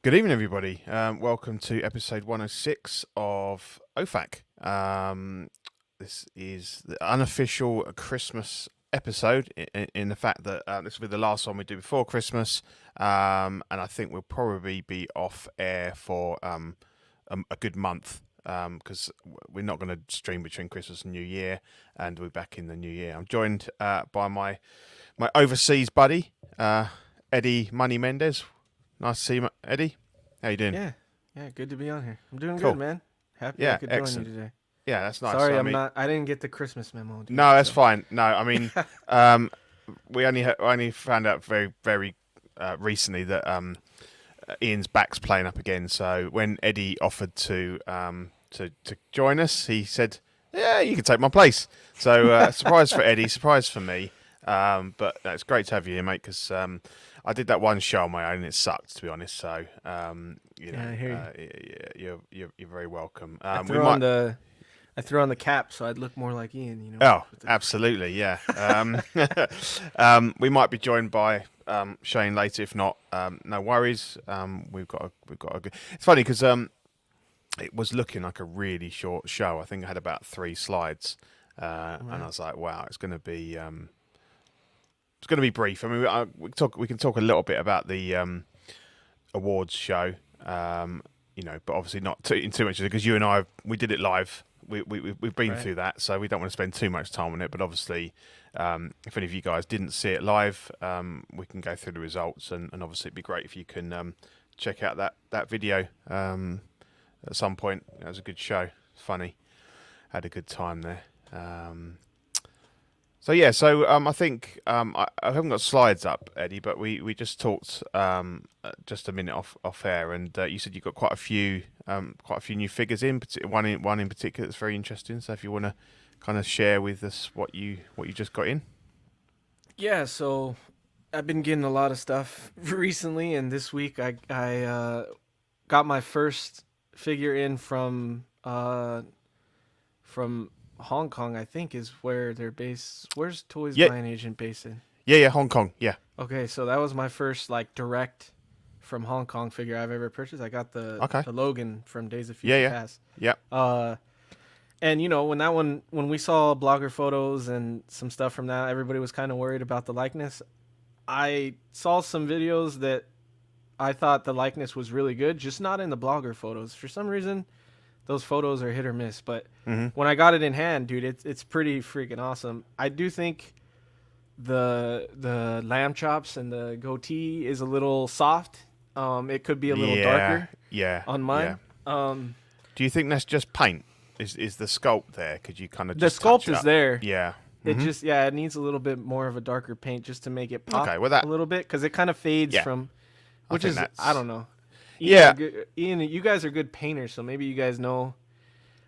Good evening, everybody. Welcome to episode 106 of OFAC. This is the unofficial Christmas episode in the fact that this will be the last one we do before Christmas. And I think we'll probably be off air for a good month because we're not going to stream between Christmas and New Year, and we'll be back in the New Year. I'm joined by my overseas buddy, Eddie Money Mendez. Nice to see you, Eddie. How you doing? Yeah, good to be on here. I'm doing Cool. good, man. Happy Yeah, I could excellent. join you today. Yeah, that's nice. Sorry, I I'm mean, not. I didn't get the Christmas memo. Dude, No, that's so. fine. No, I mean, we only found out very recently that Ian's back's playing up again. So when Eddie offered to join us, he said, "Yeah, you can take my place." So surprise for Eddie, surprise for me. But no, it's great to have you here, mate. Because I did that one show on my own and it sucked, to be honest. So you know, Yeah, I hear you're very welcome. I We threw might. on the cap so I'd look more like Ian. You know. Oh, with the- absolutely, yeah. We might be joined by Shane later. If not, no worries. We've got a good. It's funny because it was looking like a really short show. I think I had about 3 slides, and I was like, wow, it's going to be brief. I mean, we can talk a little bit about the awards show, you know, but obviously not in too much because you and we did it live. We've been through that, so we don't want to spend too much time on it. But obviously, if any of you guys didn't see it live, we can go through the results, and obviously it'd be great if you can check out that video at some point. It was a good show, funny, had a good time there. So I think I haven't got slides up, Eddie, but we just talked just a minute off air, and you said you got quite a few new figures in. One in particular that's very interesting. So if you want to kind of share with us what you just got in. Yeah, so I've been getting a lot of stuff recently, and this week I got my first figure in from Hong Kong, I think, is where they're based. Where's Toys Lion Agent based in? Yeah, Hong Kong. Yeah. Okay, so that was my first direct from Hong Kong figure I've ever purchased. I got the Logan from Days of Future Past. Yeah. And you know, when we saw blogger photos and some stuff from that, everybody was kind of worried about the likeness. I saw some videos that I thought the likeness was really good, just not in the blogger photos. For some reason, those photos are hit or miss. But when I got it in hand, dude, it's pretty freaking awesome. I do think the lamb chops and the goatee is a little soft. It could be a little darker. Yeah. On mine. Yeah. Do you think that's just paint? Is the sculpt there? Could you kind of the just sculpt touch it is up? there. Yeah. It just it needs a little bit more of a darker paint just to make it pop a little bit because it kind of fades from, which is I don't know. Ian, you guys are good painters, so maybe you guys know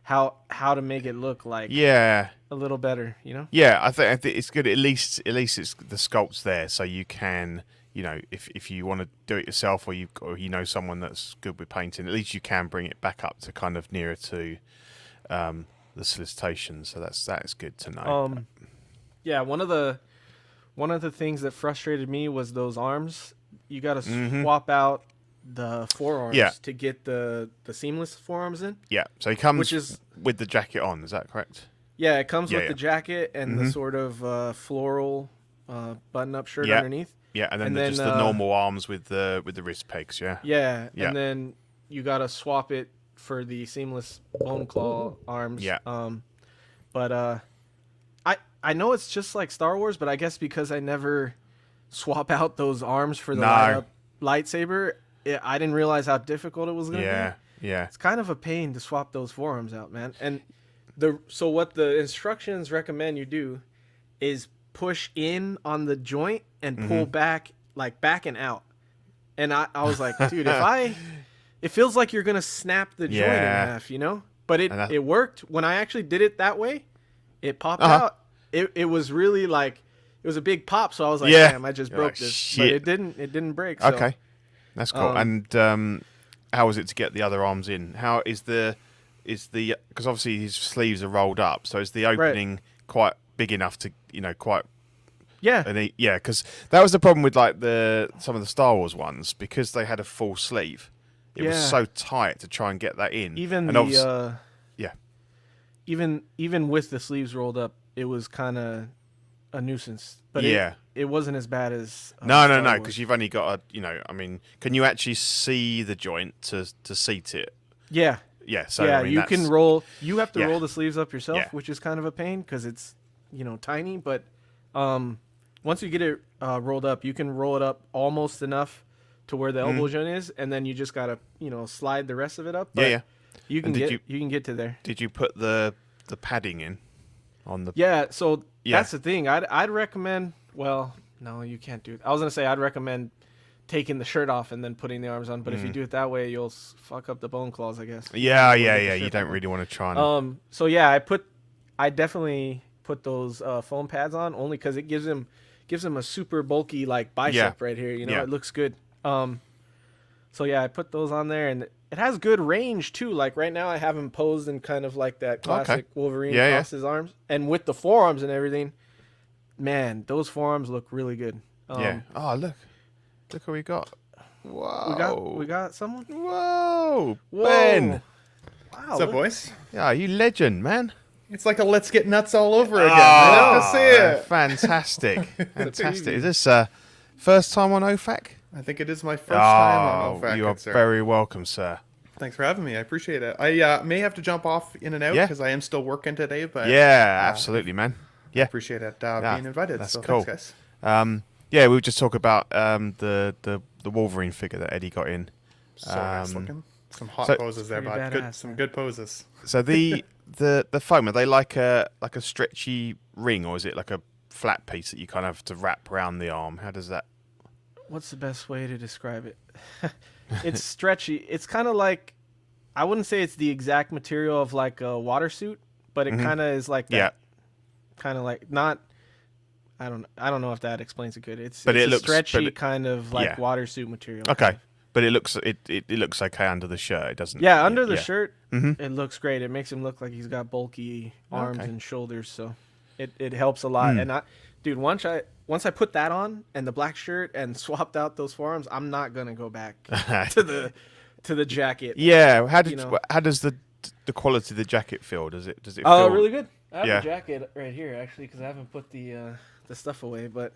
how to make it look like a little better, you know? Yeah, I think it's good. At least it's the sculpt's there, so you can, you know, if you want to do it yourself or you know someone that's good with painting, at least you can bring it back up to kind of nearer to the solicitation. So that is good to know. Yeah, one of the things that frustrated me was those arms. You got to swap out the forearms to get the seamless forearms in. Yeah, so he comes with the jacket on. Is that correct? Yeah, it comes with the jacket and the sort of floral button-up shirt underneath. Yeah, and then just the normal arms with the wrist pegs. Yeah. Yeah, and then you got to swap it for the seamless bone claw arms. Yeah. But I know it's just like Star Wars, but I guess because I never swap out those arms for the light-up lightsaber, I didn't realize how difficult it was going to be. Yeah. It's kind of a pain to swap those forearms out, man. And so what the instructions recommend you do is push in on the joint and pull back, like back and out. And I was like, dude, it feels like you're going to snap the joint in half, you know? But it worked. When I actually did it that way, it popped out. It was really like, it was a big pop. So I was like, damn, I just broke this. Shit. But it didn't break. So. Okay. That's cool. And how was it to get the other arms in? How is the because obviously his sleeves are rolled up, so is the opening quite big enough to quite because that was the problem with like some of the Star Wars ones, because they had a full sleeve. It was so tight to try and get that in. Even and even with the sleeves rolled up, it was kind of a nuisance. But it wasn't as bad as no, because you've only got can you actually see the joint to seat it? Yeah. Yeah, so you can roll. You have to roll the sleeves up yourself, Yeah. which is kind of a pain because it's tiny. But once you get it rolled up, you can roll it up almost enough to where the elbow joint is, and then you just gotta slide the rest of it up. But you can get to there. Did you put the padding in on the? Yeah, so that's the thing. I'd recommend. Well, no, you can't do it. I was gonna say I'd recommend taking the shirt off and then putting the arms on. But if you do it that way, you'll fuck up the bone claws, I guess. Yeah. You don't really want to try and. So yeah, I definitely put those foam pads on only because it gives them a super bulky like bicep right here. It looks good. So yeah, I put those on there, and it has good range too. Like right now, I have him posed in kind of like that classic Wolverine across his arms, and with the forearms and everything. Man, those forearms look really good. Oh, look what we got. Whoa. We got someone. Whoa. Ben. Wow. What's up, boys? Yeah, you legend, man. It's like a Let's Get Nuts all over again. I love to see it. Fantastic. Fantastic. Is this first time on OFAC? I think it is my first time on OFAC. You are very welcome, sir. Thanks for having me. I appreciate it. I may have to jump off in and out because I am still working today. But absolutely, man. Yeah, appreciate it being invited. That's so cool. Thanks, guys. We were just talking about the Wolverine figure that Eddie got in. So nice looking. Some hot poses there, bud. Some good poses. So the foam, are they like a stretchy ring, or is it like a flat piece that you kind of have to wrap around the arm? How does that? What's the best way to describe it? It's stretchy. It's kind of like, I wouldn't say it's the exact material of like a water suit, but it kind of is like that. Yeah. Kind of like not. I don't know if that explains it good. It looks stretchy, kind of like water suit material. Okay, but it looks okay under the shirt. It doesn't. Yeah, under the shirt, it looks great. It makes him look like he's got bulky arms and shoulders, so it helps a lot. And once I put that on and the black shirt and swapped out those forearms, I'm not gonna go back to the jacket. Yeah, how does the quality of the jacket feel? Does it feel really good? I have a jacket right here actually because I haven't put the stuff away, but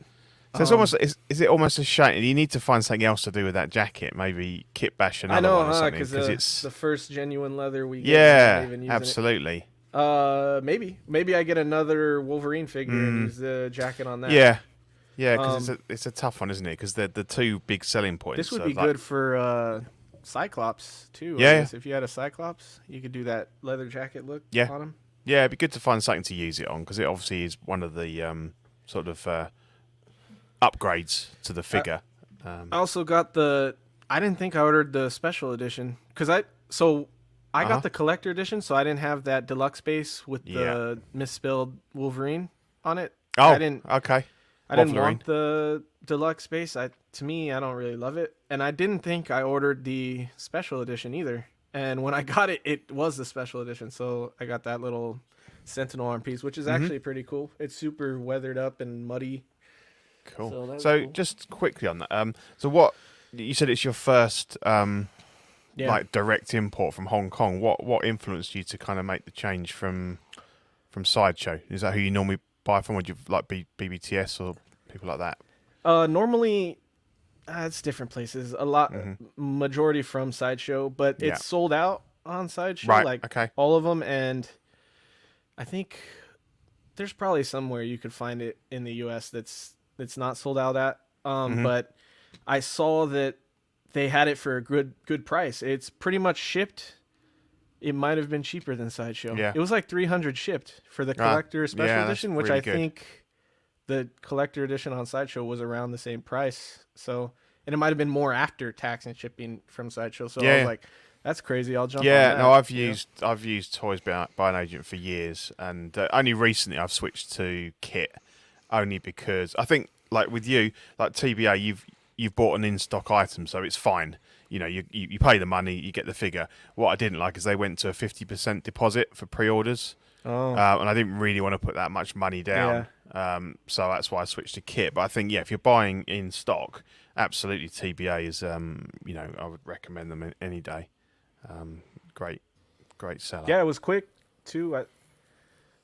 so it's almost is it almost a shame? You need to find something else to do with that jacket. Maybe kit bash another one or something because it's the first genuine leather we get. Yeah, absolutely. Maybe I get another Wolverine figure and use the jacket on that. Yeah, because it's a tough one, isn't it? Because they're the two big selling points. This would be good for Cyclops too. Yeah, if you had a Cyclops, you could do that leather jacket look on him. Yeah, it'd be good to find something to use it on because it obviously is one of the sort of upgrades to the figure. I also got I didn't think I ordered the special edition because I got the collector edition, so I didn't have that deluxe base with the misspelled Wolverine on it. Oh, I didn't want the deluxe base. To me, I don't really love it, and I didn't think I ordered the special edition either. And when I got it, it was the special edition, so I got that little Sentinel arm piece, which is actually pretty cool. It's super weathered up and muddy. Cool. So just quickly on that, so what you said it's your first like direct import from Hong Kong. What influenced you to kind of make the change from Sideshow? Is that who you normally buy from? Would you like BBTS or people like that? Normally. It's different places. A lot, majority from Sideshow, but it's sold out on Sideshow. Right. All of them, and I think there's probably somewhere you could find it in the U.S. that's not sold out at. But I saw that they had it for a good price. It's pretty much shipped. It might have been cheaper than Sideshow. Yeah. It was like $300 shipped for the collector special edition, which really I think the collector edition on Sideshow was around the same price. So, and it might have been more after tax and shipping from Sideshow. So I was like, that's crazy. I'll jump on that. No, I've used Toys by an Agent for years, and only recently I've switched to kit, only because I think like with you, like TBA, you've bought an in-stock item, so it's fine. You pay the money, you get the figure. What I didn't like is they went to a 50% deposit for pre-orders, Oh, and I didn't really want to put that much money down. So that's why I switched to kit. But I think, yeah, if you're buying in stock, absolutely TBA is, I would recommend them any day. Great seller. yeah, it was quick too.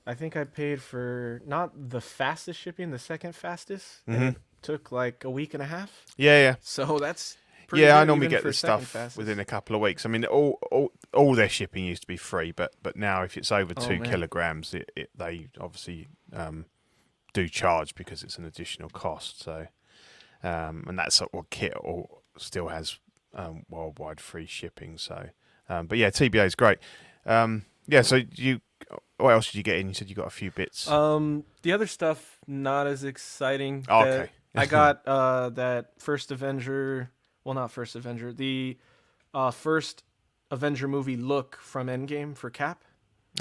I think I paid for not the fastest shipping, the second fastest. And it took like a week and a half. Yeah. So that's pretty Yeah, good I normally even get for the second stuff fastest. within a couple of weeks. I mean, all their shipping used to be free, but now if it's over 2 man. kilograms, they obviously do charge because it's an additional cost. So, and that's what kit still has worldwide free shipping. So, but yeah, TBA is great. Yeah. So what else did you get in? You said you got a few bits. The other stuff not as exciting. Oh, okay. I got that first Avenger. Well, not first Avenger. The first Avenger movie look from Endgame for Cap.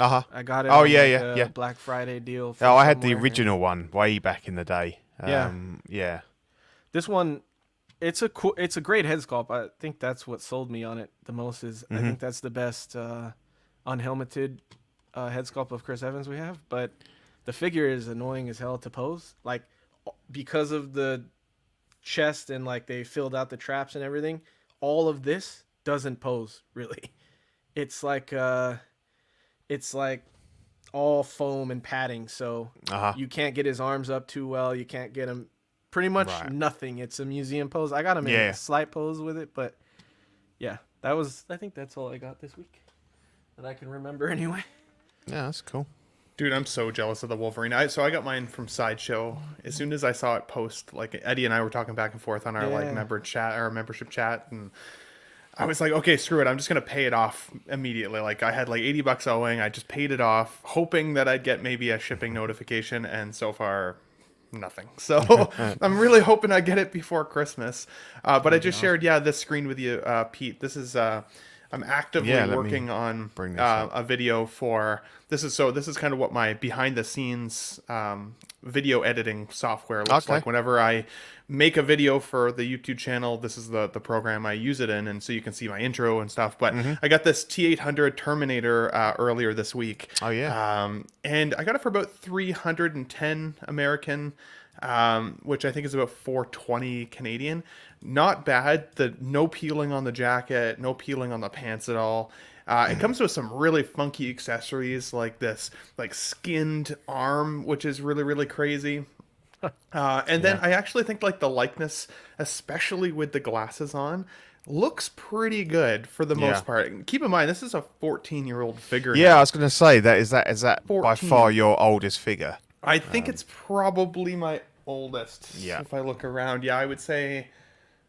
I got it. Oh, on yeah. Black Friday deal. Oh, I had the somewhere. original one way back in the day. Yeah. This one, it's a great head sculpt. I think that's what sold me on it the most. I think that's the best unhelmeted head sculpt of Chris Evans we have. But the figure is annoying as hell to pose. Like, because of the chest and like they filled out the traps and everything, all of this doesn't pose really. It's like all foam and padding, so you can't get his arms up too well. You can't get him pretty much nothing. It's a museum pose. I got him in a slight pose with it, but yeah, I think that's all I got this week that I can remember anyway. Yeah, that's cool. Dude, I'm so jealous of the Wolverine. So I got mine from Sideshow. As soon as I saw it post, like Eddie and I were talking back and forth on our membership chat, and I was like, okay, screw it. I'm just gonna pay it off immediately. Like, I had like $80 owing. I just paid it off, hoping that I'd get maybe a shipping notification, and so far, nothing. So I'm really hoping I get it before Christmas. But I just shared this screen with you, Pete. This is I'm actively working on a video for this is kind of what my behind the scenes video editing software looks like. Whenever I make a video for the YouTube channel, this is the program I use it in, and so you can see my intro and stuff. But I got this T800 Terminator earlier this week. Oh yeah. And I got it for about 310 American, which I think is about 420 Canadian. Not bad. No peeling on the jacket, no peeling on the pants at all. It comes with some really funky accessories like this, like skinned arm, which is really, really crazy. And then I actually think like the likeness, especially with the glasses on, looks pretty good for the most part. Keep in mind, this is a 14-year-old figure. Yeah, I was going to say is that 14. By far your oldest figure? I think it's probably my oldest. Yeah. If I look around, I'd say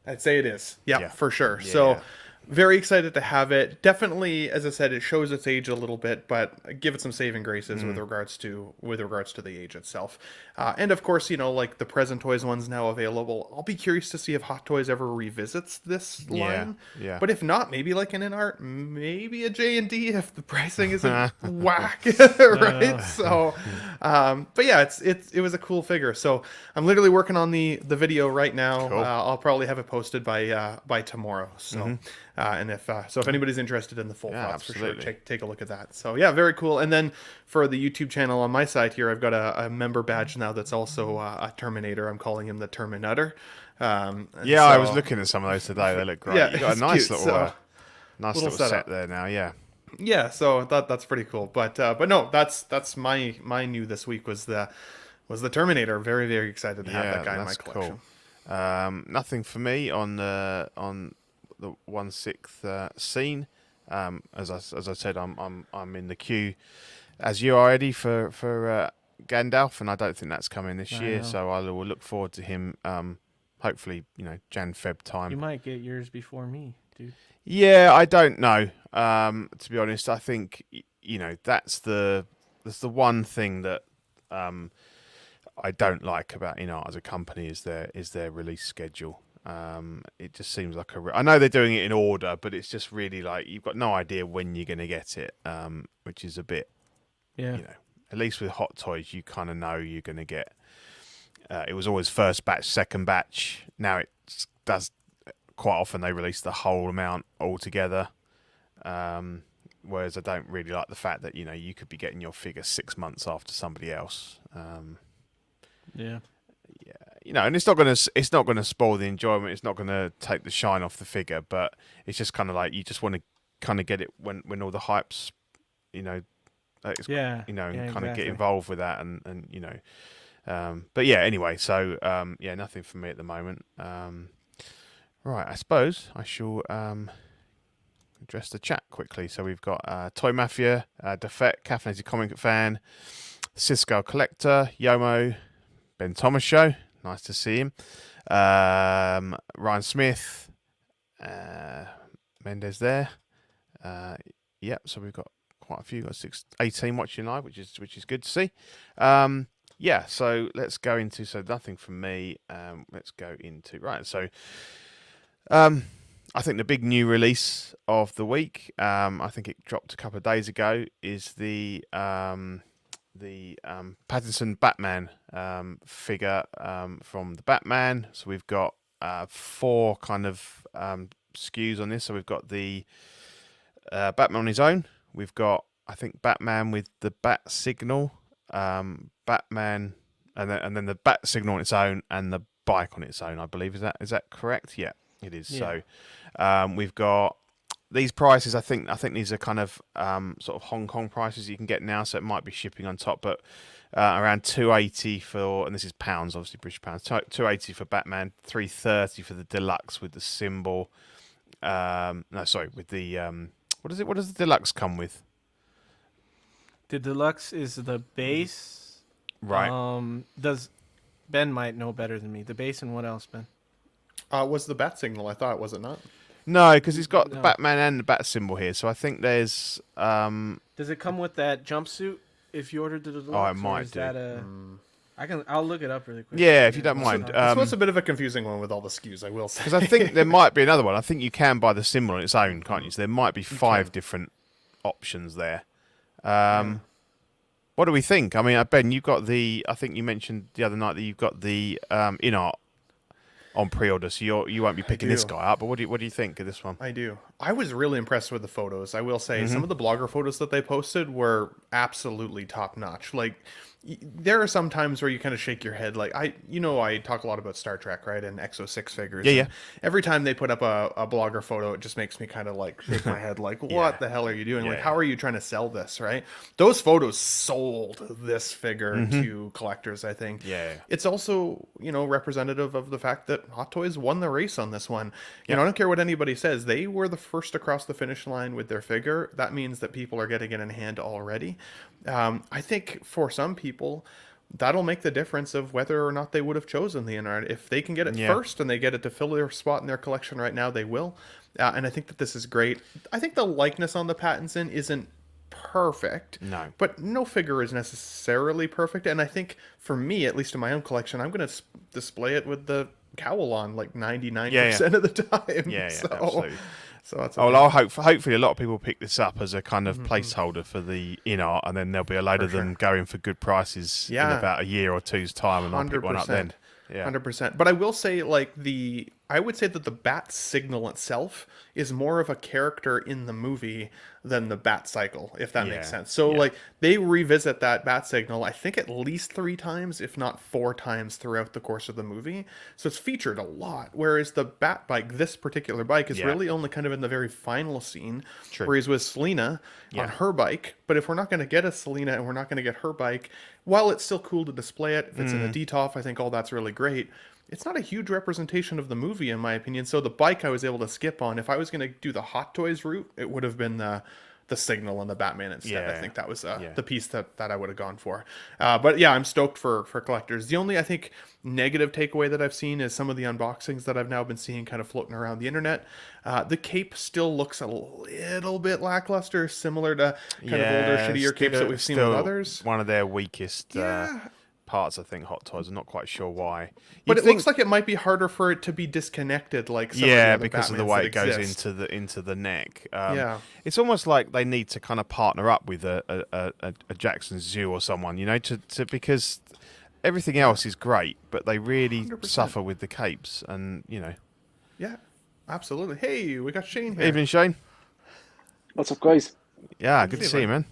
it is. Yeah, for sure. Yeah, so very excited to have it. Definitely, as I said, it shows its age a little bit, but give it some saving graces with regards to the age itself. And of course, like the Present Toys one's now available. I'll be curious to see if Hot Toys ever revisits this line. Yeah. But if not, maybe like an InArt, maybe a J&D if the pricing isn't whack, right? So, but yeah, it was a cool figure. So I'm literally working on the video right now. Cool. I'll probably have it posted by tomorrow. So. And if anybody's interested in the full thoughts, for sure, take a look at that. So yeah, very cool. And then for the YouTube channel on my side here, I've got a member badge now that's also a Terminator. I'm calling him the Terminator. I was looking at some of those today. They look great. Yeah, you got a nice cute. little set there now. Yeah, so that's pretty cool. But no, that's my new this week was the Terminator. Very, very excited to have that guy in my collection. Cool. Nothing for me on the 1/6 scene. As I said, I'm in the queue as you are, Eddie, for Gandalf, and I don't think that's coming this year. So I will look forward to him. Hopefully, Jan Feb time. You might get yours before me, dude. Yeah, I don't know. To be honest, I think that's the one thing that I don't like about InArt as a company is their release schedule. It just seems like I know they're doing it in order, but it's just really like you've got no idea when you're going to get it, which is a bit, at least with Hot Toys, you kind of know you're going to get. It was always first batch, second batch. Now it does quite often they release the whole amount all together. whereas I don't really like the fact that you could be getting your figure 6 months after somebody else. Yeah. And it's not gonna spoil the enjoyment. It's not gonna take the shine off the figure, but it's just kind of like you just want to kind of get it when all the hype's, and kind of get involved with that, and but yeah, anyway, so nothing for me at the moment. Right, I suppose I shall address the chat quickly. So we've got Toy Mafia, Defect, Caffeinated Comic Fan, Cisco Collector, Yomo, Ben Thomas Show. Nice to see him. Ryan Smith, Mendez there. So we've got quite a few. Got 18 watching live, which is good to see. So let's go into nothing from me. Let's go into right. So I think the big new release of the week, I think it dropped a couple of days ago, is the Pattinson Batman figure from the Batman. So we've got 4 kind of SKUs on this. So we've got the Batman on his own. We've got, I think, Batman with the bat signal, Batman, and then the bat signal on its own, and the bike on its own. I believe is that correct? Yeah, it is. Yeah. So we've got these prices. I think these are kind of sort of Hong Kong prices you can get now. So it might be shipping on top, but around 280 for, and this is pounds, obviously British pounds. 280 for Batman, 330 for the deluxe with the symbol. With the what does the deluxe come with? The deluxe is the base. Right. Does Ben might know better than me. The base and what else, Ben? Was the bat signal? I thought, was it not? No, because it's got the Batman and the bat symbol here. So I think there's. Does it come with that jumpsuit if you ordered the deluxe? Oh, it might is do. That I'll look it up really quick. Yeah, if you don't mind. This was a bit of a confusing one with all the SKUs, I will say. Because I think there might be another one. I think you can buy the symbol on its own, can't you? So there might be 5 different options there. What do we think? I mean, Ben, you've got I think you mentioned the other night that you've got the in art on pre-order, so you won't be picking this guy up. But what do you think of this one? I do. I was really impressed with the photos. I will say some of the blogger photos that they posted were absolutely top notch. Like, there are some times where you kind of shake your head. Like, I talk a lot about Star Trek, right, and X06 figures. Yeah. Every time they put up a blogger photo, it just makes me kind of like shake my head, like, what the hell are you doing? Yeah. Like, how are you trying to sell this, right? Those photos sold this figure to collectors, I think. Yeah. It's also, representative of the fact that Hot Toys won the race on this one. I don't care what anybody says. They were the first across the finish line with their figure. That means that people are getting it in hand already. I think for some people, that'll make the difference of whether or not they would have chosen the inner. If they can get it first and they get it to fill their spot in their collection right now, they will. And I think that this is great. I think the likeness on the Pattinson isn't perfect. No. But no figure is necessarily perfect. And I think for me, at least in my own collection, I'm going to display it with the cowl on like 99% of the time. Yeah, absolutely. So that's hopefully a lot of people pick this up as a kind of placeholder for the in art, and then there'll be a load of them going for good prices in about a year or two's time, and I'll pick one up then. Yeah, 100%. But I will say, I would say that the bat signal itself is more of a character in the movie than the bat cycle, if that makes sense. So they revisit that bat signal, I think at least 3 times, if not 4 times throughout the course of the movie. So it's featured a lot. Whereas the bat bike, this particular bike, is really only kind of in the very final scene where he's with Selena on her bike. But if we're not going to get a Selena and we're not going to get her bike, while it's still cool to display it, if it's in a DTOF, I think all that's really great. It's not a huge representation of the movie, in my opinion. So the bike I was able to skip on. If I was going to do the Hot Toys route, it would have been the Signal and the Batman instead. I think that was the piece that I would have gone for. But yeah, I'm stoked for collectors. The only, I think, negative takeaway that I've seen is some of the unboxings that I've now been seeing kind of floating around the internet. The cape still looks a little bit lackluster, similar to kind of older, shittier capes that we've seen with others. One of their weakest parts, I think, Hot Toys. I'm not quite sure why. But it looks like it might be harder for it to be disconnected, like some of the other because of the Batmans way that it goes exist. into the neck. It's almost like they need to kind of partner up with a Jackson Zoo or someone, to because everything else is great, but they really 100%. suffer with the capes, and Yeah, absolutely. Hey, we got Shane here. Evening, Shane. What's up, guys? Yeah, good to see you, man.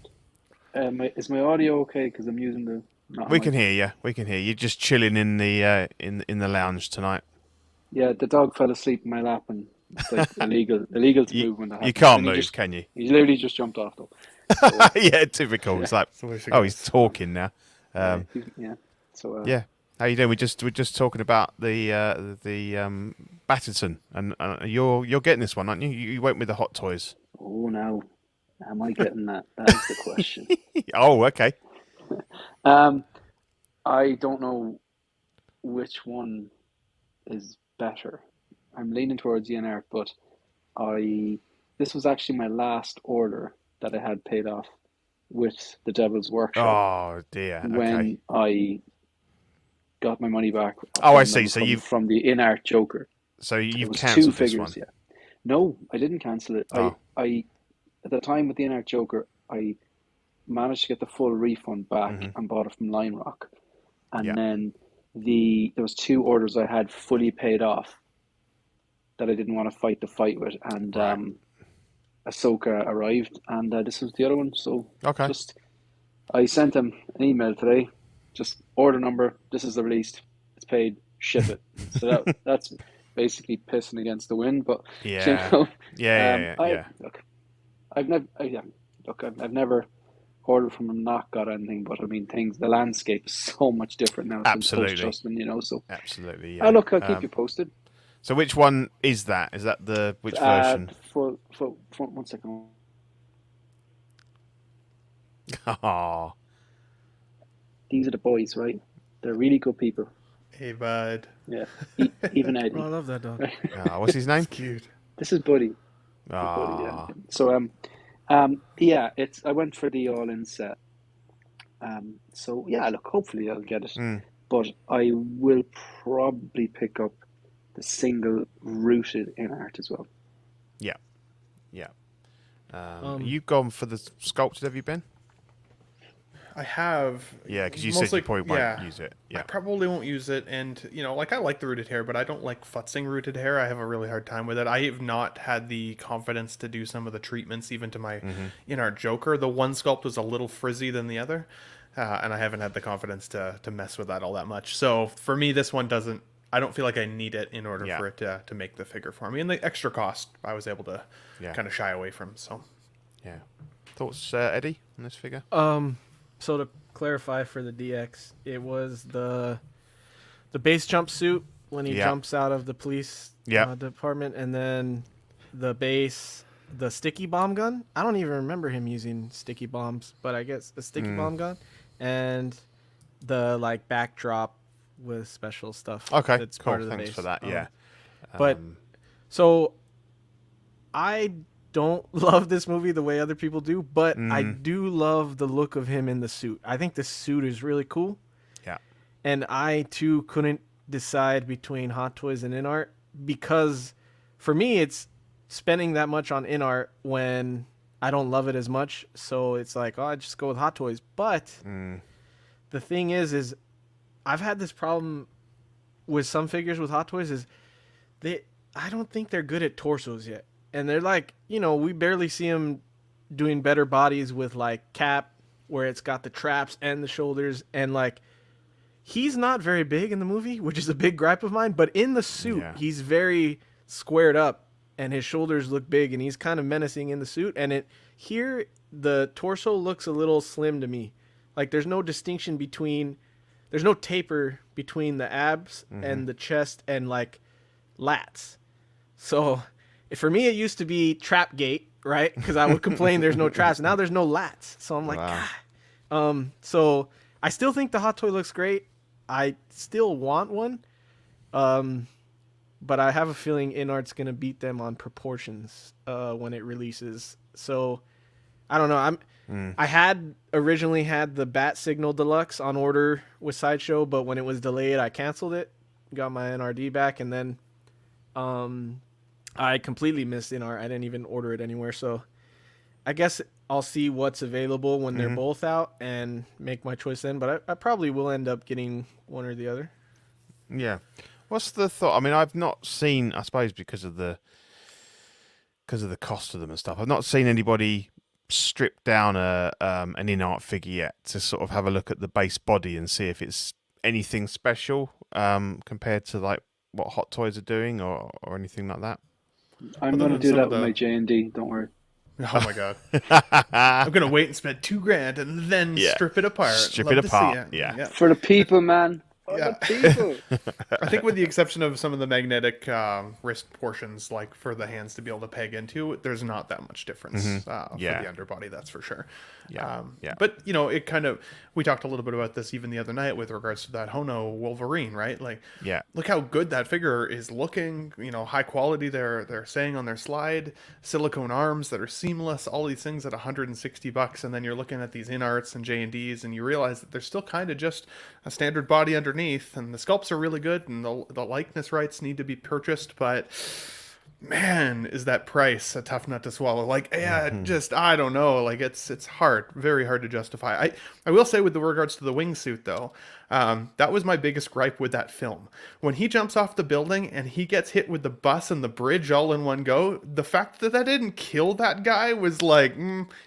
Is my audio okay? Because I'm using the. Not We on can my- hear you. We can hear you. Just chilling in the in the lounge tonight. Yeah, the dog fell asleep in my lap, and it's like illegal to You move when that you happens. can't And he move, just can you? he literally just jumped off though. So Yeah, typical. It's like, So there she oh, he's goes. talking now. yeah. So Yeah. How you doing? We're just talking about the BATAN, and you're getting this one, aren't you? You went with the hot toys. oh now, am I getting that? That's the question. Oh, okay. Um, I don't know which one is better. I'm leaning towards DNR, but I this was actually my last order that I had paid off with the Devil's Workshop Oh dear. Okay. when I got my money back Oh, I from see. them So from the in-art Joker. so It you've was cancelled two this figures, one. yeah. No, I didn't cancel it. Oh. I at the time with the in-art Joker, I managed to get the full refund back and bought it from Line Rock. And Yeah. then there was two orders I had fully paid off that I didn't want to fight the fight with, and Right. Ahsoka arrived, and this was the other one. So Okay. I sent him an email today, just order number. This is the released. It's paid. Ship it. So that's basically pissing against the wind, but Yeah. you know, Yeah. Look, I've never, I've never ordered from him, not got anything, but I mean, the landscape is so much different now Absolutely. since post-Justin, you know. So, Absolutely. Yeah. look, I'll keep you posted. So which one is that? Is that the which version? For 1 second. Oh. These are the boys, right? They're really good people. Hey, bud. Yeah, even Eddie. Oh, I love that dog. What's his name? Cute. This is Buddy. Ah. Yeah. So yeah, I went for the all-in set. So yeah, look, hopefully I'll get it, but I will probably pick up the single rooted in art as well. Yeah. You've gone for the sculpted, have you, Ben? I have. Yeah, because you said you probably won't use it. I Yeah. probably won't use it, and like I like the rooted hair, but I don't like futzing rooted hair. I have a really hard time with it. I have not had the confidence to do some of the treatments, even to my in our Joker. The one sculpt was a little frizzy than the other, and I haven't had the confidence to mess with that all that much. So for me, this one doesn't. I don't feel like I need it in order for it to make the figure for me, and the extra cost I was able to kind of shy away from. So Yeah. Thoughts, Eddie, on this figure? So to clarify for the DX, it was the base jumpsuit when he jumps out of the police department, and then the sticky bomb gun. I don't even remember him using sticky bombs, but I guess a sticky bomb gun, and the like backdrop with special stuff. Okay, that's cool. part of the Thanks base. for that. Yeah. But so I don't love this movie the way other people do, but I do love the look of him in the suit. I think the suit is really cool. Yeah. And I too couldn't decide between Hot Toys and InArt, because for me it's spending that much on InArt when I don't love it as much. So it's like, I just go with Hot Toys. But the thing is I've had this problem with some figures with Hot Toys is I don't think they're good at torsos yet. And they're like, we barely see them doing better bodies with like Cap, where it's got the traps and the shoulders, and like he's not very big in the movie, which is a big gripe of mine, but in the suit he's very squared up and his shoulders look big and he's kind of menacing in the suit. And here the torso looks a little slim to me. Like there's no distinction there's no taper between the abs and the chest and like lats. So for me, it used to be trap gate, right? Because I would complain there's no traps. Now there's no lats. So I'm like, God. So I still think the Hot Toy looks great. I still want one. But I have a feeling InArt's going to beat them on proportions when it releases. So I don't know. I had originally had the Bat Signal Deluxe on order with Sideshow, but when it was delayed, I canceled it, got my NRD back, and then I completely missed InArt. I didn't even order it anywhere. So I guess I'll see what's available when they're both out and make my choice then. But I probably will end up getting one or the other. Yeah. What's the thought? I mean, I've not seen, I suppose because of the cost of them and stuff, I've not seen anybody stripped down an in-art figure yet to sort of have a look at the base body and see if it's anything special compared to like what Hot Toys are doing or anything like that? I'm going to do that with my J&D, don't worry. Oh my god! I'm gonna wait and spend $2,000 and then strip it apart. Strip it apart. Yeah. For the people, man. Yeah. People. I think with the exception of some of the magnetic wrist portions, like for the hands to be able to peg into, there's not that much difference for the underbody, that's for sure. Yeah. But, you know, it kind of, we talked a little bit about this even the other night with regards to that Hono Wolverine, right? Like, look how good that figure is looking, you know, high quality they're saying on their slide, silicone arms that are seamless, all these things at $160, and then you're looking at these in-arts and J&Ds, and you realize that they're still kind of just a standard body underneath, and the sculpts are really good, and the likeness rights need to be purchased, but man, is that price a tough nut to swallow. Like, just, I don't know, like it's hard, very hard to justify. I will say with regards to the wingsuit though, that was my biggest gripe with that film. When he jumps off the building and he gets hit with the bus and the bridge all in one go, the fact that didn't kill that guy was like,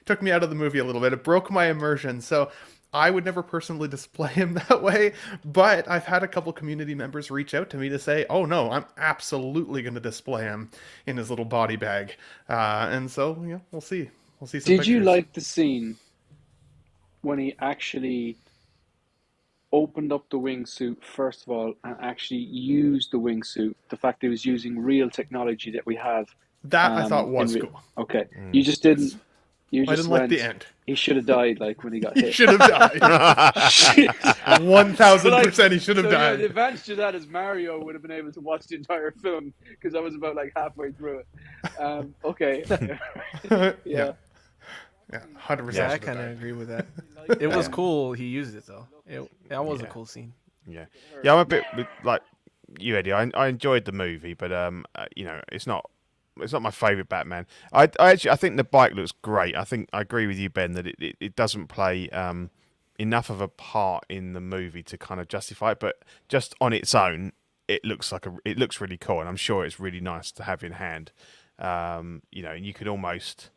took me out of the movie a little bit. It broke my immersion. So I would never personally display him that way, but I've had a couple community members reach out to me to say, oh no, I'm absolutely going to display him in his little body bag. And so, yeah, we'll see. We'll see some Did pictures. you like the scene when he actually opened up the wingsuit, first of all, and actually used the wingsuit? The fact that he was using real technology that we have. That I thought was cool. Okay. You just didn't. You I just didn't went, like the end. He should have died, like when he got hit. He should have died. 1000% he should have died. The advantage to that is Mario would have been able to watch the entire film because I was about like halfway through it. Okay. Yeah, 100%. Yeah, I kind of agree with that. It was cool. He used it though. That was a cool scene. Yeah, I'm a bit like you, Eddie. I enjoyed the movie, but you know, it's not my favorite Batman. I think the bike looks great. I agree with you, Ben, that it doesn't play enough of a part in the movie to kind of justify it, but just on its own, it looks really cool, and I'm sure it's really nice to have in hand. You know, and you could almost,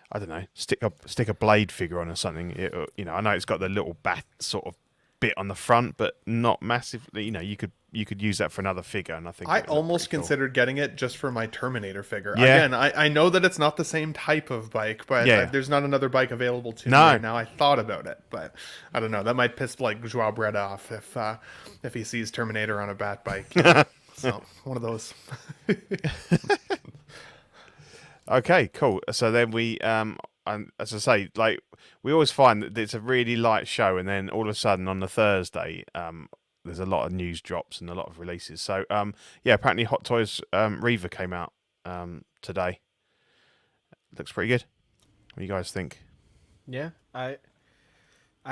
I don't know, stick a Blade figure on or something. You know, I know it's got the little bat sort of bit on the front, but not massively. You know, you could use that for another figure, and I think I almost considered getting it just for my Terminator figure. Yeah. Again, I know that it's not the same type of bike, but there's not another bike available to me right now. I thought about it, but I don't know. That might piss like Joao Brett off if he sees Terminator on a bat bike. So one of those. Okay, cool. So then we, and as I say, like we always find that it's a really light show, and then all of a sudden on the Thursday, there's a lot of news drops and a lot of releases. So, apparently Hot Toys Reaver came out today. Looks pretty good. What do you guys think? Yeah, I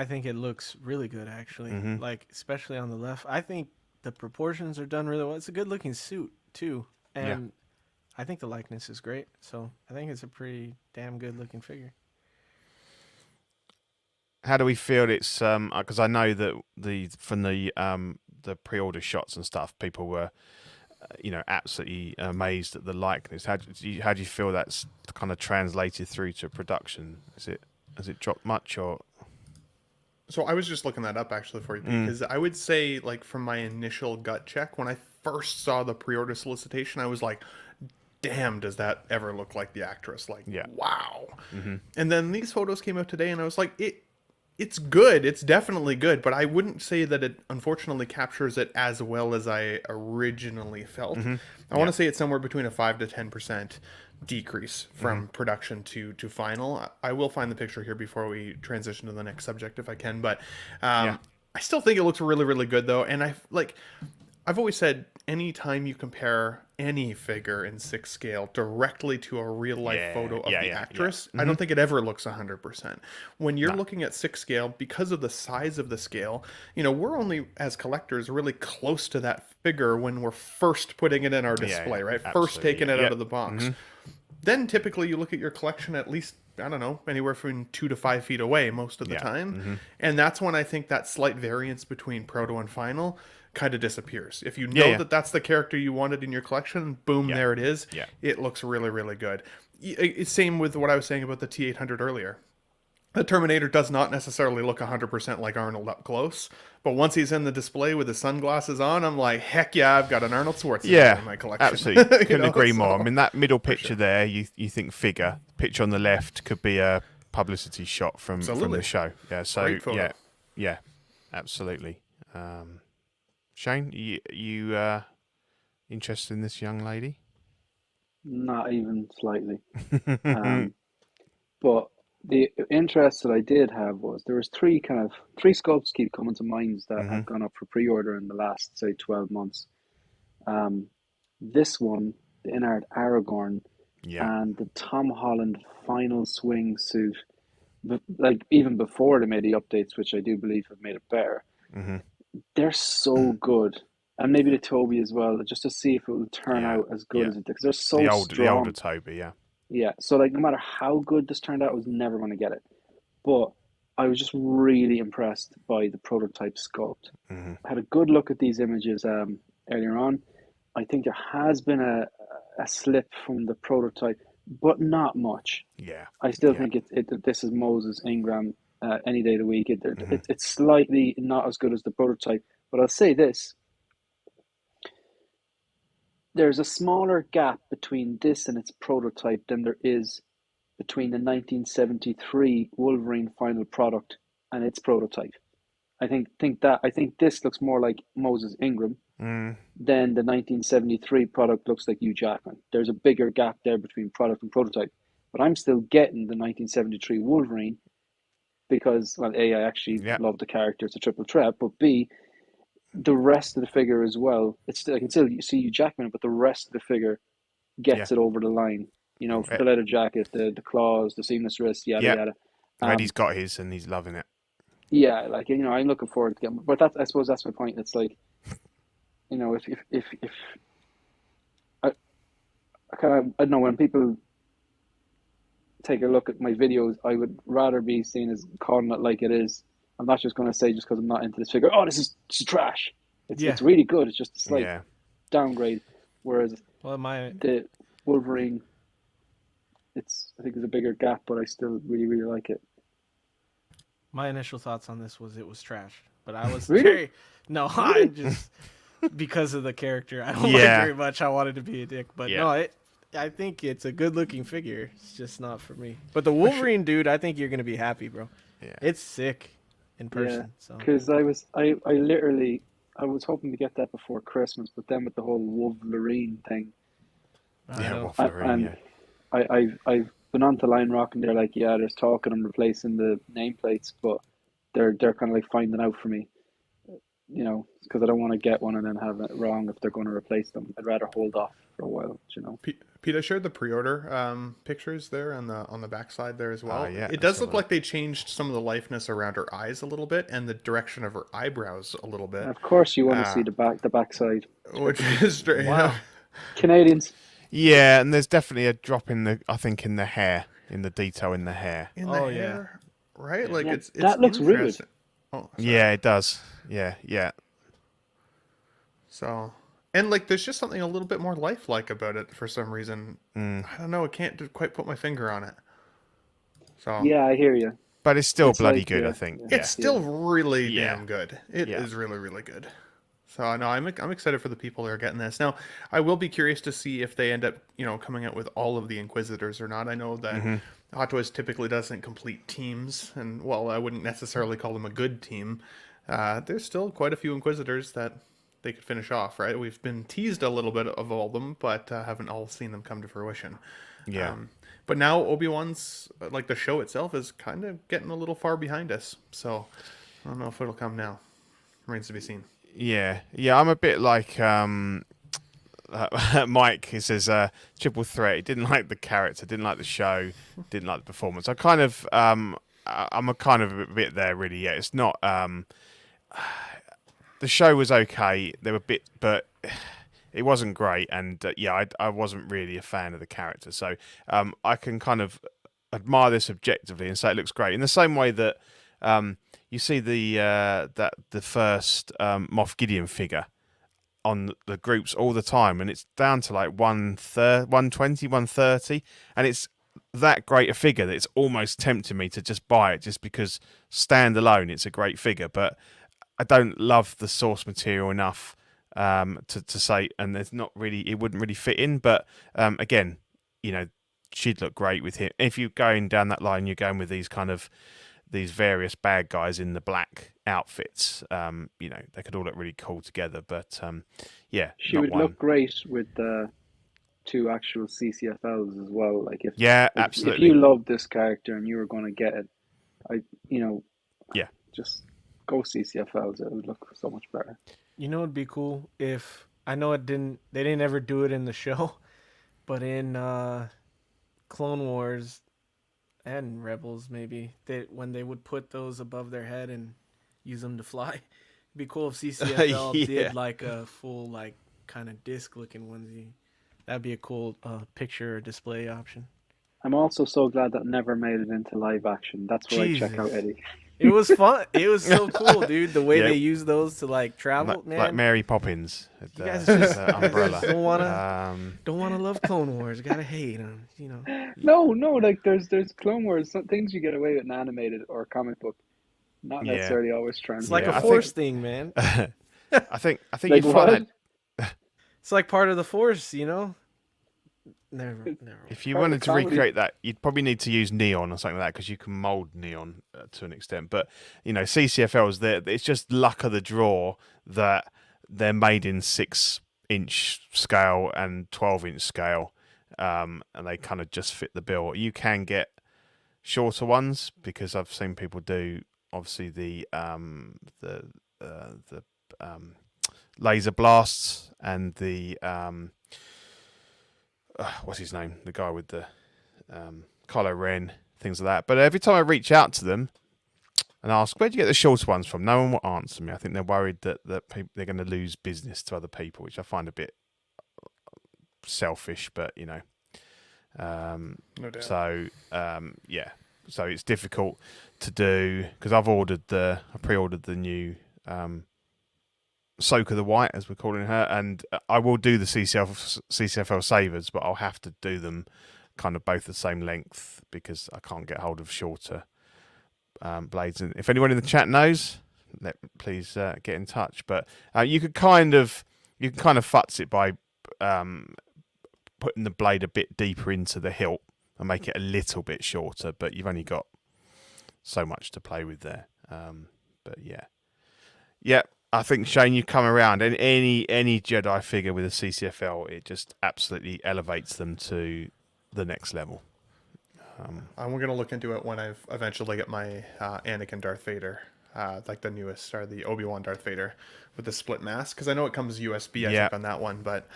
think it looks really good actually. Like especially on the left. I think the proportions are done really well. It's a good looking suit too, and I think the likeness is great. So I think it's a pretty damn good looking figure. How do we feel it's because I know that from the pre-order shots and stuff, people were absolutely amazed at the likeness. How do you feel that's kind of translated through to production? Has it dropped much or? So I was just looking that up actually for you because I would say, like, from my initial gut check when I first saw the pre-order solicitation, I was like, damn, does that ever look like the actress? Like, wow. And then these photos came out today and I was like, it's good. It's definitely good, but I wouldn't say that it unfortunately captures it as well as I originally felt. I want to say it's somewhere between a 5 to 10% decrease from production to final. I will find the picture here before we transition to the next subject if I can, but I still think it looks really, really good though. And I've always said, anytime you compare any figure in 6 scale directly to a real life photo of the actress, I don't think it ever looks 100%. When you're looking at 6 scale, because of the size of the scale, we're only as collectors really close to that figure when we're first putting it in our display, right? First taking it out of the box. Then typically you look at your collection at least, I don't know, anywhere from 2 to 5 feet away most of the time. And that's when I think that slight variance between proto and final kind of disappears. If you know that that's the character you wanted in your collection, boom, there it is. Yeah. It looks really, really good. Same with what I was saying about the T-800 earlier. The Terminator does not necessarily look 100% like Arnold up close, but once he's in the display with his sunglasses on, I'm like, heck yeah, I've got an Arnold Schwarzenegger in my collection. Absolutely. Couldn't agree more. I mean, that middle picture there, you think figure. Picture on the left could be a publicity shot from the show. Yeah, so great photo. Yeah, absolutely. Shane, you interested in this young lady? Not even slightly. But the interest that I did have was there was three sculpts keep coming to mind that have gone up for pre-order in the last, say, 12 months. This one, the Inard Aragorn, and the Tom Holland final swing suit, like even before they made the updates, which I do believe have made it better. They're so good. And maybe the Toby as well, just to see if it will turn out as good as it did. Because they're so strong. The older Toby, yeah. Yeah, so like no matter how good this turned out, I was never going to get it. But I was just really impressed by the prototype sculpt. I had a good look at these images earlier on. I think there has been a slip from the prototype, but not much. Yeah. I still think this is Moses Ingram any day of the week. It's slightly not as good as the prototype, but I'll say this. There's a smaller gap between this and its prototype than there is between the 1973 Wolverine final product and its prototype. I think this looks more like Moses Ingram than the 1973 product looks like Hugh Jackman. There's a bigger gap there between product and prototype, but I'm still getting the 1973 Wolverine because, well, A, I actually love the character. It's a triple threat, but B, the rest of the figure as well. I can still see Hugh Jackman, but the rest of the figure gets it over the line. You know, the leather jacket, the claws, the seamless wrist, yada yada. Eddie's got his, and he's loving it. Yeah, like I'm looking forward to getting. But I suppose that's my point. It's like, if I don't know, when people take a look at my videos, I would rather be seen as calling it like it is. I'm not just going to say just because I'm not into this figure, oh, this is trash. It's really good. It's just a slight downgrade. Whereas the Wolverine, I think there's a bigger gap, but I still really, really like it. My initial thoughts on this was it was trash, but I was really? I just because of the character, I don't like very much. I wanted to be a dick, but I think it's a good looking figure. It's just not for me. But the Wolverine dude, I think you're gonna be happy, bro. Yeah, it's sick in person. Because I was hoping to get that before Christmas, but then with the whole Wolverine thing, I've been on to Line Rock and they're like, there's talk of them replacing the nameplates, but they're kind of like finding out for me, because I don't want to get one and then have it wrong if they're going to replace them. I'd rather hold off for a while, Pete, I shared the pre-order pictures there on the backside there as well. Yeah, it does look like they changed some of the liveness around her eyes a little bit and the direction of her eyebrows a little bit. Of course, you want to see the backside, which is straight. Wow. Canadians. Yeah, and there's definitely a drop in the hair, in the detail in the hair. In the hair, right? Like it's that looks rude. Oh, yeah, it does. Yeah. So. And, like, there's just something a little bit more lifelike about it for some reason. I don't know. I can't quite put my finger on it. So yeah, I hear you. But it's still bloody good, I think. It's still really damn good. It is really, really good. So, no, I'm excited for the people that are getting this. Now, I will be curious to see if they end up, coming out with all of the Inquisitors or not. I know that Hot Toys typically doesn't complete teams. And, well, I wouldn't necessarily call them a good team. There's still quite a few Inquisitors that they could finish off, right? We've been teased a little bit of all of them, but haven't all seen them come to fruition. Yeah. But now Obi-Wan's, like the show itself, is kind of getting a little far behind us. So I don't know if it'll come now. Remains to be seen. Yeah. I'm a bit like Mike. He says triple threat. He didn't like the character, didn't like the show, didn't like the performance. I'm a kind of a bit there, really. Yeah, it's not. The show was okay. They were but it wasn't great. And I wasn't really a fan of the character. So I can kind of admire this objectively and say it looks great. In the same way that you see the first Moff Gideon figure on the groups all the time, and it's down to like 120, 130, and it's that great a figure that it's almost tempting me to just buy it just because standalone it's a great figure, but I don't love the source material enough to say, and there's not really, it wouldn't really fit in, but again, you know, she'd look great with him. If you're going down that line, you're going with these various bad guys in the black outfits. You know, they could all look really cool together. But yeah, she would look great with the two actual CCFLs as well. Like absolutely. If you loved this character and you were going to get it, just go CCFLs. It would look so much better. You know, it'd be cool if, I know they didn't ever do it in the show, but in Clone Wars and Rebels, maybe when they would put those above their head and use them to fly. It'd be cool if CCFL did like a full, like, kind of disc looking onesie. That'd be a cool picture or display option. I'm also so glad that never made it into live action. That's where I check out Eddie. It was fun. It was so cool, dude. The way they use those to like travel, man. Like Mary Poppins. You guys just umbrella. don't wanna love Clone Wars. Gotta hate them, you know. No. Like there's Clone Wars. Some things you get away with in animated or comic book, not necessarily always trans. It's like a Force thing, man. I think like you find that. It's like part of the Force, you know. Never. If you wanted to recreate that, you'd probably need to use neon or something like that, because you can mold neon to an extent. But you know, CCFLs, it's just luck of the draw that they're made in 6-inch scale and 12-inch scale, and they kind of just fit the bill. You can get shorter ones, because I've seen people do obviously the laser blasts and the what's his name? The guy with the Kylo Ren, things like that. But every time I reach out to them and ask, where'd you get the shorter ones from? No one will answer me. I think they're worried that they're going to lose business to other people, which I find a bit selfish, but you know. No doubt. So, so it's difficult to do, because I pre-ordered the new Ahsoka the White, as we're calling her, and I will do the CCFL Savers, but I'll have to do them kind of both the same length, because I can't get hold of shorter blades. And if anyone in the chat knows, please get in touch. But you can kind of futz it by putting the blade a bit deeper into the hilt and make it a little bit shorter, but you've only got so much to play with there. But yeah. I think, Shane, you come around, and any Jedi figure with a CCFL, it just absolutely elevates them to the next level. I'm going to look into it when I eventually get my Anakin Darth Vader, like the newest, or the Obi-Wan Darth Vader with the split mask, because I know it comes USB, I think, on that one, but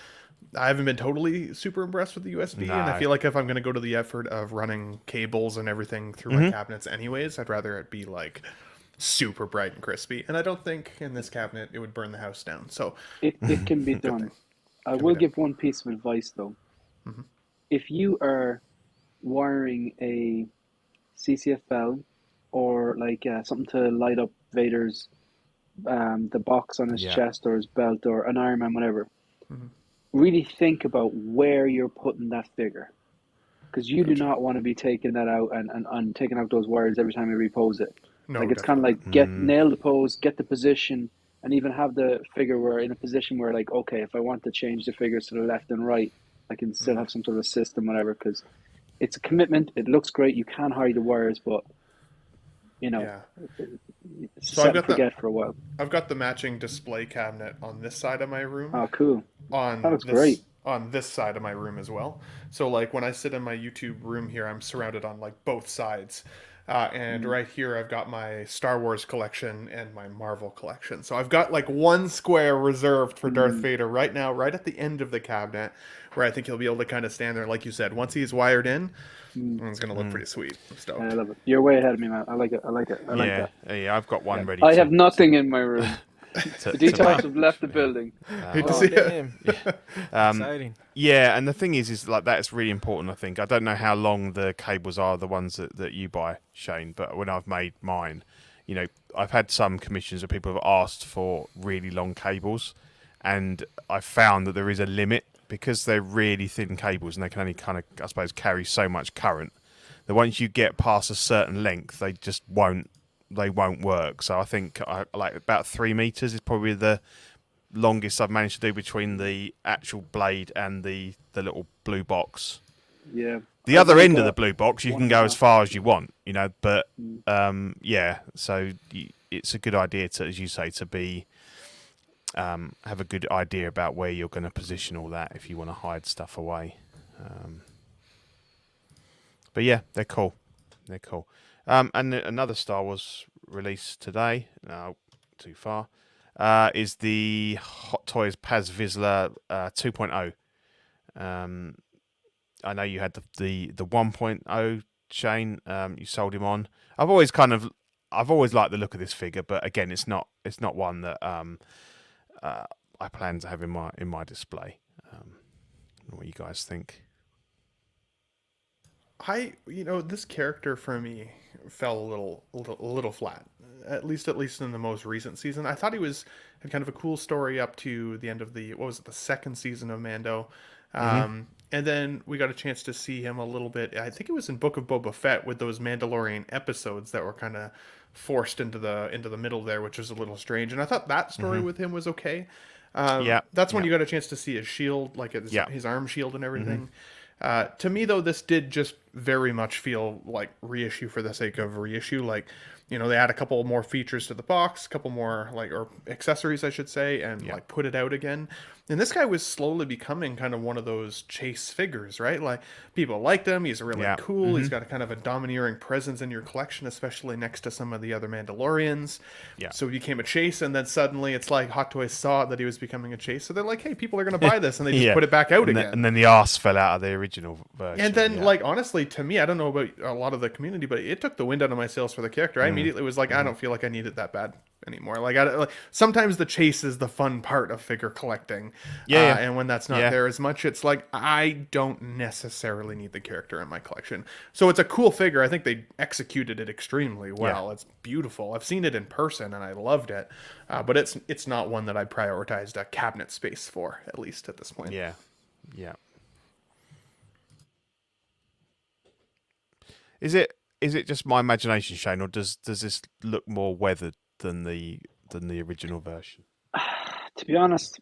I haven't been totally super impressed with the USB, and I feel like if I'm going to go to the effort of running cables and everything through my cabinets anyways, I'd rather it be like super bright and crispy, and I don't think in this cabinet it would burn the house down. So it can be done. I will give one piece of advice though. Mm-hmm. If you are wiring a CCFL or like something to light up Vader's the box on his chest or his belt or an Iron Man, whatever, really think about where you're putting that figure, because you do not want to be taking that out and taking out those wires every time you repose it. No, like it's kind of like nail the pose, get the position, and even have the figure where in a position where like, okay, if I want to change the figures to the left and right, I can still have some sort of system, whatever, because it's a commitment. It looks great. You can hide the wires, but you know, it's so set and forget for a while. I've got the matching display cabinet on this side of my room. Oh, cool. That looks great. On this side of my room as well. So like when I sit in my YouTube room here, I'm surrounded on like both sides. And right here, I've got my Star Wars collection and my Marvel collection. So I've got like one square reserved for Darth Vader right now, right at the end of the cabinet, where I think he'll be able to kind of stand there. Like you said, once he's wired in, it's going to look pretty sweet. I'm stoked. I love it. You're way ahead of me, man. I like it. I like that. Yeah, I've got one ready. I have nothing in my room. The details have left the building. Hate to see it. Exciting. Yeah, and the thing is like that's really important, I think. I don't know how long the cables are, the ones that you buy, Shane, but when I've made mine, I've had some commissions where people have asked for really long cables, and I've found that there is a limit because they're really thin cables and they can only kind of, I suppose, carry so much current. That once you get past a certain length, they just won't work. So I think like about 3 meters is probably the longest I've managed to do between the actual blade and the little blue box. Yeah. The other end of the blue box, you can go as far as you want, but so it's a good idea to, as you say, to be have a good idea about where you're going to position all that if you want to hide stuff away. But yeah, they're cool. And another Star Wars release today, no, too far, is the Hot Toys Paz Vizsla 2.0. I know you had the 1.0 Shane. You sold him on. I've always liked the look of this figure, but again, it's not one that I plan to have in my display. What do you guys think? This character for me fell a little flat. At least in the most recent season. I thought he had kind of a cool story up to the end of the second season of Mando. And then we got a chance to see him a little bit. I think it was in Book of Boba Fett with those Mandalorian episodes that were kind of forced into the middle there, which was a little strange. And I thought that story with him was okay. That's when you got a chance to see his shield, like his arm shield and everything. To me, though, this did just very much feel like reissue for the sake of reissue. Like, they add a couple more features to the box, a couple more or accessories, I should say, and put it out again. And this guy was slowly becoming kind of one of those chase figures, right? Like, people liked him. He's really cool. He's got a kind of a domineering presence in your collection, especially next to some of the other Mandalorians. Yeah. So he became a chase, and then suddenly it's like Hot Toys saw that he was becoming a chase. So they're like, hey, people are going to buy this, and they just put it back out again. And then the arse fell out of the original version. And then, honestly, to me, I don't know about a lot of the community, but it took the wind out of my sails for the character. I immediately was like, I don't feel like I need it that bad anymore. Sometimes the chase is the fun part of figure collecting. And when that's not there as much, it's like, I don't necessarily need the character in my collection. So it's a cool figure. I think they executed it extremely well. It's beautiful. I've seen it in person and I loved it. But it's not one that I prioritized a cabinet space for, at least at this point. Yeah. Is it just my imagination, Shane, or does this look more weathered than the original version? To be honest,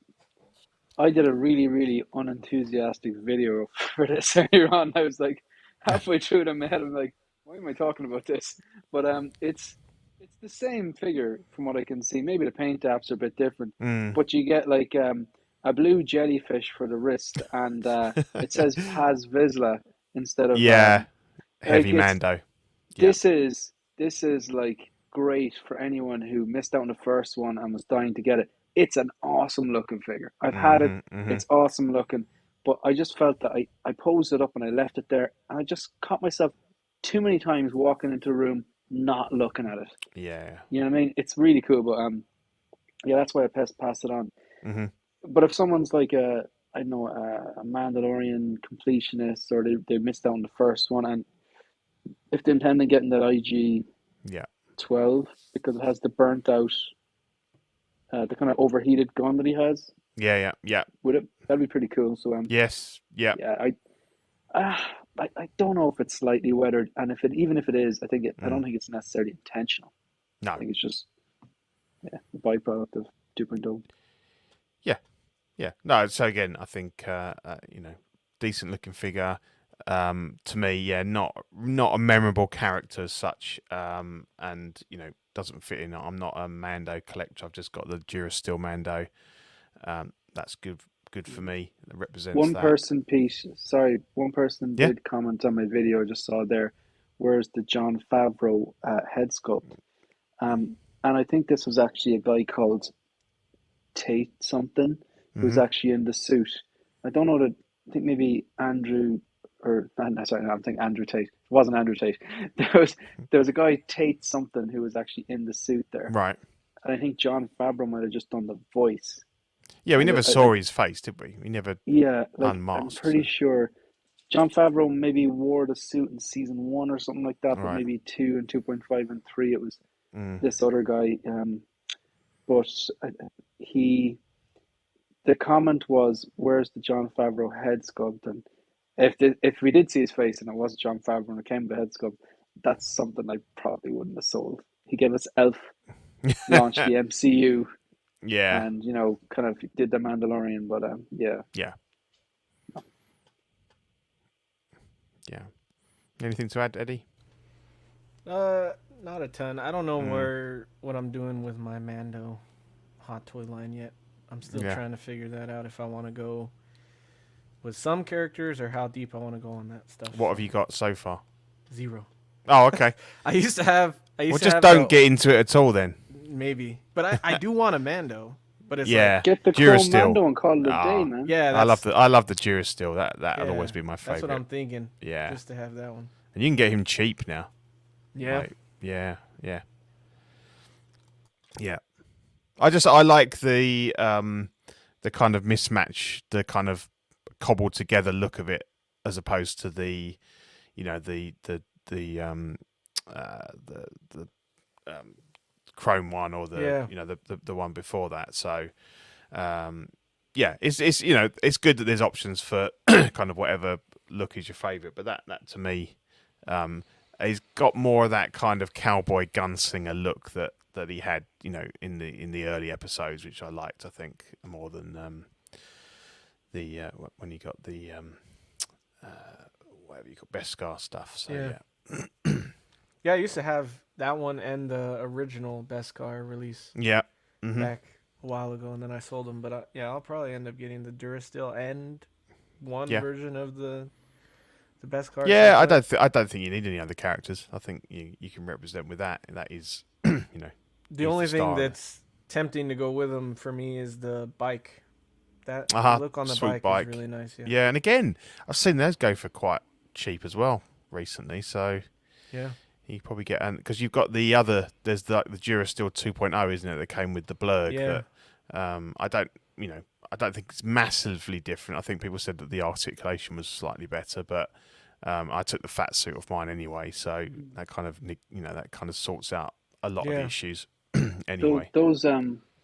I did a really, really unenthusiastic video for this earlier on. I was like halfway through it in my head, I'm like, why am I talking about this? But it's the same figure from what I can see. Maybe the paint apps are a bit different, but you get like a blue jellyfish for the wrist, and it says Paz Vizsla instead of heavy Mando. This is like great for anyone who missed out on the first one and was dying to get it. It's an awesome looking figure. I've had it. It's awesome looking. But I just felt that I posed it up and I left it there. And I just caught myself too many times walking into a room not looking at it. Yeah. You know what I mean? It's really cool. But that's why I passed it on. But if someone's like a Mandalorian completionist, or they missed out on the first one, and if they intend on getting that IG 12 because it has the burnt out, the kind of overheated gun that he has. Yeah. Would it? That'd be pretty cool. So yes. Yeah. Yeah. I don't know if it's slightly weathered, and even if it is, I don't think it's necessarily intentional. No. I think it's just a byproduct of 2.0. Yeah. No. So again, I think decent looking figure. To me, not a memorable character as such, and doesn't fit in. I'm not a Mando collector. I've just got the Durasteel Mando. That's good for me. It represents one that. person, Pete. Sorry, one person did comment on my video. I just saw there. Where's the Jon Favreau head sculpt? And I think this was actually a guy called Tate something who's actually in the suit. I don't know that. I think maybe Andrew. I'm thinking Andrew Tate. It wasn't Andrew Tate. There was a guy, Tate something, who was actually in the suit there. Right. And I think Jon Favreau might have just done the voice. Yeah, we never saw his face, did we? We never unmasked. I'm pretty sure Jon Favreau maybe wore the suit in season 1 or something like that, but maybe 2 and 2.5 and 3 it was this other guy. But he, the comment was, "Where's the John Favreau head sculpt?" And if we did see his face and it wasn't John Favreau and it came to head sculpt, that's something I probably wouldn't have sold. He gave us Elf, launched the MCU, Yeah. and kind of did the Mandalorian. But yeah. Anything to add, Eddie? Not a ton. I don't know what I'm doing with my Mando hot toy line yet. I'm still trying to figure that out, if I want to go with some characters or how deep I want to go on that stuff. What have you got so far? 0. Oh, okay. I used to have. Well, just don't get into it at all then. Maybe, but I do want a Mando. But it's get the Chrome Mando and call it a day, man. Yeah, I love the Durasteel. That'll always be my favorite. That's what I'm thinking. Yeah, just to have that one. And you can get him cheap now. Yeah. Like, yeah. I like the kind of mismatch, the kind of cobbled together look of it, as opposed to the chrome one or the one before that. So it's good that there's options for kind of whatever look is your favorite, but that to me he's got more of that kind of cowboy gunslinger look that he had in the early episodes, which I liked, I think, more than when you got the whatever you got Beskar stuff. So yeah, I used to have that one and the original Beskar release. Yeah. Back a while ago, and then I sold them. But I'll probably end up getting the Durasteel and one version of the Beskar. Yeah, I don't think you need any other characters. I think you can represent with that. That is, the only thing that's tempting to go with them for me is the bike. That look on the bike is really nice. Yeah, and again, I've seen those go for quite cheap as well recently. So yeah. You probably get, because you've got the other. There's the Durasteel 2.0, isn't it? That came with the blurg. Yeah. That, I don't think it's massively different. I think people said that the articulation was slightly better, but I took the fat suit off mine anyway, so that kind of sorts out a lot of the issues anyway. Those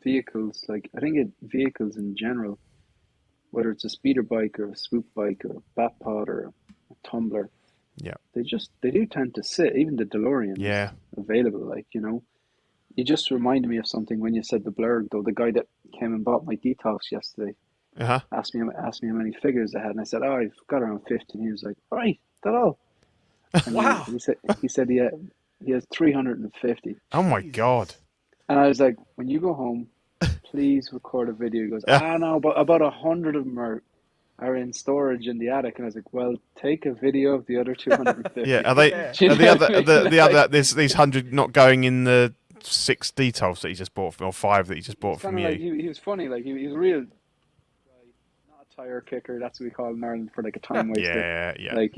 vehicles, like I think vehicles in general, whether it's a speeder bike or a swoop bike or a bat pod or a tumbler. Yeah, they do tend to sit. Even the DeLorean is available. Like you just reminded me of something when you said the blurg. Though the guy that came and bought my detox yesterday asked me how many figures I had, and I said, "Oh, I've got around 50." And he was like, "All right, that all?" And wow. He said he has 350. Oh my God! And I was like, "When you go home, please record a video." He goes, "No, but about 100 of them are in storage in the attic." And I was like, "Well, take a video of the other 250. Yeah, are they? Are the other these 100 not going in the 6 details that he just bought or 5 that he just bought from you? Like, he was funny. Like he was real, not a tire kicker. That's what we call it in Ireland, for like a time waster. Yeah. Like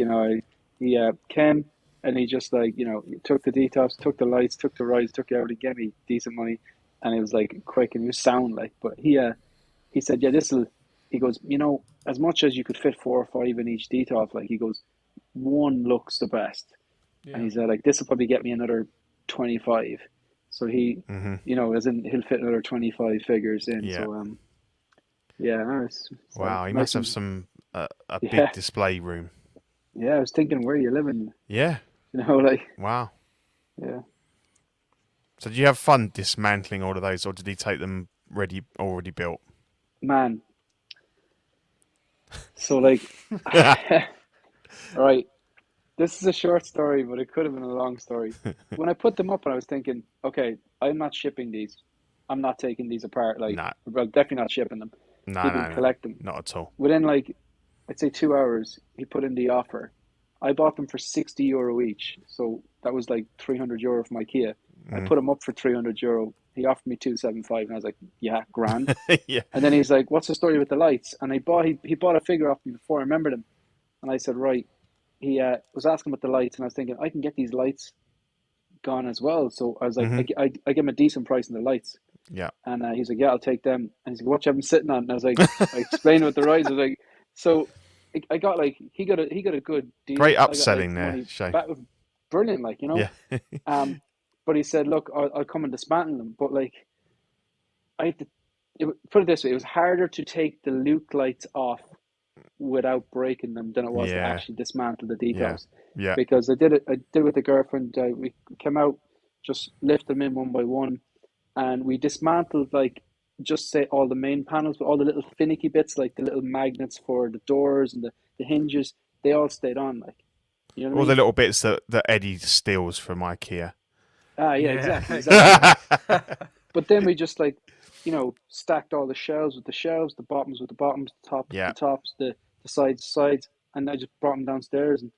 he came and he just he took the detox, took the lights, took the rides, took everything, gave me decent money, and it was like quick and it was sound like. But he said, "Yeah, this'll." He goes, as much as you could fit 4 or 5 in each detox, like he goes, one looks the best. Yeah. And he said, like, this will probably get me another 25. So he, as in he'll fit another 25 figures in. Yeah. So, wow, he must have some a big display room. Yeah, I was thinking, where are you living? Yeah. Wow. Yeah. So did you have fun dismantling all of those, or did he take them already built? Man. So right, this is a short story, but it could have been a long story. When I put them up, and I was thinking, okay, I'm not shipping these. I'm not taking these apart. Well, definitely not shipping them. No, collect them. Not at all. Within I'd say 2 hours, he put in the offer. I bought them for €60 each, so that was like €300 from IKEA. I put them up for €300. He offered me $275, and I was like, "Yeah, grand." Yeah. And then he's like, "What's the story with the lights?" And he bought a figure off me before I remembered him, and I said, "Right." He was asking about the lights, and I was thinking, I can get these lights gone as well. So I was like, I give him a decent price on the lights. Yeah. And he's like, "Yeah, I'll take them." And he's like, "What you have them sitting on?" And I was like, I explained about the rides. I was like, so I got he got a good deal. Great upselling there, Shay. Brilliant, Yeah. But but he said, look, I'll come and dismantle them. But like, I had to, put it this way, it was harder to take the Luke lights off without breaking them than it was to Yeah. actually dismantle the Yeah. decals. Yeah. Because I did it with the girlfriend. We came out, just lift them in one by one, and we dismantled like just say all the main panels, but all the little finicky bits, like the little magnets for the doors and the hinges, they all stayed on. Like, you know what I All mean? the little bits that Eddie steals from IKEA. Ah, yeah, Yeah. exactly. But then we just like, stacked all the shelves with the shelves, the bottoms with the bottoms, the top with Yeah. the tops, the sides, and I just brought him downstairs. And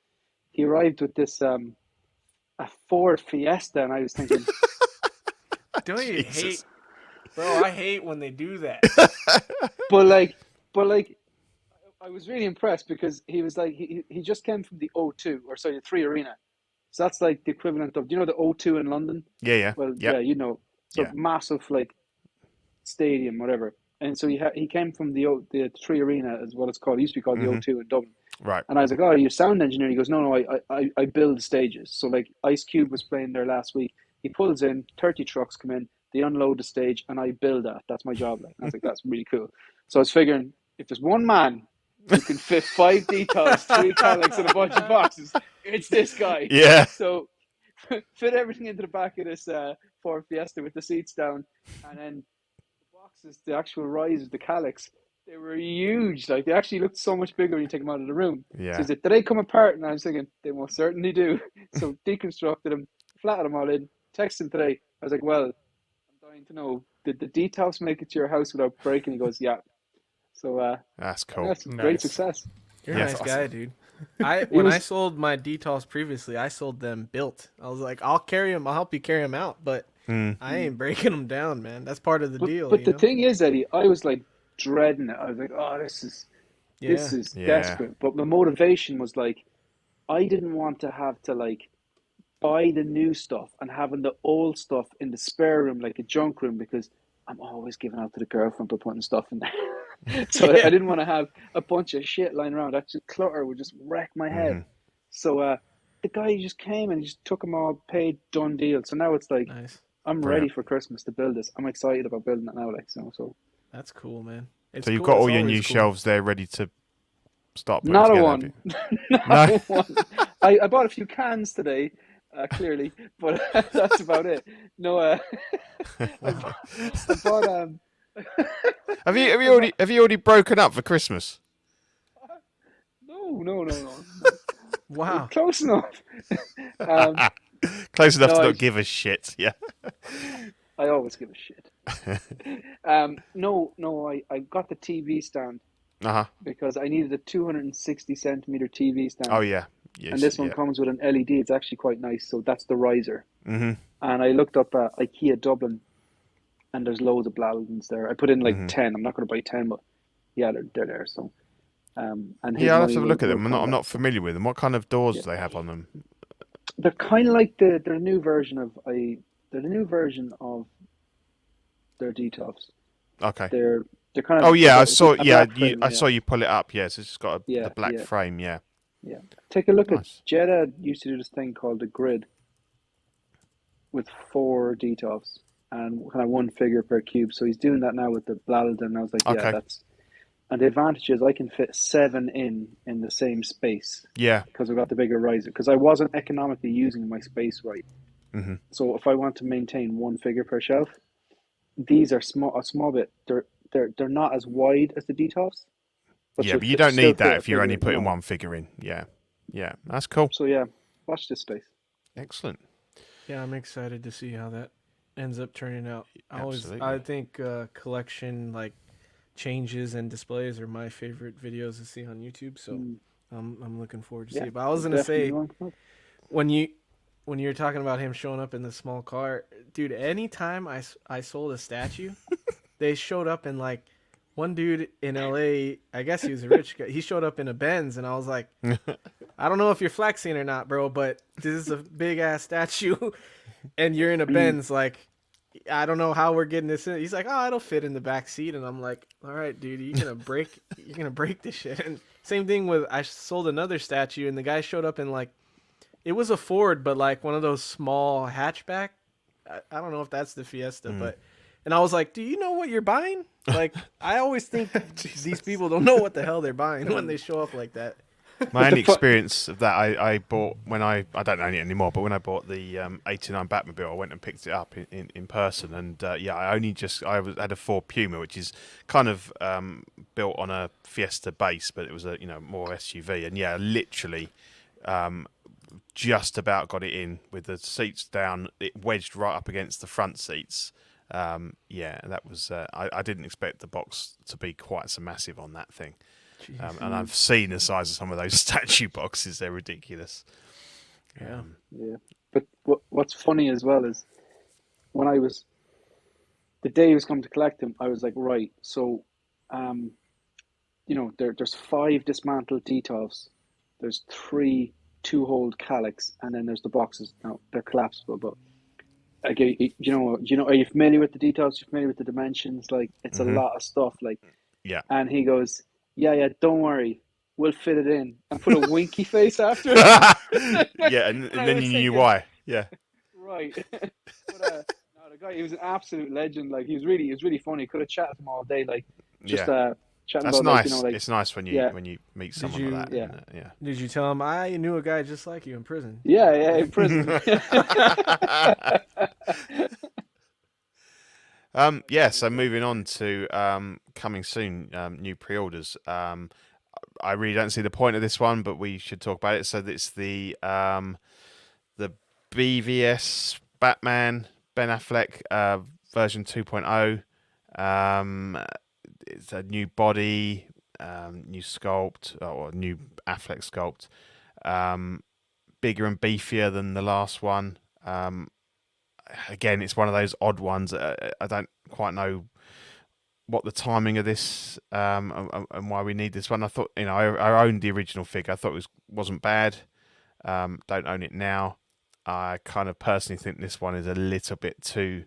he arrived with this a Ford Fiesta, and I was thinking, Don't you Jesus. hate, bro? I hate when they do that. but like, I was really impressed because he was like, he just came from the O2, or sorry, the 3 Arena. So that's like the equivalent of, the O2 in London? Yeah. Well, Yep. yeah, so Yeah. massive like stadium, whatever. And so he came from the 3 Arena, is what it's called. It used to be called the O2 in Dublin. Right. And I was like, oh, you're a sound engineer? He goes, no, I build stages. So like Ice Cube was playing there last week. He pulls in, 30 trucks come in, they unload the stage, and I build that. That's my job. Like, I was like, that's really cool. So I was figuring, if there's one man who can fit 5 decals, 3 colics, and a bunch of boxes, it's this guy. Yeah. So fit everything into the back of this Ford Fiesta with the seats down, and then the boxes, the actual risers, the calyx, they were huge. Like, they actually looked so much bigger when you take them out of the room. Yeah. So he said, do they come apart? And I was thinking, they most certainly do. So deconstructed them, flattened them all in, texted him today. I was like, well, I'm dying to know, did the detox make it to your house without breaking? He goes, yeah. So That's cool. that's great Nice. success. You're Yeah, a nice that's guy, awesome. dude. When I sold my detals previously, I sold them built. I was like, I'll carry them. I'll help you carry them out, but I ain't breaking them down, man. That's part of the deal. But you the know? thing is, Eddie, I was like dreading it. I was like, oh, this is Yeah. desperate. But the motivation was like, I didn't want to have to like buy the new stuff and having the old stuff in the spare room, like a junk room, because I'm always giving out to the girlfriend for putting stuff in there. So I didn't want to have a bunch of shit lying around. Actually, clutter would just wreck my head. So the guy just came and he just took them all, paid, done deal. So now it's like, Nice. I'm Brilliant. ready for Christmas to build this. I'm excited about building it now, like so. That's cool, man. So you've cool. got It's all your always new cool. shelves there ready to start putting Not a together, one. have you? Not a one. I bought a few cans today, clearly, but that's about it. No, I bought Have you already broken up for Christmas? no. Wow. Close enough. Close enough no, to I- not give a shit. Yeah. I always give a shit. No, I got the TV stand Uh huh. because I needed a 260 centimeter TV stand. Oh yeah. Yes, And this one yeah. comes with an LED. It's actually quite nice. So that's the riser. Mm-hmm. And I looked up IKEA Dublin, and there's loads of Bladens there. I put in like 10. I'm not going to buy 10, but yeah, they're there. So, and his Yeah, I'll have money to have a look at will them. I'm come not back. familiar with them. What kind of doors do they have on them? They're kind of like their new version of they're the new version of their Detox. Okay. They're kind of Oh yeah, I it's saw. a Yeah, black frame, I saw you pull it up. Yes, it's just got Yeah, the black yeah. frame. Yeah. Yeah. Take a look at Nice. Jeddah used to do this thing called the grid with 4 Detox and kind of 1 figure per cube. So he's doing that now with the Bladden, and I was like, Okay. yeah, that's. And the advantage is I can fit 7 in the same space Yeah. because I've got the bigger riser. Because I wasn't economically using my space right. Mm-hmm. So if I want to maintain 1 figure per shelf, these are a small bit. They're not as wide as the Detox. Yeah, you'll but you fit- don't still need fit that a if you're only figure, putting no. one figure in. Yeah. Yeah, that's cool. So yeah, watch this space. Excellent. Yeah, I'm excited to see how that ends up turning out. I Absolutely. think collection like changes and displays are my favorite videos to see on YouTube. So I'm looking forward to see. But I was gonna definitely say one. when you were talking about him showing up in the small car, dude. Anytime I sold a statue, they showed up in like. One dude in LA, I guess he was a rich guy. He showed up in a Benz, and I was like, I don't know if you're flexing or not, bro, but this is a big ass statue, and you're in a Benz. Like, I don't know how we're getting this in. He's like, oh, it'll fit in the back seat, and I'm like, all right, dude, you're gonna break this shit. And same thing with I sold another statue, and the guy showed up in like, it was a Ford, but like one of those small hatchback I don't know if that's the Fiesta, but and I was like, do you know what you're buying? Like, I always think these people don't know what the hell they're buying when they show up like that. My only experience of that, I bought when I don't own it anymore, but when I bought the 89 Batmobile, I went and picked it up in person, and yeah, I had a Ford Puma, which is kind of built on a Fiesta base, but it was a more SUV, and yeah, literally just about got it in with the seats down, it wedged right up against the front seats. Yeah, that was I didn't expect the box to be quite so massive on that thing. And I've seen the size of some of those statue boxes; they're ridiculous. Yeah. Yeah. But what's funny as well is when the day he was coming to collect them, I was like, right, so, there's 5 dismantled T-Toffs, there's 3 two-hold Calyx, and then there's the boxes. Now they're collapsible, but again, are you familiar with the details? You're familiar with the dimensions? Like, it's a lot of stuff. Like, Yeah. And he goes, yeah, don't worry, we'll fit it in, and put a winky face after it. Yeah, and then you knew why. Yeah. Right. But no, the guy, he was an absolute legend. Like, he was really funny. Could have chatted to him all day. Like, just chatting That's about nice. It's nice when you meet someone like that. Yeah. Yeah. Did you tell him I knew a guy just like you in prison? Yeah, in prison. So moving on to coming soon, new pre-orders. I really don't see the point of this one, but we should talk about it. So it's the BVS Batman Ben Affleck version 2.0. It's a new body, new sculpt, or new Affleck sculpt. Bigger and beefier than the last one. Again, it's one of those odd ones. I don't quite know what the timing of this and why we need this one. I thought, I owned the original figure. I thought it wasn't bad. Don't own it now. I kind of personally think this one is a little bit too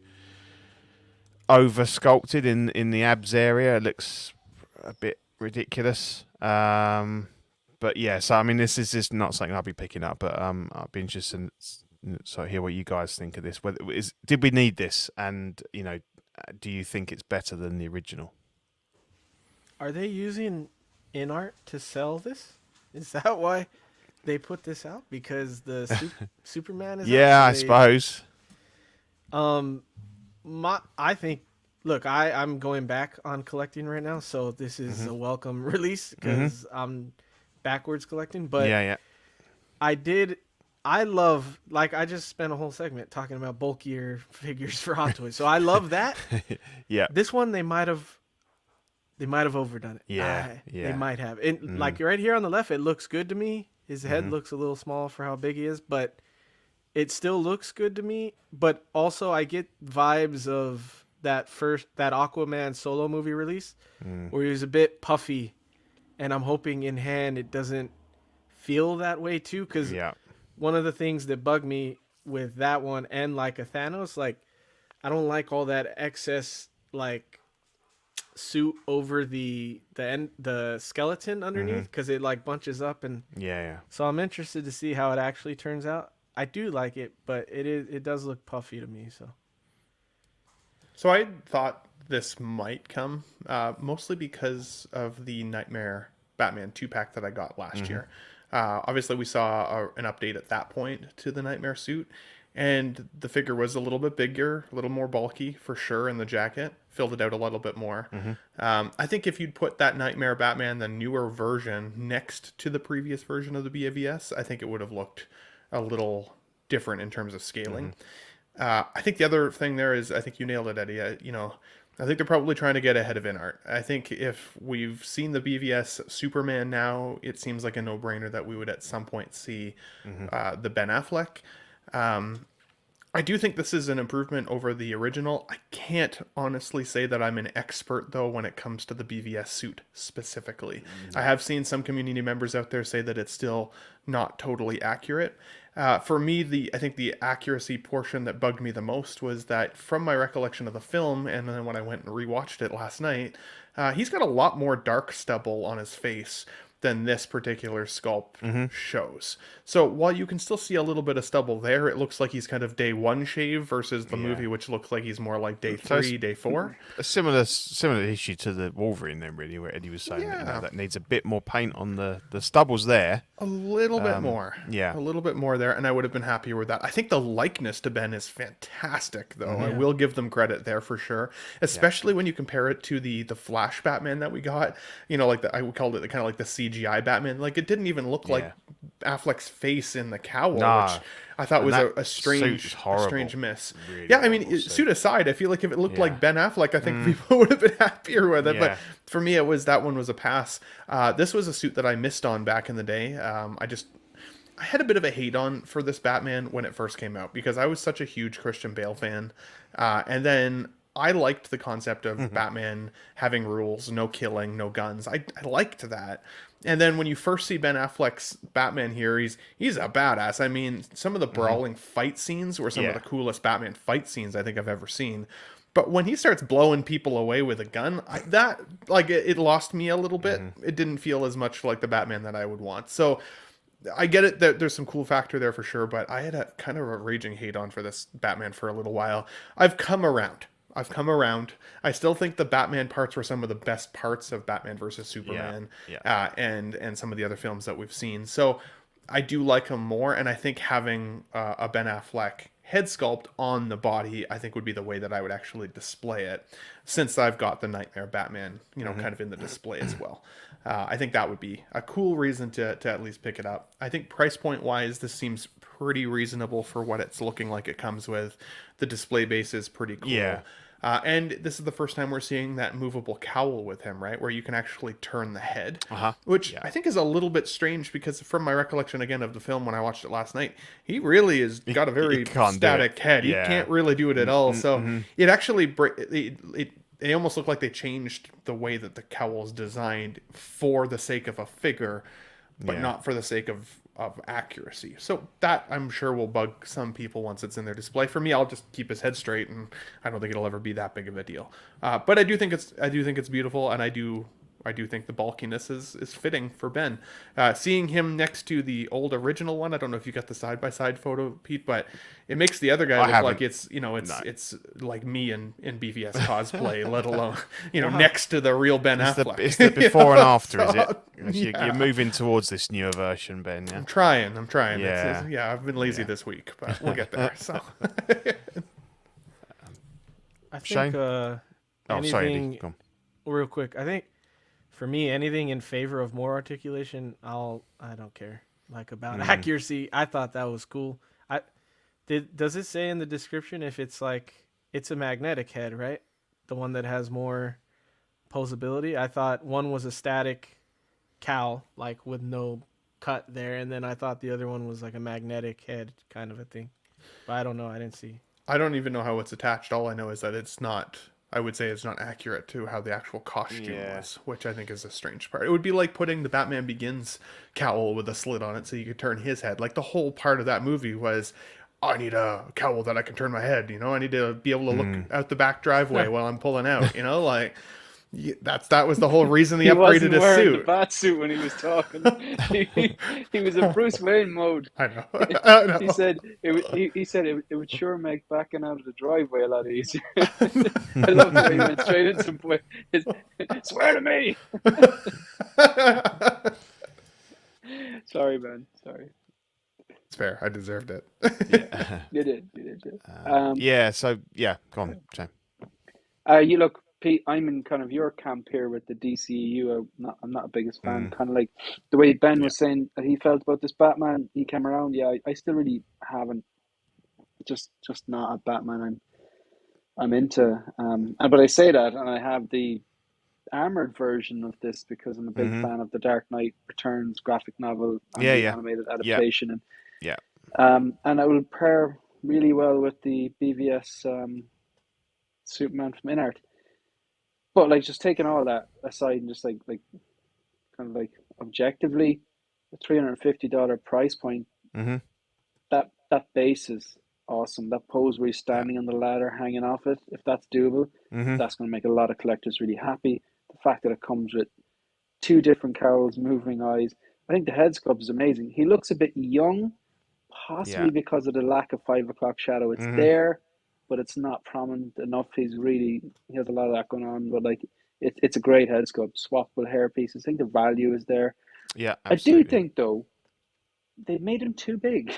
over sculpted in the abs area. It looks a bit ridiculous. But yeah, so I mean, this is just not something I'll be picking up. But I'd be interested to hear what you guys think of this. Did we need this? And do you think it's better than the original? Are they using InArt to sell this? Is that why they put this out? Because the Superman is Yeah, I suppose. I think. Look, I'm going back on collecting right now, so this is a welcome release because I'm backwards collecting. But yeah. I love, like, I just spent a whole segment talking about bulkier figures for Hot Toys, so I love that. Yeah. This one they might have overdone it. Yeah. They might have. Like right here on the left, it looks good to me. His head looks a little small for how big he is, but it still looks good to me. But also, I get vibes of that Aquaman solo movie release where he was a bit puffy, and I'm hoping in hand it doesn't feel that way too, because one of the things that bugged me with that one and like a Thanos, like, I don't like all that excess like suit over the skeleton underneath, because it like bunches up, and so I'm interested to see how it actually turns out. I do like it, but it does look puffy to me. So I thought this might come mostly because of the Nightmare Batman 2-pack that I got last year. Obviously, we saw an update at that point to the Nightmare suit, and the figure was a little bit bigger, a little more bulky for sure in the jacket, filled it out a little bit more. I think if you'd put that Nightmare Batman, the newer version, next to the previous version of the BAVS, I think it would have looked a little different in terms of scaling. I think the other thing there is, I think you nailed it, Eddie. I think they're probably trying to get ahead of InArt. I think if we've seen the BVS Superman now, it seems like a no-brainer that we would at some point see the Ben Affleck. I do think this is an improvement over the original. I can't honestly say that I'm an expert, though, when it comes to the BVS suit specifically. I have seen some community members out there say that it's still not totally accurate. For me, I think the accuracy portion that bugged me the most was that from my recollection of the film, and then when I went and rewatched it last night, he's got a lot more dark stubble on his face than this particular sculpt shows. So while you can still see a little bit of stubble there, it looks like he's kind of day 1 shave versus the movie, which looks like he's more like day 3, day 4. A similar issue to the Wolverine then, really, where Eddie was saying that, that needs a bit more paint on the stubbles there. A little bit more. Yeah. A little bit more there, and I would have been happier with that. I think the likeness to Ben is fantastic, though. I will give them credit there for sure, especially when you compare it to the Flash Batman that we got. You know, like I called it kind of like the CGI Batman. Like, it didn't even look like Affleck's face in the cowl, which I thought was a strange miss. Really I mean, suit aside, I feel like if it looked like Ben Affleck, I think people would have been happier with it. But for me, that one was a pass. This was a suit that I missed on back in the day. I had a bit of a hate on for this Batman when it first came out because I was such a huge Christian Bale fan. And then I liked the concept of Batman having rules, no killing, no guns. I liked that. And then when you first see Ben Affleck's Batman here, he's a badass. I mean, some of the brawling fight scenes were some of the coolest Batman fight scenes I think I've ever seen. But when he starts blowing people away with a gun, it lost me a little bit. It didn't feel as much like the Batman that I would want. So I get it that there's some cool factor there for sure, but I had a kind of a raging hate on for this Batman for a little while. I've come around. I still think the Batman parts were some of the best parts of Batman versus Superman, and some of the other films that we've seen. So I do like him more, and I think having a Ben Affleck head sculpt on the body, I think would be the way that I would actually display it, since I've got the Nightmare Batman, kind of in the display as well. I think that would be a cool reason to at least pick it up. I think price point wise, this seems pretty reasonable for what it's looking like it comes with. The display base is pretty cool. Yeah. And this is the first time we're seeing that movable cowl with him, right? Where you can actually turn the head, which I think is a little bit strange because from my recollection again of the film when I watched it last night, he really has got a very static head. He can't really do it at all. So it actually, they almost look like they changed the way that the cowl is designed for the sake of a figure, but not for the sake of accuracy. So that I'm sure will bug some people once it's in their display. For me, I'll just keep his head straight, and I don't think it'll ever be that big of a deal. But I do think it's beautiful, and I do think the bulkiness is fitting for Ben. Seeing him next to the old original one, I don't know if you got the side by side photo, Pete, but it makes the other guy look like it's like me in BVS cosplay, let alone next to the real Ben Affleck. It's the before and after, is it? You're moving towards this newer version, Ben. Yeah? I'm trying. Yeah, I've been lazy this week, but we'll get there. So, I think Shane? Sorry, Andy. Go on. Real quick, I think for me, anything in favor of more articulation, I don't care. Like about accuracy, I thought that was cool. Does it say in the description if it's a magnetic head, right? The one that has more posability. I thought one was a static cowl, like with no cut there, and then I thought the other one was like a magnetic head kind of a thing. But I don't know. I didn't see. I don't even know how it's attached. All I know is that it's not. I would say it's not accurate to how the actual costume was, which I think is a strange part. It would be like putting the Batman Begins cowl with a slit on it so you could turn his head. Like the whole part of that movie was, I need a cowl that I can turn my head. I need to be able to look out the back driveway while I'm pulling out. That was the whole reason he upgraded his suit. The bat suit when he was talking. he was in Bruce Wayne mode. I know. He said it would sure make backing out of the driveway a lot easier. I love the way he went straight into point. Swear to me. Sorry, man. Sorry. It's fair. I deserved it. You did. Go on, Sam. You look, Pete, I'm in kind of your camp here with the DCEU. I'm not a biggest fan. Kind of like the way Ben was saying that he felt about this Batman. He came around. Yeah, I still really haven't. Just not a Batman I'm into. But I say that, and I have the armored version of this because I'm a big fan of the Dark Knight Returns graphic novel and the animated adaptation. And it will pair really well with the BVS Superman from InArt. But just taking all that aside and just like kind of like objectively, a $350 price point, that base is awesome. That pose where he's standing on the ladder hanging off it, if that's doable, that's going to make a lot of collectors really happy. The fact that it comes with two different cows, moving eyes. I think the head sculpt is amazing. He looks a bit young, Yeah. possibly because of the lack of 5 o'clock shadow. It's Hmm. there, but it's not prominent enough. He has a lot of that going on. But like, it's a great head sculpt. Swappable hair pieces. I think the value is there. Yeah, I do absolutely. think though they made him too big.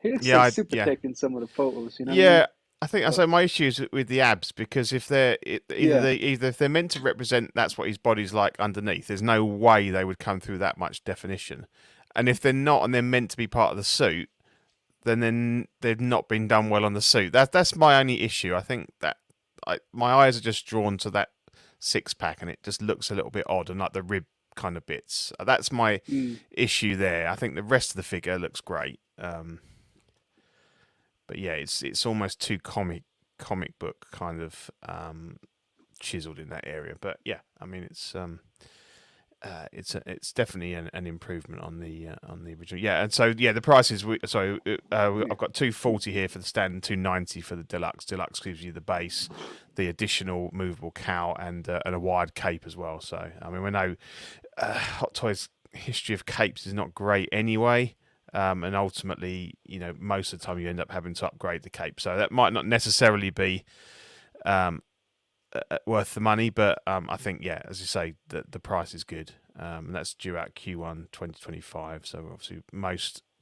He looks Yeah, like super yeah. thick in some of the photos. You know what I mean? Yeah, I think that's But my issues with the abs because if they're yeah, either if they're meant to represent that's what his body's like underneath, there's no way they would come through that much definition. And if they're not and they're meant to be part of the suit, then they've not been done well on the suit. That's my only issue. I think that my eyes are just drawn to that six pack, and it just looks a little bit odd and like the rib kind of bits. That's my mm, issue there. I think the rest of the figure looks great. But yeah, it's almost too comic book kind of chiseled in that area. But yeah, I mean it's definitely an improvement on the original. Yeah, and so yeah, the prices. I've got 240 here for the standard, 290 for the deluxe. Deluxe gives you the base, the additional movable cow, and a wide cape as well. So I mean, we know Hot Toys history of capes is not great anyway. And ultimately, most of the time you end up having to upgrade the cape. So that might not necessarily be worth the money, but I think, yeah, as you say, the price is good. And that's due out Q1 2025. So obviously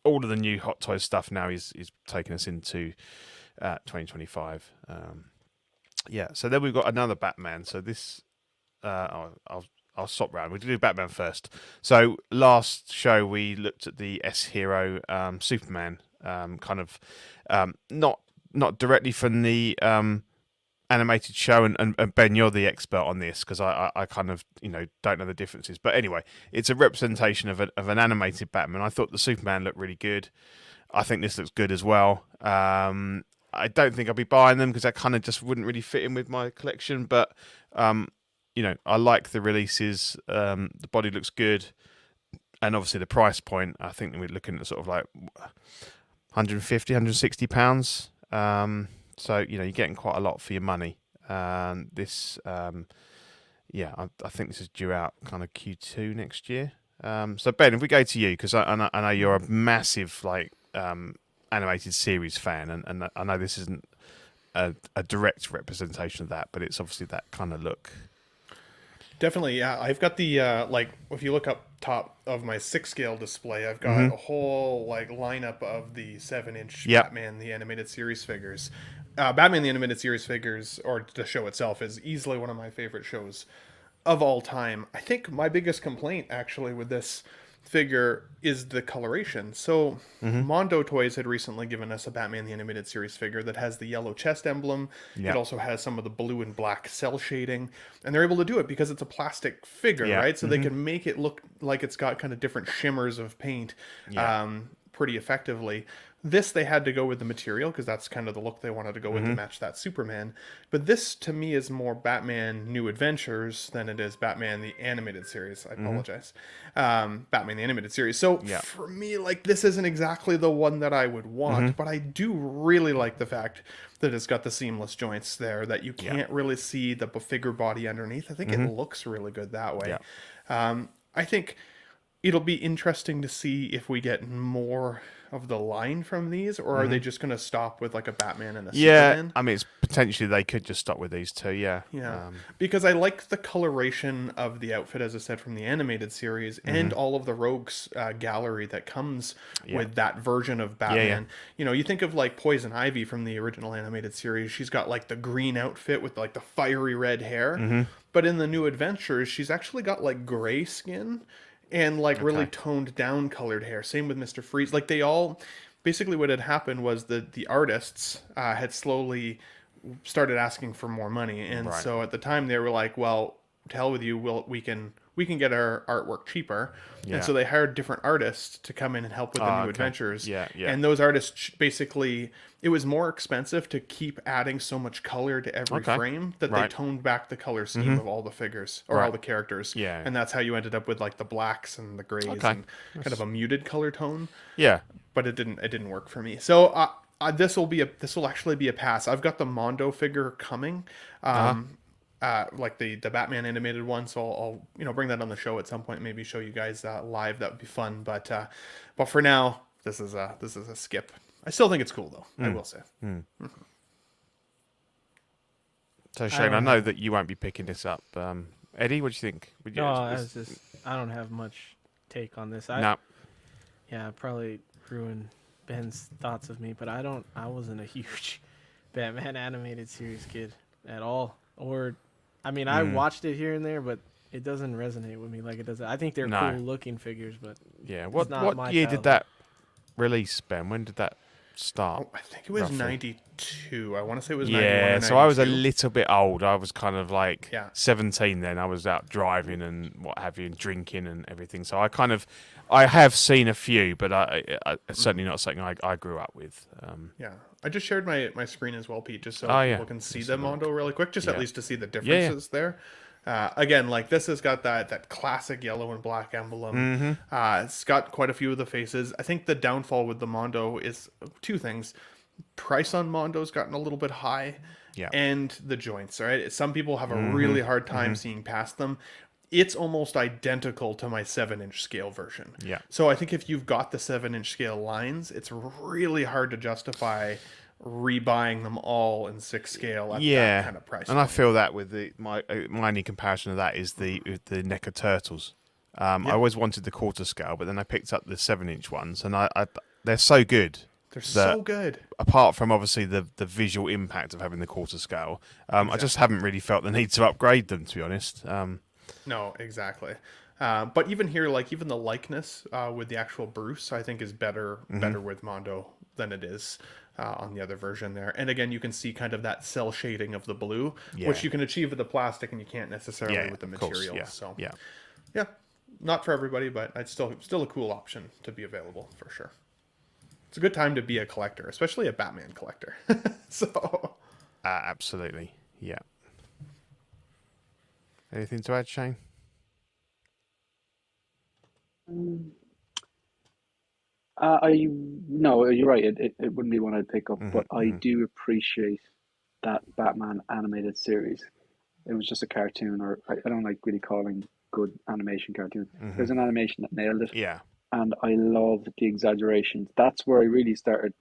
all of the new Hot Toys stuff now is taking us into 2025. Yeah, so then we've got another Batman. So this, I'll swap round. We'll do Batman first. So last show we looked at the S Hero Superman, kind of not directly from the animated show. And Ben, you're the expert on this because I kind of don't know the differences. But anyway, it's a representation of an animated Batman. I thought the Superman looked really good. I think this looks good as well. I don't think I'll be buying them because that kind of just wouldn't really fit in with my collection. But I like the releases. The body looks good, and obviously the price point. I think we're looking at sort of like 150, 160 pounds. So you're getting quite a lot for your money. This, yeah, I think this is due out kind of Q2 next year. So Ben, if we go to you, because I know you're a massive animated series fan, and I know this isn't a direct representation of that, but it's obviously that kind of look. Definitely, yeah. I've got the if you look up top of my 6 scale display, I've got a whole lineup of the 7-inch Batman the Animated Series figures. Batman the Animated Series figures, or the show itself, is easily one of my favorite shows of all time. I think my biggest complaint actually with this figure is the coloration. So Mondo Toys had recently given us a Batman the Animated Series figure that has the yellow chest emblem. It also has some of the blue and black cell shading, and they're able to do it because it's a plastic figure, right? So they can make it look like it's got kind of different shimmers of paint pretty effectively. This, they had to go with the material because that's kind of the look they wanted to go with to match that Superman. But this, to me, is more Batman New Adventures than it is Batman the Animated Series. I apologize. Batman the Animated Series. So for me, this isn't exactly the one that I would want, but I do really like the fact that it's got the seamless joints there, that you can't really see the figure body underneath. I think it looks really good that way. I think it'll be interesting to see if we get more of the line from these, or are they just going to stop with a Batman and a Superman? I mean, it's potentially they could just stop with these two. Yeah. Because I like the coloration of the outfit, as I said, from the animated series, and all of the rogues gallery that comes with that version of Batman. You think of Poison Ivy from the original animated series. She's got the green outfit with the fiery red hair, but in the New Adventures, she's actually got gray skin and really toned down colored hair. Same with Mr. Freeze. They all, basically what had happened was that the artists had slowly started asking for more money, and so at the time they were like, well, to hell with you, we can get our artwork cheaper. And so they hired different artists to come in and help with the New Adventures. And those artists, basically, it was more expensive to keep adding so much color to every frame that they toned back the color scheme of all the figures, or all the characters. And that's how you ended up with the blacks and the grays and kind of a muted color tone. But it didn't work for me. So this will actually be a pass. I've got the Mondo figure coming. like the Batman animated one. So I'll bring that on the show at some point. Maybe show you guys live. That would be fun. But for now, this is a skip. I still think it's cool though. I will say. So Shane, I know that you won't be picking this up. Eddie, what do you think? No, I don't have much take on this. No. Yeah, I probably ruined Ben's thoughts of me, but I wasn't a huge Batman animated series kid at all. Or, I mean, I watched it here and there, but it doesn't resonate with me like it does. I think they're cool looking figures, but yeah. What year did that release, Ben? When did that start? I think it was roughly 92. I want to say it was 91 or 92. So I was a little bit old. I was kind of like 17 then. I was out driving and what have you, and drinking and everything. So I have seen a few, but I certainly not something I grew up with. I just shared my screen as well, Pete, just so people can see the Mondo really quick, just at least to see the differences there. Again, like this has got that classic yellow and black emblem. It's got quite a few of the faces. I think the downfall with the Mondo is two things. Price on Mondo's gotten a little bit high, and the joints. Right, some people have a really hard time seeing past them. It's almost identical to my 7-inch scale version. Yeah. So I think if you've got the 7-inch scale lines, it's really hard to justify rebuying them all in 6 scale at that kind of price. And I feel that with my only comparison of that is the NECA Turtles. I always wanted the quarter scale, but then I picked up the 7-inch ones, and they're so good. They're so good. Apart from obviously the visual impact of having the quarter scale, I just haven't really felt the need to upgrade them, to be honest. No, exactly. But even here, like even the likeness with the actual Bruce, I think is better with Mondo than it is on the other version there. And again, you can see kind of that cell shading of the blue, which you can achieve with the plastic and you can't necessarily with the materials. So yeah, not for everybody, but it's still a cool option to be available for sure. It's a good time to be a collector, especially a Batman collector. So absolutely, yeah. Anything to add, Shane? No, you're right. It wouldn't be one I'd pick up, but I do appreciate that Batman animated series. It was just a cartoon, or I don't like really calling good animation cartoons. There's an animation that nailed it. Yeah. And I loved the exaggerations. That's where I really started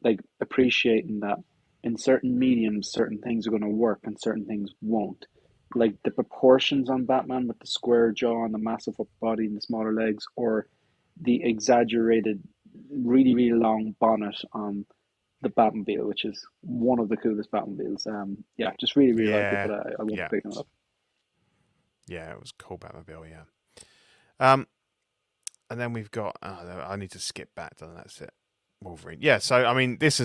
like appreciating that in certain mediums, certain things are going to work and certain things won't. Like the proportions on Batman with the square jaw and the massive upper body and the smaller legs, or the exaggerated, really, really long bonnet on the Batmobile, which is one of the coolest Batmobiles. Just really, really like it, but I won't be picking it up. Yeah, it was cool Batmobile, yeah. And then we've got, I need to skip back, and that's it. Wolverine. Yeah, so, I mean, this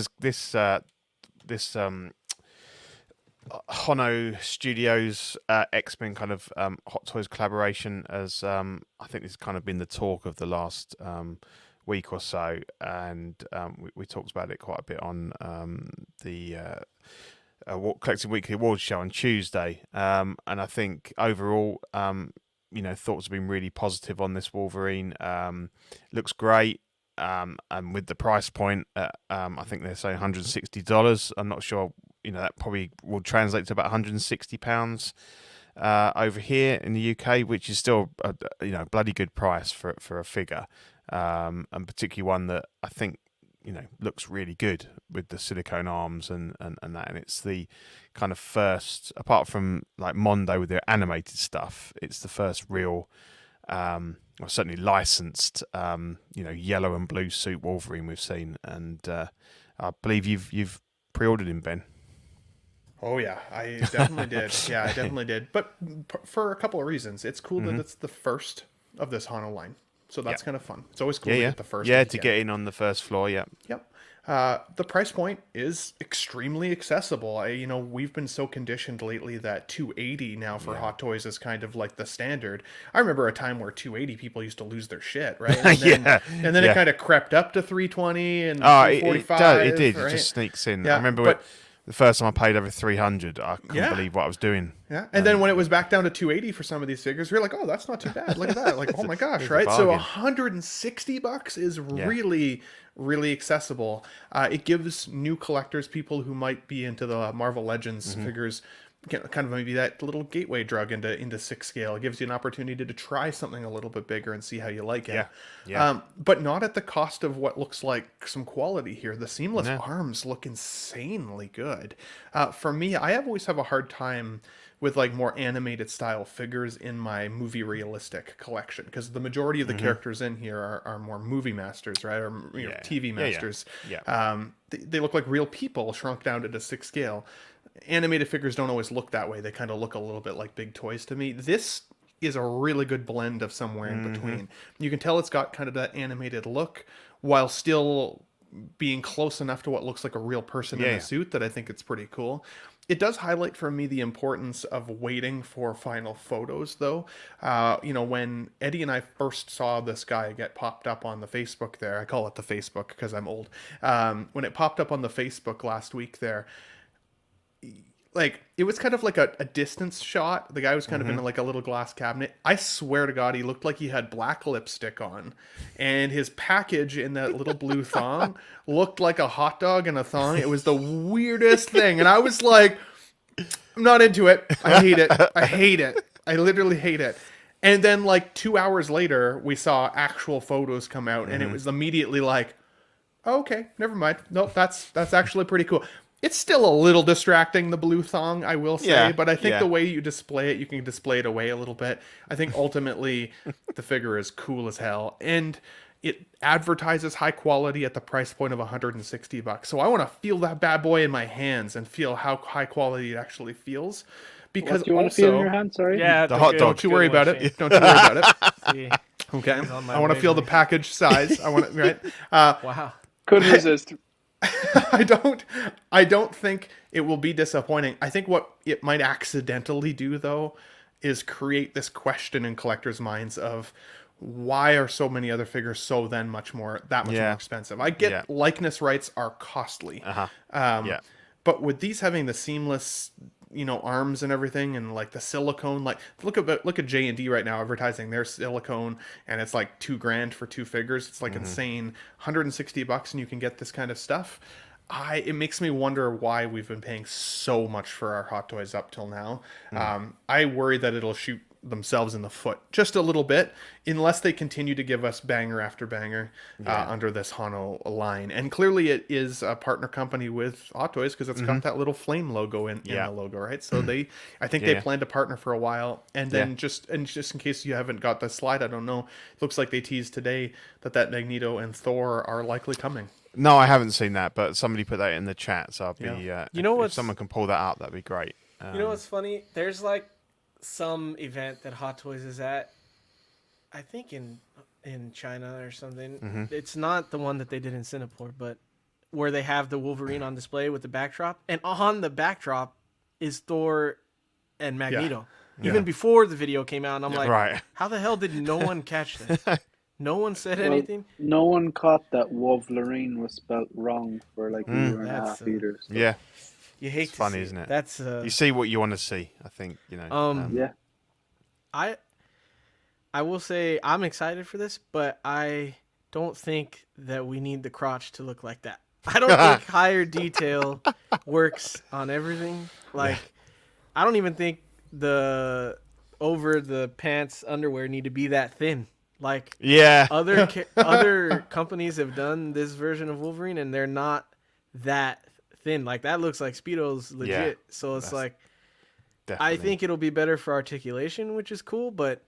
Hono Studios X-Men kind of Hot Toys collaboration, as I think this has kind of been the talk of the last week or so, and we talked about it quite a bit on the Collecting Weekly Awards show on Tuesday, and I think overall, thoughts have been really positive on this Wolverine. Looks great. And with the price point, I think they're saying $160. I'm not sure. That probably will translate to about £160 over here in the UK, which is still a bloody good price for a figure, and particularly one that I think looks really good with the silicone arms and that. And it's the kind of first, apart from like Mondo with their animated stuff, it's the first real, certainly licensed, yellow and blue suit Wolverine we've seen, and I believe you've pre-ordered him, Ben. Oh yeah, I definitely did. Yeah, I definitely did. But for a couple of reasons, it's cool that it's the first of this Hano line, so that's kind of fun. It's always cool to get the first. Yeah, to get in on the first floor. Yeah. Yep. The price point is extremely accessible. We've been so conditioned lately that $280 now for Hot Toys is kind of like the standard. I remember a time where $280 people used to lose their shit, right? And then it kind of crept up to $320 and $345. It did. Right? It just sneaks in. Yeah, I remember the first time I paid over $300, I couldn't believe what I was doing. Yeah, and then when it was back down to $280 for some of these figures, we were like, "Oh, that's not too bad. Look at that! Like, oh my gosh, right?" So $160 is really, really accessible. It gives new collectors, people who might be into the Marvel Legends figures, kind of maybe that little gateway drug into 6 scale. It gives you an opportunity to try something a little bit bigger and see how you like it. Yeah. But not at the cost of what looks like some quality here. The seamless Yeah. arms look insanely good. For me, I always have a hard time with like more animated style figures in my movie realistic collection, because the majority of the characters in here are more movie masters, right? Or TV masters. Yeah. They look like real people shrunk down to 6 scale. Animated figures don't always look that way. They kind of look a little bit like big toys to me. This is a really good blend of somewhere in between. You can tell it's got kind of that animated look while still being close enough to what looks like a real person in a suit that I think it's pretty cool. It does highlight for me the importance of waiting for final photos, though. When Eddie and I first saw this guy get popped up on the Facebook there, I call it the Facebook because I'm old. When it popped up on the Facebook last week there, like, it was kind of like a distance shot. The guy was kind of in like a little glass cabinet. I swear to God, he looked like he had black lipstick on, and his package in that little blue thong looked like a hot dog in a thong. It was the weirdest thing, and I was like, I'm not into it. I hate it. I hate it. I literally hate it. And then like 2 hours later, we saw actual photos come out, and it was immediately like, oh, okay, never mind. Nope, that's actually pretty cool. It's still a little distracting, the blue thong, I will say, but I think the way you display it, you can display it away a little bit. I think ultimately the figure is cool as hell, and it advertises high quality at the price point of $160. So I want to feel that bad boy in my hands and feel how high quality it actually feels. Because what do you want to feel in your hand? Sorry. Yeah, The hot dog. Don't you worry about it. Don't you worry about it. See, Okay. on my I want to feel the wavelength. package size. I want to, right? Wow. Couldn't resist. I don't think it will be disappointing. I think what it might accidentally do, though, is create this question in collectors' minds of why are so many other figures that much more expensive. I get likeness rights are costly. But with these having the seamless, arms and everything, and like the silicone, like look at J&D right now advertising their silicone, and it's like $2,000 for 2 figures. It's like insane. $160 and you can get this kind of stuff. It makes me wonder why we've been paying so much for our Hot Toys up till now. I worry that it'll shoot themselves in the foot just a little bit unless they continue to give us banger after banger under this Hano line. And clearly it is a partner company with Hot Toys because it's got that little flame logo in the logo, right? So I think they plan to partner for a while. And then just in case you haven't got the slide, I don't know, it looks like they teased today that Magneto and Thor are likely coming. No, I haven't seen that, but somebody put that in the chat, so I'll be. what? If someone can pull that up, that'd be great. You know what's funny? There's like some event that Hot Toys is at, I think in China or something. It's not the one that they did in Singapore, but where they have the Wolverine on display with the backdrop, and on the backdrop is Thor and Magneto. Even before the video came out, and I'm like, how the hell did no one catch this? No one said anything. No one caught that Wolverine was spelled wrong for like a year and a half either. So. Yeah. You hate It's to funny, see isn't it? That's you see what you want to see. I think yeah. I will say I'm excited for this, but I don't think that we need the crotch to look like that. I don't think higher detail works on everything. Like, I don't even think the over the pants underwear need to be that thin. Like, other companies have done this version of Wolverine, and they're not that thin. Like, that looks like Speedo's legit. So it's like, definitely. I think it'll be better for articulation, which is cool, but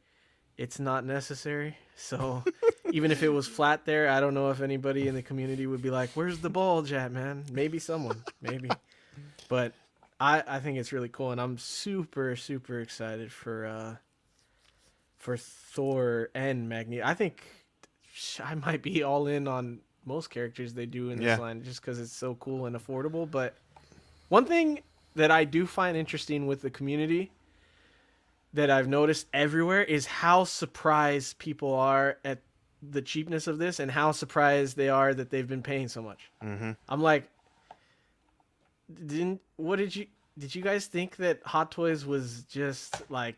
it's not necessary. So even if it was flat there, I don't know if anybody in the community would be like, where's the bulge at, man? Maybe someone, maybe. But I think it's really cool, and I'm super, super excited for Thor and Magneto. I think I might be all in on most characters they do in this line just because it's so cool and affordable. But one thing that I do find interesting with the community that I've noticed everywhere is how surprised people are at the cheapness of this and how surprised they are that they've been paying so much. I'm like, did you guys think that Hot Toys was just like,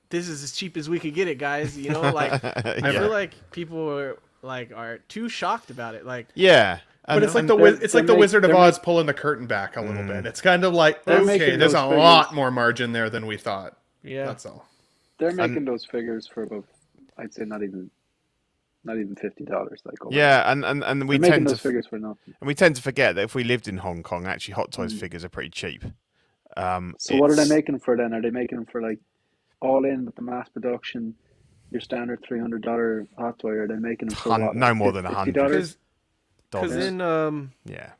this is as cheap as we could get it, guys? I feel like people are too shocked about it. Like, But it's like the Wizard of Oz pulling the curtain back a little bit. It's kind of like, okay, there's a lot more margin there than we thought. Yeah, that's all. They're making those figures for about, I'd say, not even $50. Like, and we they're making tend those to figures for nothing. and we tend to forget that if we lived in Hong Kong, actually, Hot Toys figures are pretty cheap. So what are they making for then? Are they making them for like all in with the mass production, your standard $300 Hot Toy? Or are they making them for what, no more than $100? Because in yeah,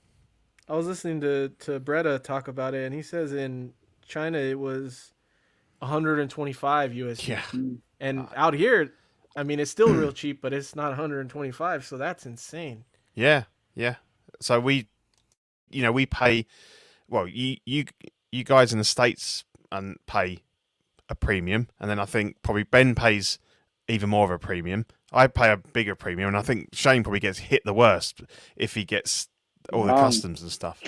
I was listening to Bretta talk about it, and he says in China it was 125 USD. yeah. And out here, I mean, it's still real cheap, but it's not 125, so that's insane. Yeah. So we pay. Well, you guys in the States pay a premium, and then I think probably Ben pays even more of a premium. I pay a bigger premium, and I think Shane probably gets hit the worst if he gets all the customs and stuff.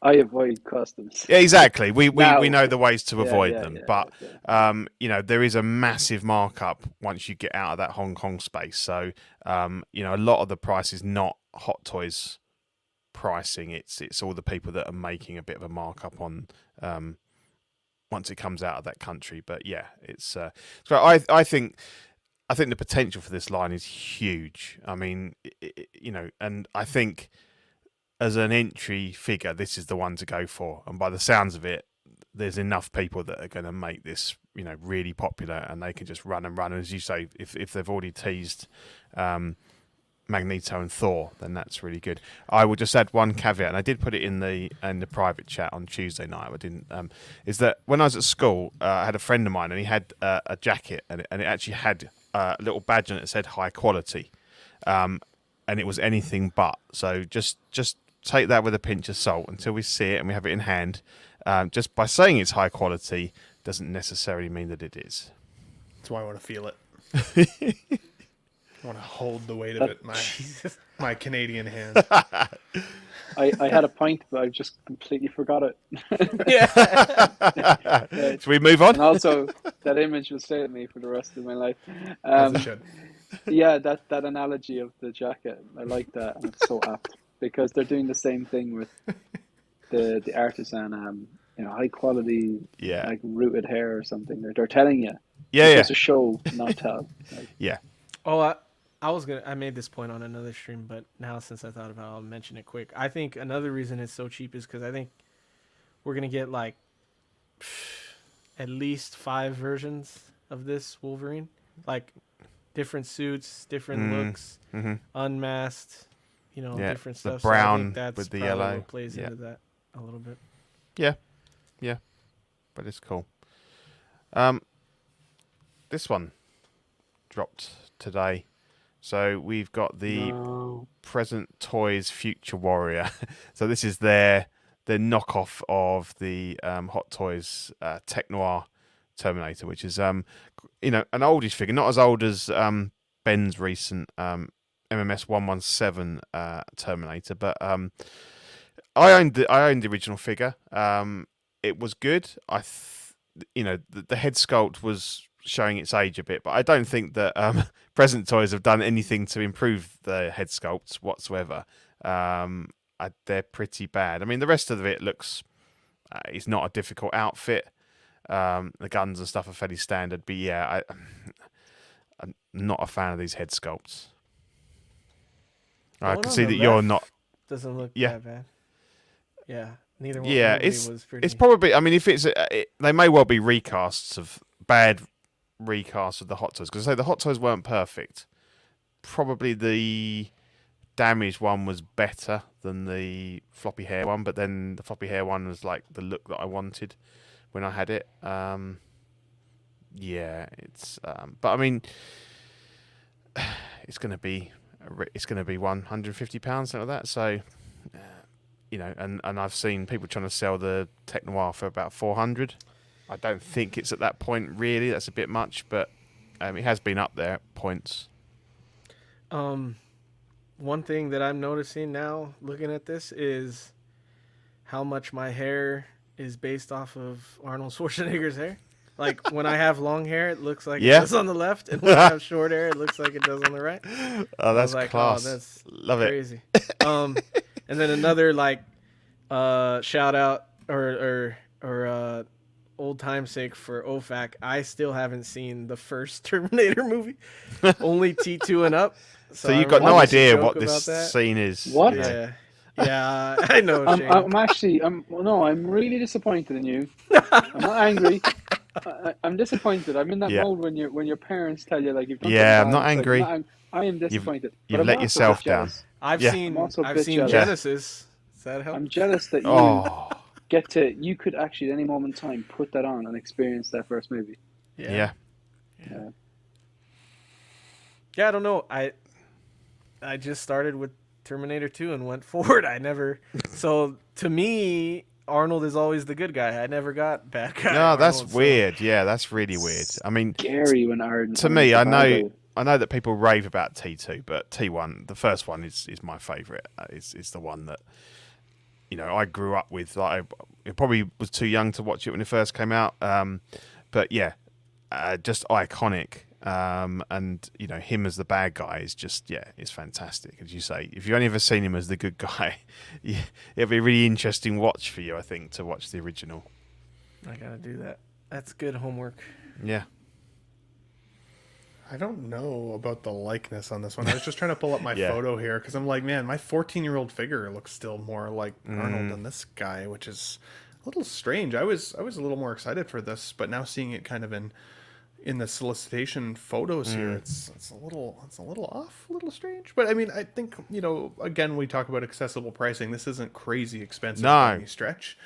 I avoid customs. Yeah, exactly. We know the ways to avoid them, but there is a massive markup once you get out of that Hong Kong space. So a lot of the price is not Hot Toys pricing. It's all the people that are making a bit of a markup on once it comes out of that country. But yeah, it's so I think the potential for this line is huge. I mean, and I think as an entry figure, this is the one to go for. And by the sounds of it, there's enough people that are going to make this, really popular, and they can just run and run. And as you say, if they've already teased Magneto and Thor, then that's really good. I will just add one caveat, and I did put it in the private chat on Tuesday night. I didn't. Is that when I was at school, I had a friend of mine, and he had a jacket, and it actually had a little badge on it that said high quality, and it was anything but. So just take that with a pinch of salt until we see it and we have it in hand. Just by saying it's high quality doesn't necessarily mean that it is. That's why I want to feel it. I want to hold the weight of it in my Canadian hand. I had a point, but I just completely forgot it. Should we move on? And also, that image will stay with me for the rest of my life. As it should. Yeah, that analogy of the jacket, I like that, and it's so apt because they're doing the same thing with the artisan, high quality, like rooted hair or something. They're telling you. It's a show, not tell. Like, yeah. Oh, I made this point on another stream, but now since I thought about it, I'll mention it quick. I think another reason it's so cheap is because I think we're gonna get like at least 5 versions of this Wolverine, like different suits, different looks, unmasked, different stuff. The brown so I think that's with the probably yellow what plays into that a little bit. Yeah, but it's cool. This one dropped today. So we've got the Present Toys Future Warrior. So this is their knockoff of the Hot Toys Tech Noir Terminator, which is an oldish figure, not as old as Ben's recent MMS 117 Terminator, but I owned the original figure. It was good. The head sculpt was showing its age a bit, but I don't think that Present Toys have done anything to improve the head sculpts whatsoever. They're pretty bad. I mean, the rest of it looks it's not a difficult outfit. The guns and stuff are fairly standard, but yeah, I'm not a fan of these head sculpts. I can see that you're not. Doesn't look that bad. Yeah, neither one. Yeah, was pretty. It's probably. I mean, if it's they may well be recasts of bad recasts of the Hot Toys, because I say the Hot Toys weren't perfect. Probably the damaged one was better than the floppy hair one, but then the floppy hair one was like the look that I wanted when I had it. Yeah, it's. But I mean, it's gonna be £150, something like that. So, and I've seen people trying to sell the Tech Noir for about 400. I don't think it's at that point really. That's a bit much, but it has been up there at points. One thing that I'm noticing now, looking at this, is how much my hair is based off of Arnold Schwarzenegger's hair. Like when I have long hair, it looks like Yeah. it does on the left, and when I have short hair, it looks like it does on the right. Oh, I that's was like, class. oh, that's Love it. crazy. And then another like shout out or old time's sake for OFAC. I still haven't seen the first Terminator movie, only T2 and up. So you've got no remember we used to idea joke what about this that. scene is. What? you know. Yeah, yeah, I know. Shane. I'm really disappointed in you. I'm not angry. I'm disappointed. I'm in that Yeah. mode when your parents tell you like you've done Yeah, I'm something not bad, it's like, angry. I am disappointed. You've But I'm let also a yourself bit down. jealous. I've Yeah. seen I'm also a I've bit seen jealous. Genesis. Does that help? I'm jealous that you Oh, you could actually at any moment in time put that on and experience that first movie. yeah. Yeah, I don't know. I just started with Terminator 2 and went forward. I never. So to me, Arnold is always the good guy. I never got bad guy. No, that's Arnold, so- weird. Yeah, that's really weird. I mean, Scary when Arnold. to me, I know that people rave about T2, but T1, the first one, is my favourite. Is the one that, you know, I grew up with. Like, I probably was too young to watch it when it first came out. But yeah, just iconic. And you know, him as the bad guy is just, it's fantastic. As you say, if you've only ever seen him as the good guy, it'll be a really interesting watch for you, I think, to watch the original. I gotta do that. That's good homework. Yeah. I don't know about the likeness on this one. I was just trying to pull up my Yeah. photo here because I'm like, man, my 14-year-old figure looks still more like Arnold than this guy, which is a little strange. I was a little more excited for this, but now seeing it kind of in the solicitation photos here, it's a little off, a little strange. But I mean, I think, you know, again, we talk about accessible pricing. This isn't crazy expensive by any stretch.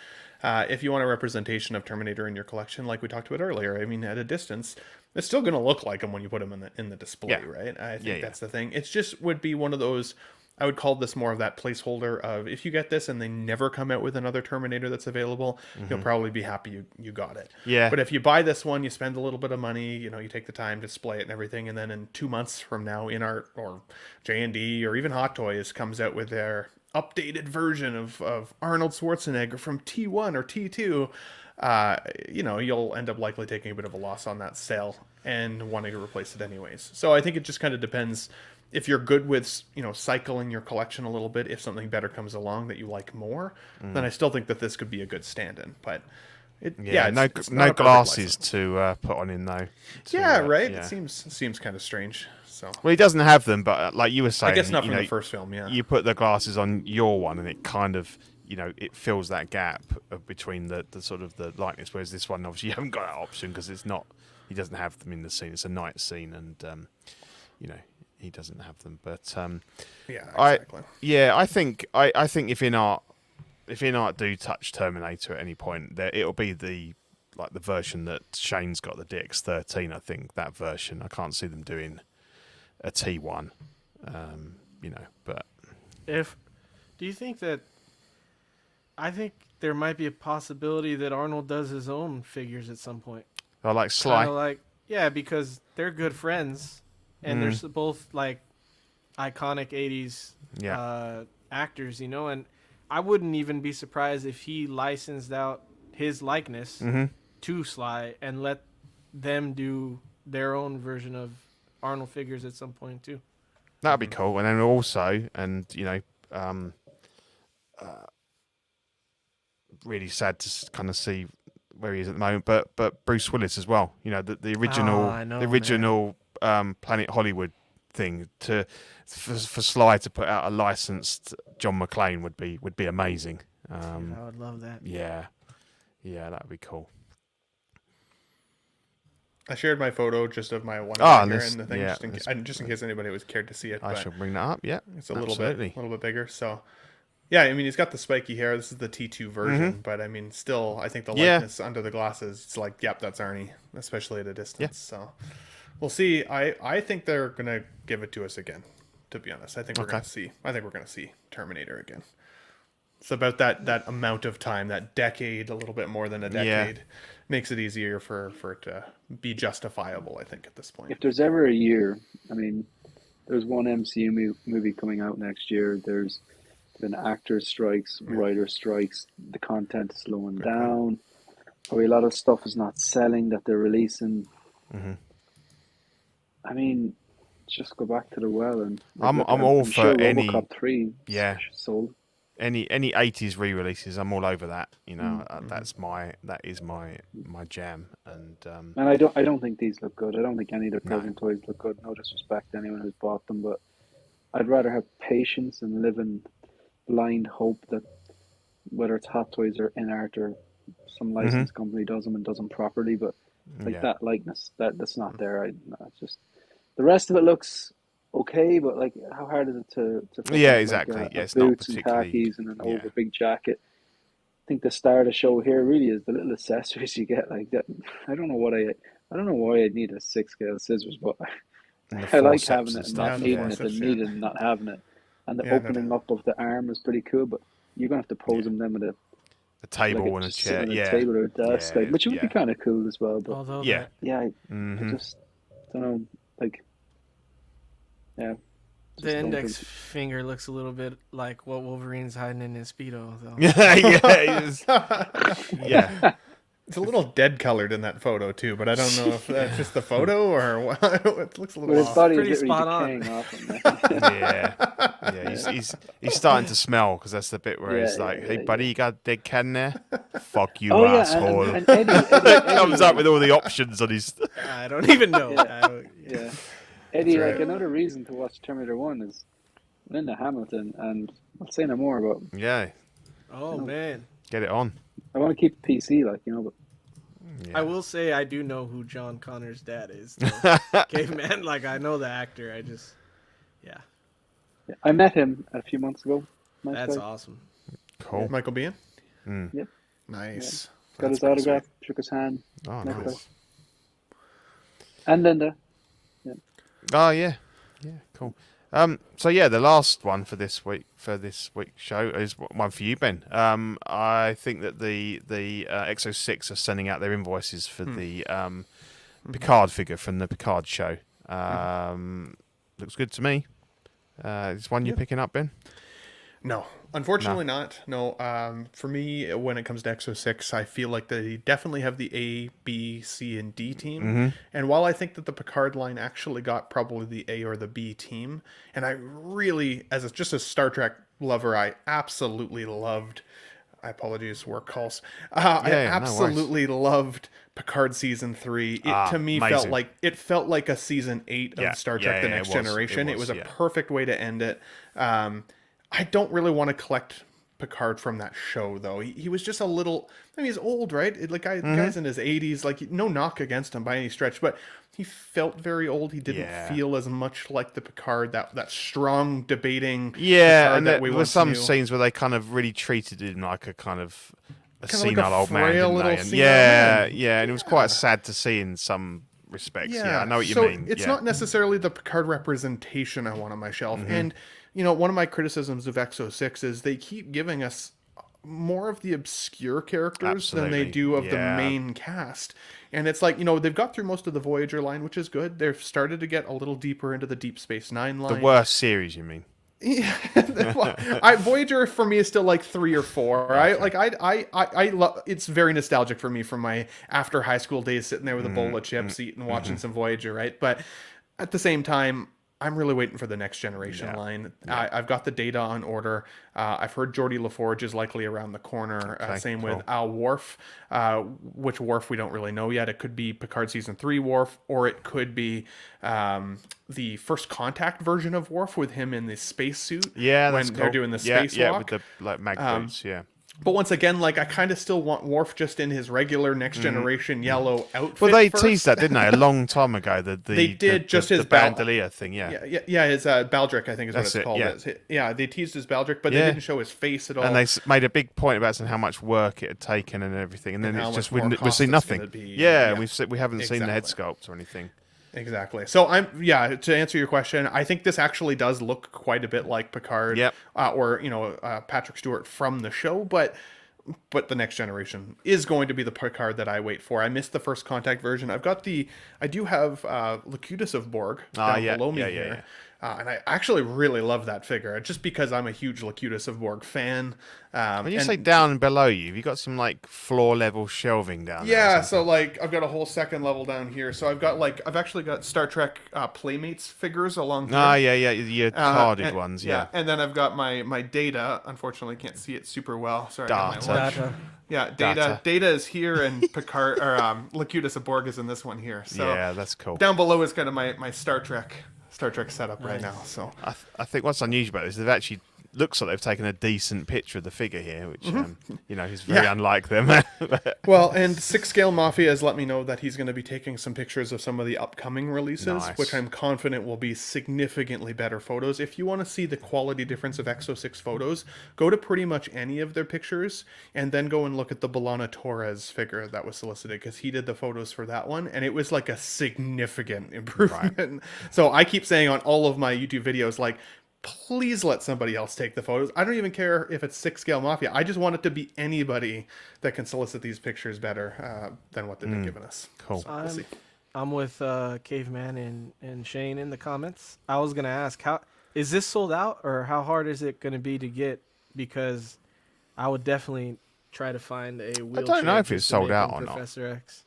If you want a representation of Terminator in your collection, like we talked about earlier, I mean, at a distance, it's still going to look like him when you put him in the display, right? I think that's the thing. It's just would be one of those. I would call this more of that placeholder of if you get this and they never come out with another Terminator that's available, you'll probably be happy you got it. Yeah. But if you buy this one, you spend a little bit of money, you know, you take the time to display it and everything, and then in 2 months from now, InArt or J&D or even Hot Toys comes out with their updated version of Arnold Schwarzenegger from T1 or T2, you know, you'll end up likely taking a bit of a loss on that sale and wanting to replace it anyways. So I think it just kind of depends. If you're good with, you know, cycling your collection a little bit, if something better comes along that you like more, then I still think that this could be a good stand-in. But it's no glasses to put on him though. Right. Yeah. It seems kind of strange. So Well, he doesn't have them, but like you were saying, I guess not you from know, the first film. Yeah. you put the glasses on your one, and it kind of, you know, it fills that gap between the sort of the likeness. Whereas this one, obviously, you haven't got that option because it's not. He doesn't have them in the scene. It's a night scene, and you know, he doesn't have them. But Yeah. Exactly. I think if InArt do touch Terminator at any point, it'll be the version that Shane's got, the DX13. I think that version. I can't see them doing a T1. You know, but Do you think that? I think there might be a possibility that Arnold does his own figures at some point. I like Sly. Kinda like, yeah, because they're good friends, and they're both like iconic '80s actors, you know. And I wouldn't even be surprised if he licensed out his likeness to Sly and let them do their own version of Arnold figures at some point too. That'd be cool. And then also, and you know, really sad to kind of see where he is at the moment, but Bruce Willis as well. You know, the original Planet Hollywood thing for Sly to put out a licensed John McClane would be amazing. I would love that. Yeah, that'd be cool. I shared my photo just of my one and the thing, just in case anybody was cared to see it. I shall bring that up. Yeah, it's a little bit bigger. So, yeah, I mean, he's got the spiky hair. This is the T2 version, but I mean, still, I think the likeness under the glasses, it's like, yep, that's Arnie, especially at a distance. Yeah. So, we'll see. I think they're gonna give it to us again. To be honest, I think we're gonna see. I think we're gonna see Terminator again. It's about that amount of time, that decade, a little bit more than a decade, makes it easier for it to be justifiable, I think, at this point. If there's ever a year, I mean, there's one MCU movie coming out next year. There's been actors strikes, writer strikes. The content is slowing down. Probably a lot of stuff is not selling that they're releasing. Mhm. I mean, just go back to the well and I'm all for sure any RoboCop 3 yeah sold. any 80s re-releases. I'm all over that. You know, Mm-hmm. that is my jam. And And I don't think these look good. I don't think any of their closing toys look good. No disrespect to anyone who's bought them, but I'd rather have patience and live in blind hope that whether it's Hot Toys or InArt or some license company does them and does them properly. But like that likeness, that's not there. No, it's just the rest of it looks okay, but like how hard is it to fucking yeah, have, exactly. like Yeah, it's not boots and particularly. khakis and an over big jacket? I think the star of the show here really is the little accessories you get like that. I don't know why I'd need a 6 scale scissors, but And the I like forceps having and it and stuff. not the needing it forceps, and needing and not having it. And the Yeah, no opening doubt. up of the arm is pretty cool, but you're gonna have to pose them then with A table like and a just chair. sitting on a Yeah, table or a desk, like, which would be kind of cool as well. But Although yeah. that yeah, I Mhm. just don't know, like, yeah. the Just don't index think- finger looks a little bit like what Wolverine's hiding in his speedo, though. yeah. It's a little dead colored in that photo too, but I don't know if that's just the photo or what. It looks a little But his off. body is Pretty literally spot on. decaying off him. Man. Yeah. He's starting to smell because that's the bit where Yeah, he's like, yeah, "Hey, yeah, buddy, you got a dead can there? Fuck you, Oh yeah, asshole!" and Eddie Comes up with all the options on his. I don't even know. yeah. Eddie, That's like right. another reason to watch Terminator 1 is Linda Hamilton, and I'll say no more, but Yeah, Oh man, get it on. I want to keep it PC, like, you know, but Yeah. I will say I do know who John Connor's dad is. Though. Caveman, like I know the actor. I just, yeah, yeah. I met him a few months ago. Nice that's guy. awesome. Cool. Michael Biehn. Yep. Nice. Got That's his pretty autograph, sweet. shook his hand. Oh, Nice nice. guy. And Linda. Oh yeah, cool. So yeah, the last one for this week's show is one for you, Ben. I think that the Exo6 are sending out their invoices for the Picard figure from the Picard show. Looks good to me. Is one you're picking up, Ben? No, unfortunately not. No, for me, when it comes to Exo 6, I feel like they definitely have the A, B, C, and D team. And while I think that the Picard line actually got probably the A or the B team, and I really, just a Star Trek lover, I absolutely loved. I apologize, work calls. I no absolutely loved Picard season 3. It to me felt like a season 8 of Star Trek: The Next Generation. It was a perfect way to end it. I don't really want to collect Picard from that show, though. He was just a little. I mean, he's old, right? Guy's in his 80s. Like, no knock against him by any stretch, but he felt very old. He didn't feel as much like the Picard, that strong, debating. Yeah, Picard and that there were some scenes where they kind of really treated him like a kind of a senile old man, didn't they? And and it was quite sad to see in some respects. Yeah, I know what you mean. It's not necessarily the Picard representation I want on my shelf. And, one of my criticisms of Exo 6 is they keep giving us more of the obscure characters than they do of the main cast. And it's like, they've got through most of the Voyager line, which is good. They've started to get a little deeper into the Deep Space Nine line. The worst series, you mean? Yeah, Voyager for me is still like 3 or 4. Okay. I love. It's very nostalgic for me from my after high school days, sitting there with a bowl of chips, eating, watching some Voyager, right? But at the same time, I'm really waiting for the Next Generation line. I've got the data on order. I've heard Geordie LaForge is likely around the corner. Same with Al Worf. Which Worf we don't really know yet. It could be Picard Season 3 Worf, or it could be the First Contact version of Worf with him in the spacesuit. Yeah, when that's they're cool. doing the spacewalk. Yeah, with the mag boots. Yeah. But once again, like, I kind of still want Worf just in his regular Next Generation yellow outfit. Well, they first. teased that, didn't they, a long time ago? They did, just his bandolier thing, Yeah, his Baldric, I think is what it's called. Yeah. They teased his Baldric, but they didn't show his face at all. And they made a big point about saying how much work it had taken and everything, and then it's just we've seen nothing. We haven't seen the head sculpt or anything. Exactly. So to answer your question, I think this actually does look quite a bit like Picard, or Patrick Stewart from the show, but the Next Generation is going to be the Picard that I wait for. I missed the First Contact version. I do have Locutus of Borg down below me here. And I actually really love that figure, just because I'm a huge Locutus of Borg fan. When you say down and below you, have you got some like floor level shelving down there? Yeah, so like I've got a whole second level down here. So I've actually got Star Trek Playmates figures along here. Ah, yeah, your carded ones, yeah. And then I've got my Data. Unfortunately, can't see it super well. Sorry, I got my lunch. Data. Yeah, Data is here, and Picard or Locutus of Borg is in this one here. So yeah, that's cool. down below is kind of my Star Trek setup right now. So I think what's unusual about this is they've actually looks like they've taken a decent picture of the figure here, which is very unlike them. Well, and 6 Scale Mafia has let me know that he's going to be taking some pictures of some of the upcoming releases, which I'm confident will be significantly better photos. If you want to see the quality difference of X06 photos, go to pretty much any of their pictures and then go and look at the B'Elanna Torres figure that was solicited, because he did the photos for that one and it was like a significant improvement. Right. So I keep saying on all of my YouTube videos, like, please let somebody else take the photos. I don't even care if it's 6 Scale Mafia. I just want it to be anybody that can solicit these pictures better than what they've been giving us. Cool. So we'll see. I'm with Caveman and Shane in the comments. I was going to ask, how is this sold out, or how hard is it going to be to get? Because I would definitely try to find a wheelchair. I don't know if it's sold out or not. Professor X.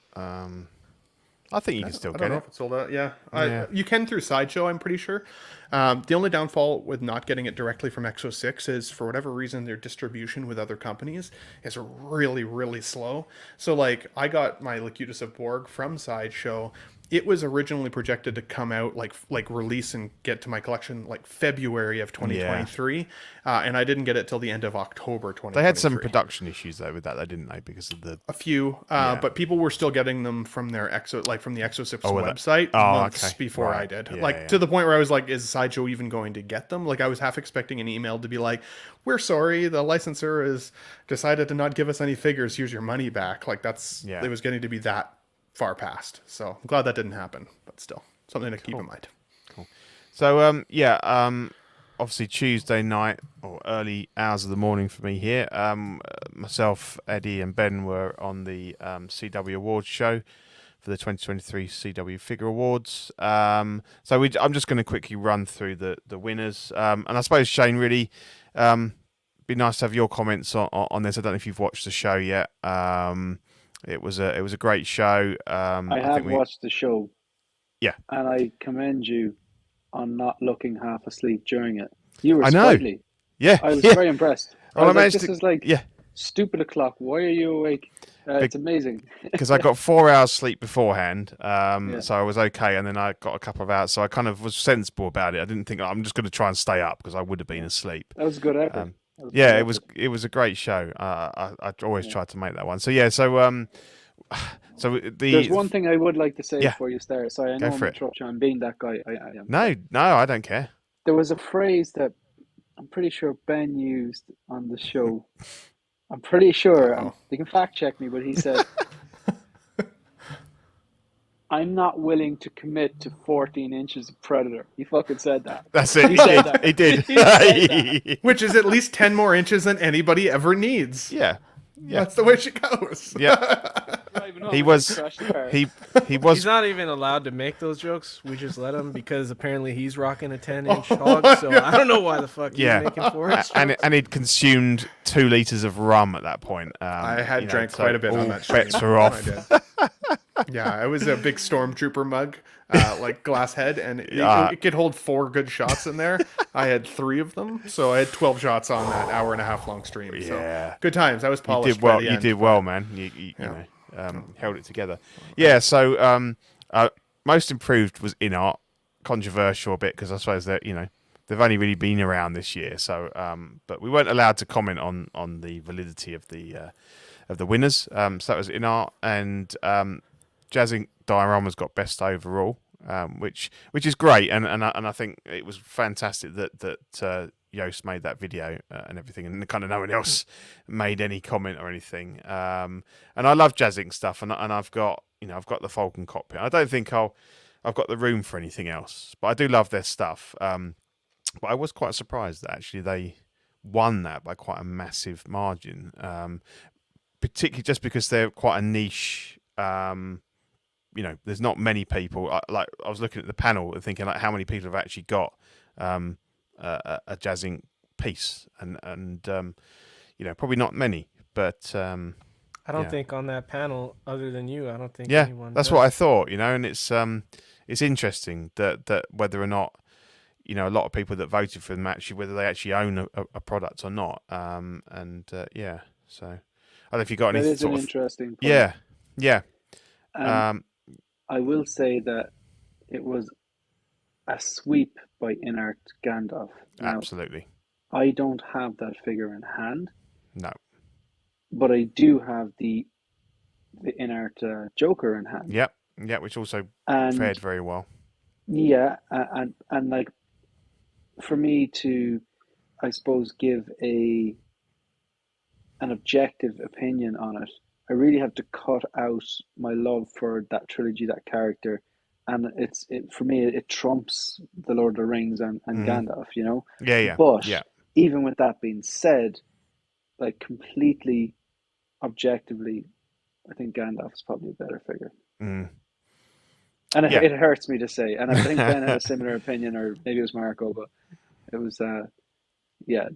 I think you can still I get don't know it. if it's sold out. Yeah. You can through Sideshow, I'm pretty sure. The only downfall with not getting it directly from X06 is, for whatever reason, their distribution with other companies is really, really slow. So, like, I got my Locutus of Borg from Sideshow. It was originally projected to come out like release and get to my collection like February of 2023, and I didn't get it till the end of October 2023. They had some production issues though with that, they didn't they? Because of a few, but people were still getting them from their from the Exo6 website months before I did. To the point where I was like, is Sideshow even going to get them? Like, I was half expecting an email to be like, we're sorry, the licensor has decided to not give us any figures. Here's your money back. Like, it was getting to be that far past. So I'm glad that didn't happen, but still something to keep in mind. Cool. So obviously Tuesday night or early hours of the morning for me here. Myself, Eddie, and Ben were on the CW Awards show for the 2023 CW Figure Awards. I'm just going to quickly run through the winners. And I suppose, Shane, really be nice to have your comments on this. I don't know if you've watched the show yet. It was a great show. I have watched the show. Yeah. And I commend you on not looking half asleep during it. You were I know. sprightly. Yeah. I was very impressed. This is like stupid o'clock. Why are you awake? It's amazing. Because I got 4 hours sleep beforehand, so I was okay, and then I got a couple of hours, so I kind of was sensible about it. I didn't think I'm just going to try and stay up because I would have been asleep. That was a good effort. It was a great show. I always tried to make that one. So there's one thing I would like to say before you start. Sorry, I know I'm interrupting you. I'm being that guy. I am. No, I don't care. There was a phrase that I'm pretty sure Ben used on the show. I'm pretty sure. You can fact check me, but he said, "I'm not willing to commit to 14 inches of Predator." He fucking said that. That's it. He did. He said that. Which is at least 10 more inches than anybody ever needs. Yeah. That's the way she goes. Yeah. He was. He's not even allowed to make those jokes. We just let him because apparently he's rocking a 10-inch hog. So I don't know why the fuck he's making 4-inch jokes. And he'd consumed 2 liters of rum at that point. I had drank quite a bit on that. Bets were off. Yeah, it was a big stormtrooper mug, like glass head, and it could hold 4 good shots in there. I had 3 of them, so I had 12 shots on that hour-and-a-half long stream. Yeah, so good times. I was polished. You did well, man. You held it together. Yeah. So most improved was in art, controversial a bit because I suppose that they've only really been around this year. So but we weren't allowed to comment on the validity of the winners. So that was in art, and Jazzing Diorama's got best overall, which is great, and I think it was fantastic that Yost made that video and everything, and kind of no one else made any comment or anything. And I love Jazzing stuff, and I've got the Falcon cockpit. I don't think I've got the room for anything else, but I do love their stuff. But I was quite surprised that actually they won that by quite a massive margin, particularly just because they're quite a niche. There's not many people. I was looking at the panel and thinking like how many people have actually got a jazzing piece, and probably not many, but I don't think on that panel, other than you, I don't think yeah, anyone that's does. what I thought, and it's interesting that whether or not a lot of people that voted for the match, whether they actually own a product or not, yeah, so I don't know if you got That any is an sort of interesting point. yeah. And I will say that it was a sweep by Inert Gandalf. Now, Absolutely. I don't have that figure in hand, No. but I do have the Inert Joker in hand. Yep. Which also And fared very well. yeah, and like for me to, I suppose, give an objective opinion on it, I really have to cut out my love for that trilogy, that character, and for me it trumps the Lord of the Rings and Gandalf, Yeah. But Yeah. even with that being said, like completely objectively, I think Gandalf is probably a better figure. Mm. And Yeah. it hurts me to say, and I think Ben had a similar opinion, or maybe it was Marco, but it was yeah.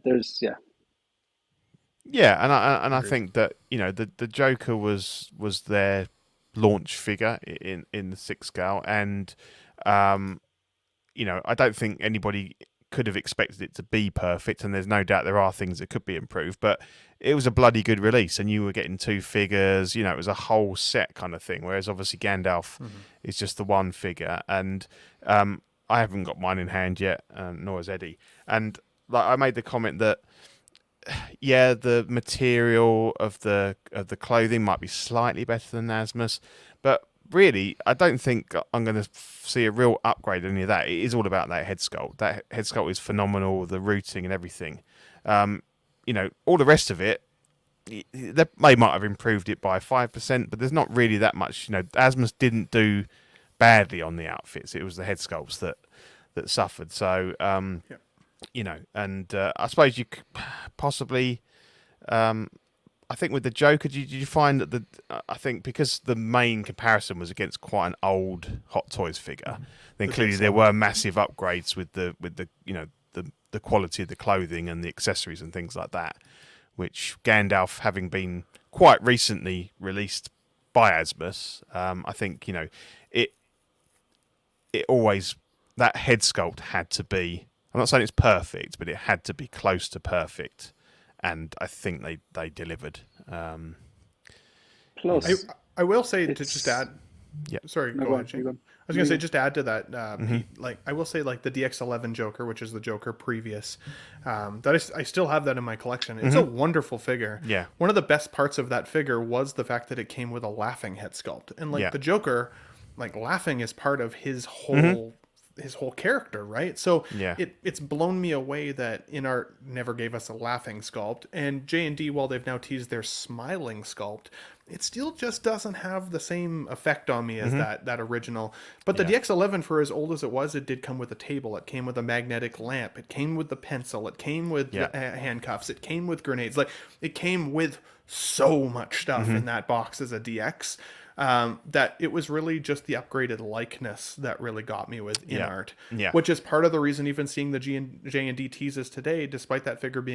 Yeah, and I think that the Joker was their launch figure in the 6 scale, and I don't think anybody could have expected it to be perfect, and there's no doubt there are things that could be improved, but it was a bloody good release, and you were getting 2 figures, it was a whole set kind of thing, whereas obviously Gandalf is just the one figure, and I haven't got mine in hand yet, nor has Eddie, and like I made the comment that yeah, the material of the clothing might be slightly better than Asmus, but really, I don't think I'm going to see a real upgrade in any of that. It is all about that head sculpt. That head sculpt is phenomenal, the routing and everything. All the rest of it, they might have improved it by 5%, but there's not really that much. Asmus didn't do badly on the outfits. It was the head sculpts that suffered. So, and I suppose you could possibly. I think with the Joker, did you find that I think because the main comparison was against quite an old Hot Toys figure, then clearly there were massive upgrades with the the quality of the clothing and the accessories and things like that, which Gandalf, having been quite recently released by Asmus, I think it always, that head sculpt had to be. I'm not saying it's perfect, but it had to be close to perfect. And I think they delivered. Plus, I will say to just add. Yeah. Sorry, no, go ahead, Shane. I was going to say, just to add to that, Pete, like I will say, like the DX11 Joker, which is the Joker previous, that I still have that in my collection. It's a wonderful figure. Yeah. One of the best parts of that figure was the fact that it came with a laughing head sculpt, and like the Joker, like laughing is part of his whole. His whole character, right? So it's blown me away that InArt never gave us a laughing sculpt, and J&D, while they've now teased their smiling sculpt, it still just doesn't have the same effect on me as that original. But the DX11, for as old as it was, it did come with a table. It came with a magnetic lamp. It came with the pencil. It came with handcuffs. It came with grenades. Like it came with so much stuff in that box as a DX. That it was really just the upgraded likeness that really got me with InArt, which is part of the reason even seeing the J&D teases today, despite that figure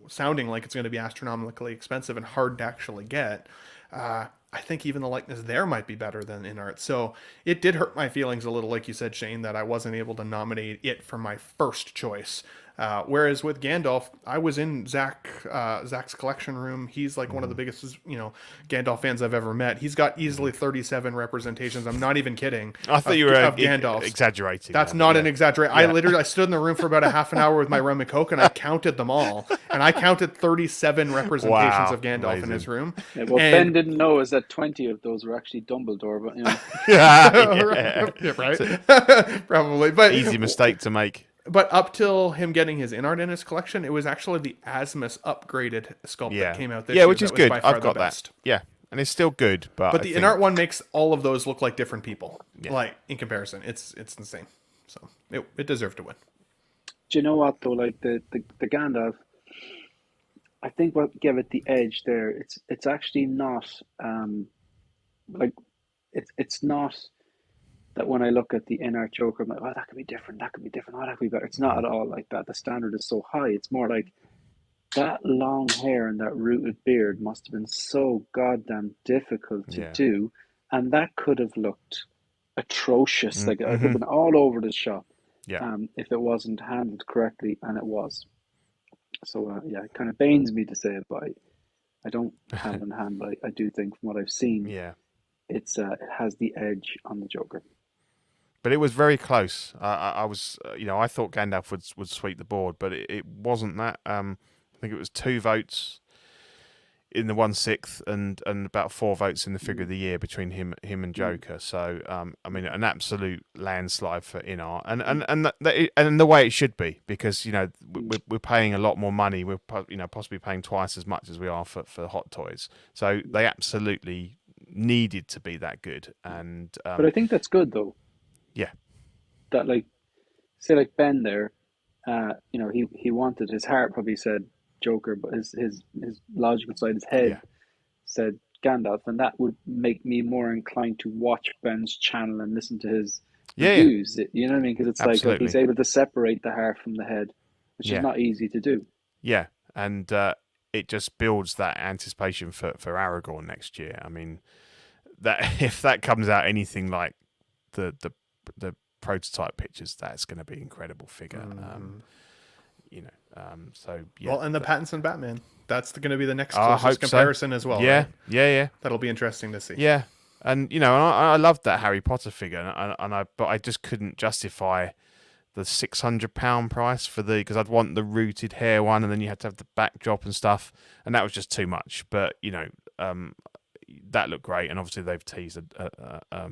sounding like it's going to be astronomically expensive and hard to actually get, I think even the likeness there might be better than InArt. So it did hurt my feelings a little, like you said, Shane, that I wasn't able to nominate it for my first choice. Whereas with Gandalf, I was in Zach's collection room. He's like one of the biggest, Gandalf fans I've ever met. He's got easily 37 representations. I'm not even kidding. I thought you were Gandalf exaggerating. That's not an exaggeration. I stood in the room for about a half an hour with my rum and coke, and I counted them all. And I counted 37 representations of Gandalf in his room. Yeah, what Ben didn't know is that 20 of those were actually Dumbledore, but right? Probably, but easy mistake to make. But up till him getting his InArt in his collection, it was actually the Asmus upgraded sculpt that came out this year. Yeah, which is good. I've got that. Yeah, and it's still good. But the InArt one makes all of those look like different people. Yeah. Like, in comparison. It's insane. So, it deserved to win. Do you know what, though? Like, the Gandalf, I think what gave it the edge there, it's actually not, it's not that when I look at the in-art Joker, I'm like, oh, that could be different, that could be different, oh, that could be better. It's not at all like that. The standard is so high. It's more like that long hair and that rooted beard must have been so goddamn difficult to Yeah. do, and that could have looked atrocious. Like it would have Mm-hmm. been all over the shop, Yeah. if it wasn't handled correctly, and it was. So yeah, it kind of pains me to say it, but I don't have it in hand. But I do think from what I've seen, Yeah. it has the edge on the Joker. But it was very close. I was, I thought Gandalf would sweep the board, but it wasn't that. I think it was 2 votes in the 1/6 and about 4 votes in the figure of the year between him and Joker. So I mean, an absolute landslide for in-art, and the way it should be, because we're paying a lot more money. We're possibly paying twice as much as we are for Hot Toys. So they absolutely needed to be that good. And But I think that's good though. yeah, That like say like Ben there, he wanted, his heart probably said Joker, but his logical side, his head yeah, said Gandalf, and that would make me more inclined to watch Ben's channel and listen to his yeah, reviews. You know what I mean? Because it's like absolutely. he's able to separate the heart from the head, which is Yeah. not easy to do. Yeah, and it just builds that anticipation for Aragorn next year. I mean, that if that comes out anything like the prototype pictures, that's going to be an incredible figure. So yeah. Well, and the Pattinson Batman. That's going to be the next I closest hope so. comparison as well. Yeah, Right? yeah. That'll be interesting to see. Yeah, and I loved that Harry Potter figure, but I just couldn't justify the £600 price because I'd want the rooted hair one, and then you had to have the backdrop and stuff, and that was just too much. But that looked great, and obviously they've teased a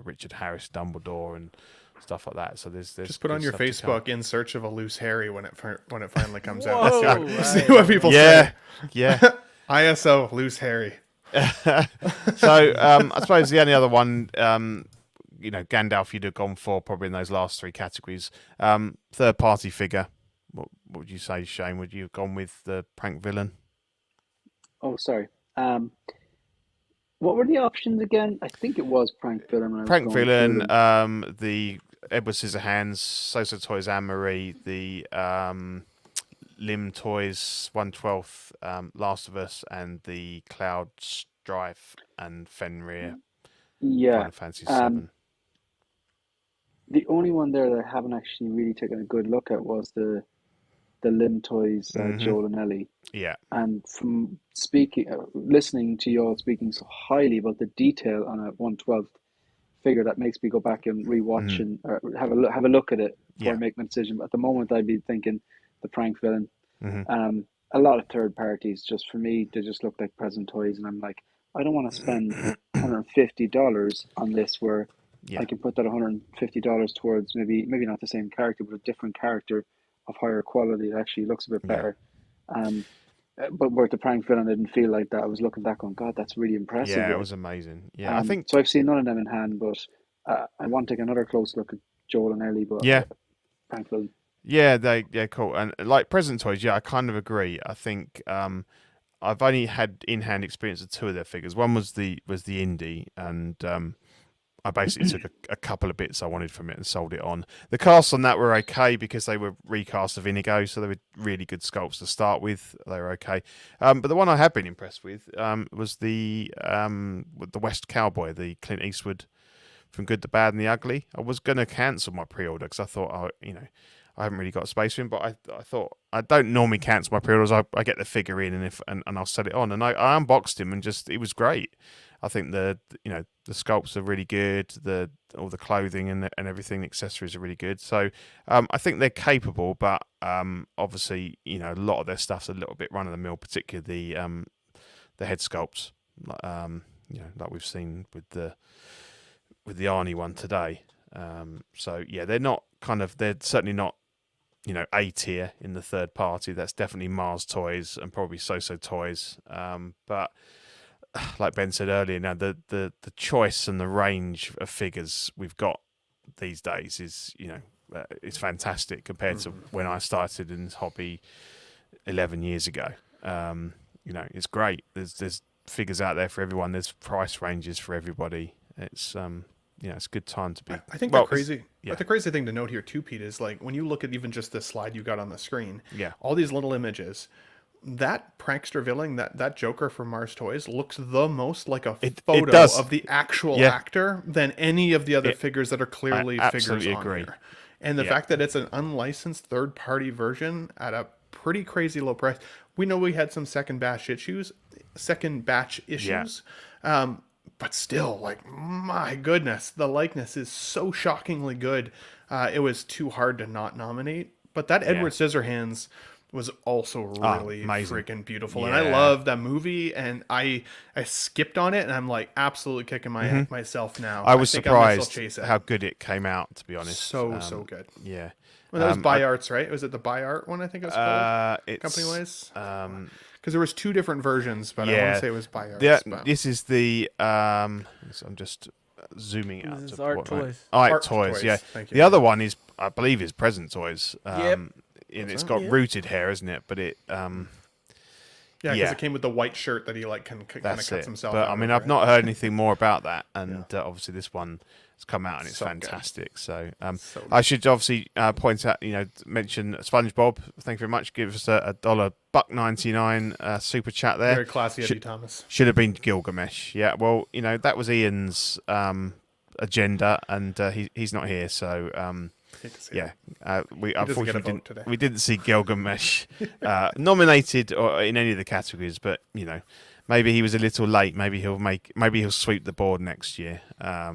Richard Harris Dumbledore and stuff like that. So there's just put on your Facebook "In Search of a Loose Harry" when it finally comes out. Whoa, See what people say. Yeah. ISO Loose Harry. So I suppose the only other one, Gandalf you'd have gone for probably in those last 3 categories. Third party figure. What would you say, Shane? Would you have gone with the prank villain? Oh, sorry. What were the options again? I think it was prank villain. When I was Prank going villain, through them. the Edward Scissorhands, So Toys Anne Marie, the Lim Toys 1/12, Last of Us, and the Cloud Strife and Fenrir Yeah. Final Fantasy 7. The only one there that I haven't actually really taken a good look at was the Lim Toys Joel and Ellie. Yeah. And from listening to you all speaking so highly about the detail on a 1/12 figure, that makes me go back and rewatch and or have a look at it before I make my decision. But at the moment, I'd be thinking the prank villain. A lot of third parties, just for me, they just look like present toys, and I'm like, I don't want to spend $150 on this where I can put that $150 towards maybe not the same character, but a different character of higher quality that actually looks a bit better. But where the prank villain, I didn't feel like that. I was looking back on, God, that's really impressive. Yeah, it was amazing. Yeah, I think so. I've seen none of them in hand, but I want to take another close look at Joel and Ellie. But prank villain. Yeah, cool. And like present toys, I kind of agree. I think I've only had in-hand experience of 2 of their figures. One was the indie, and I basically took a couple of bits I wanted from it and sold it on. The casts on that were okay because they were recasts of Inigo, so they were really good sculpts to start with. They were okay. But the one I have been impressed with was the West Cowboy, the Clint Eastwood from Good, the Bad, and the Ugly. I was going to cancel my pre-order because I thought, I haven't really got space for him, but I thought I don't normally cancel my pre-orders. I get the figure in and I'll set it on, and I unboxed him and it was great. I think the sculpts are really good. All the clothing and everything, the accessories are really good. So I think they're capable, but obviously a lot of their stuff's a little bit run of the mill, particularly the head sculpts, like we've seen with the Arnie one today. So yeah, they're certainly not A tier in the third party. That's definitely Mars Toys and probably So Toys. But like Ben said earlier, now the choice and the range of figures we've got these days is it's fantastic compared to when I started in this hobby 11 years ago. It's great. There's figures out there for everyone. There's price ranges for everybody. It's it's a good time to be. I think well, the crazy, yeah. but the crazy thing to note here too, Pete, is like when you look at even just the slide you got on the screen, Yeah. all these little images, that prankster villain, that Joker from Mars Toys looks the most like a photo does. of the actual actor than any of the other figures that are clearly I figures absolutely on agree. here. And the fact that it's an unlicensed third-party version at a pretty crazy low price. We know we had some second batch issues. But still, like, my goodness, the likeness is so shockingly good. It was too hard to not nominate. But that Edward Scissorhands was also really freaking beautiful. And I love that movie, and I skipped on it, and I'm like absolutely kicking myself now. I was think I might still surprised chase it. how good it came out, to be honest. So good. Yeah. Well, that was Buy Arts, right? Was it the Buy Art one? I think it was called company-wise. Because there was two different versions, but I want to say it was Buy Arts. This is the I'm just zooming out. This is to Art what Toys. Art Toys, yeah. Thank you. The other one is, I believe, is Present Toys. Yep. And it's got rooted hair, isn't it? But it yeah, because it came with the white shirt that he like kind of cuts himself. But out I mean, of, I've not heard anything more about that, and obviously this one has come out and it's So fantastic. good. So I should obviously point out, mention SpongeBob. Thank you very much. Give us a $1.99 super chat there. Very classy, Eddie Thomas. Should have been Gilgamesh. Yeah, well, that was Ian's agenda, and he's not here, so. We unfortunately didn't see Gilgamesh nominated or in any of the categories, but maybe he was a little late. Maybe he'll sweep the board next year. I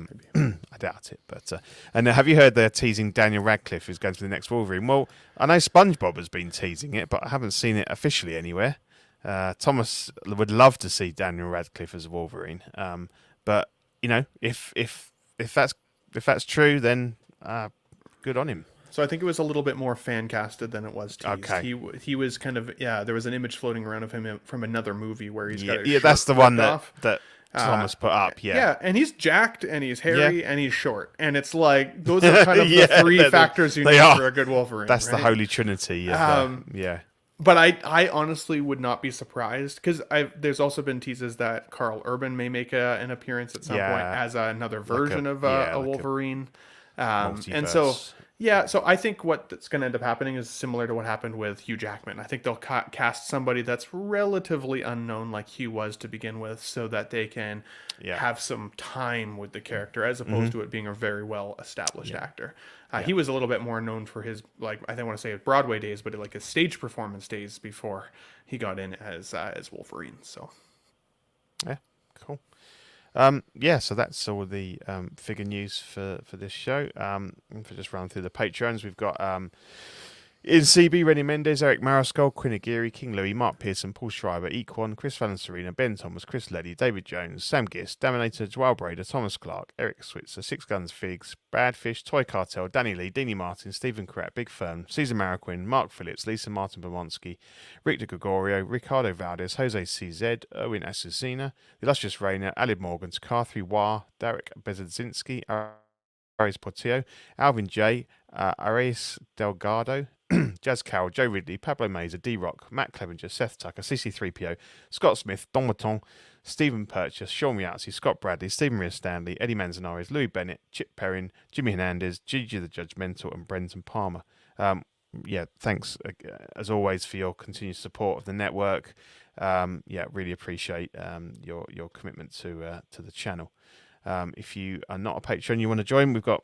doubt it. But and have you heard they're teasing Daniel Radcliffe is going to be the next Wolverine? Well, I know SpongeBob has been teasing it, but I haven't seen it officially anywhere. Thomas would love to see Daniel Radcliffe as Wolverine, but if that's true, then. Good on him. So I think it was a little bit more fan casted than it was teased. Okay. He was kind of there was an image floating around of him from another movie where he's got his shirt that's the one off. that Thomas put up. Yeah, and he's jacked and he's hairy and he's short, and it's like those are kind of the three factors you need for a good Wolverine. That's the holy trinity. But I honestly would not be surprised because there's also been teases that Carl Urban may make an appearance at some point as another version of a Wolverine. And so I think what's going to end up happening is similar to what happened with Hugh Jackman. I think they'll cast somebody that's relatively unknown like Hugh was to begin with, so that they can have some time with the character as opposed to it being a very well established actor. He was a little bit more known for his, like, I don't want to say his Broadway days, but like his stage performance days before he got in as Wolverine. So yeah, cool. So that's all the figure news for this show. If I just run through the Patreons, we've got Ian CB, Rennie Mendes, Eric Mariscal, Quinn Aguirre, King Louis, Mark Pearson, Paul Schreiber, Equan, Chris Valencerina, Ben Thomas, Chris Leddy, David Jones, Sam Gist, Daminator, Joel Brader, Thomas Clark, Eric Switzer, Six Guns Figs, Brad Fish, Toy Cartel, Danny Lee, Deanie Martin, Stephen Kratt, Big Fern, Caesar Mariquin, Mark Phillips, Lisa Martin Bomonsky, Rick De Gregorio, Ricardo Valdez, Jose CZ, Erwin Asusina, The Illustrious Rainer, Alid Morgan, Carthy Wah, Derek Bezadzinski, Aris Portillo, Alvin J, Ares Delgado, Jazz Carroll, Joe Ridley, Pablo Meza, D-Rock, Matt Clevenger, Seth Tucker, CC3PO, Scott Smith, Don Maton, Stephen Purchase, Sean Riazzi, Scott Bradley, Stephen Maria Stanley, Eddie Manzanares, Louis Bennett, Chip Perrin, Jimmy Hernandez, Gigi the Judgmental, and Brenton Palmer. Thanks as always for your continued support of the network. Really appreciate your commitment to the channel. If you are not a patron, you want to join, we've got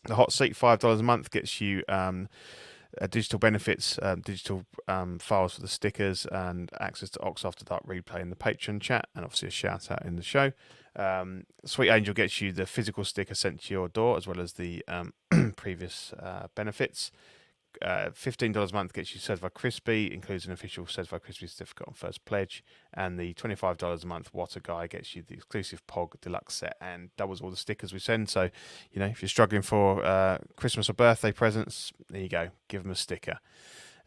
the hot seat. $5 a month gets you digital benefits, digital files for the stickers, and access to Ox After Dark replay in the Patreon chat, and obviously a shout out in the show. Sweet Angel gets you the physical sticker sent to your door, as well as the previous benefits. $15 a month gets you Certified Crispy, includes an official Certified Crispy certificate on first pledge, and the $25 a month Water Guy gets you the exclusive POG deluxe set and doubles all the stickers we send. So, if you're struggling for Christmas or birthday presents, there you go, give them a sticker.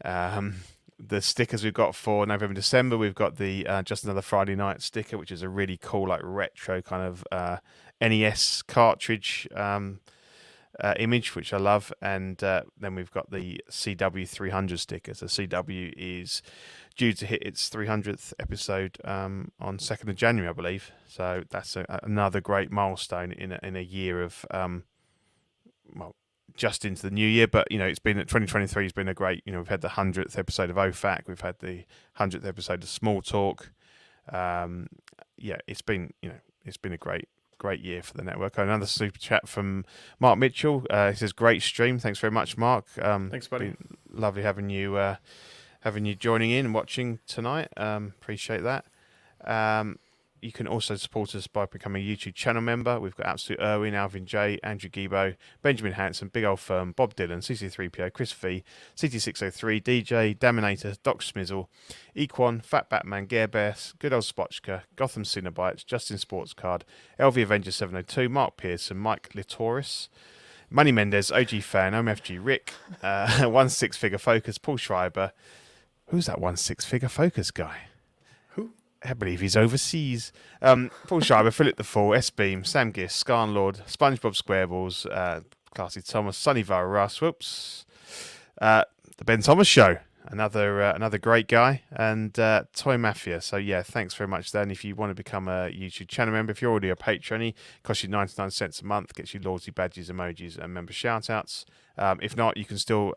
The stickers we've got for November, December, we've got the Just Another Friday Night sticker, which is a really cool, like, retro kind of NES cartridge image, which I love. And then we've got the CW 300 stickers. The CW is due to hit its 300th episode on 2nd of January, I believe. So that's another great milestone in a year of well, just into the new year. But it's been 2023 has been a great. We've had the 100th episode of OFAC, we've had the 100th episode of Small Talk. It's been it's been a great year for the network. Another super chat from Mark Mitchell. He says, "Great stream. Thanks very much, Mark. Thanks, buddy. Lovely having you joining in and watching tonight. Appreciate that. You can also support us by becoming a YouTube channel member. We've got Absolute Irwin, Alvin J, Andrew Gibo, Benjamin Hanson, Big Old Firm, Bob Dylan, CC3PO, Chris V, CT603, DJ, Daminator, Doc Smizzle, Equan, Fat Batman, Gare Bears, Good Old Spotchka, Gotham Cinnabites, Justin Sportscard, LV Avenger 702, Mark Pearson, Mike Litoris, Money Mendez, OG Fan, OMFG Rick, One Six Figure Focus, Paul Schreiber. Who's that One Six Figure Focus guy? I believe he's overseas. Paul Schreiber, Philip the Fool, S-Beam, Sam Giss, Scarnlord, SpongeBob Squareballs, Classy Thomas, Sonny Vara Russ, whoops, the Ben Thomas Show, another great guy, and Toy Mafia. So yeah, thanks very much, Dan. If you want to become a YouTube channel member, if you're already a patron, it costs you 99 cents a month, gets you loyalty badges, emojis, and member shoutouts. If not, you can still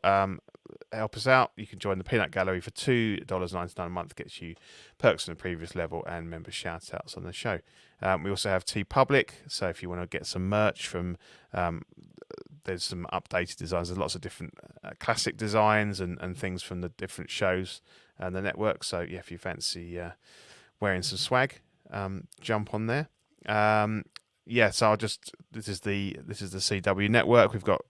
help us out. You can join the Peanut Gallery for $2.99 a month, gets you perks on the previous level and member shout outs on the show. We also have TeePublic, so if you want to get some merch from there's some updated designs. There's lots of different classic designs and things from the different shows and the network. So yeah, if you fancy wearing some swag, jump on there. So this is the CW network. We've got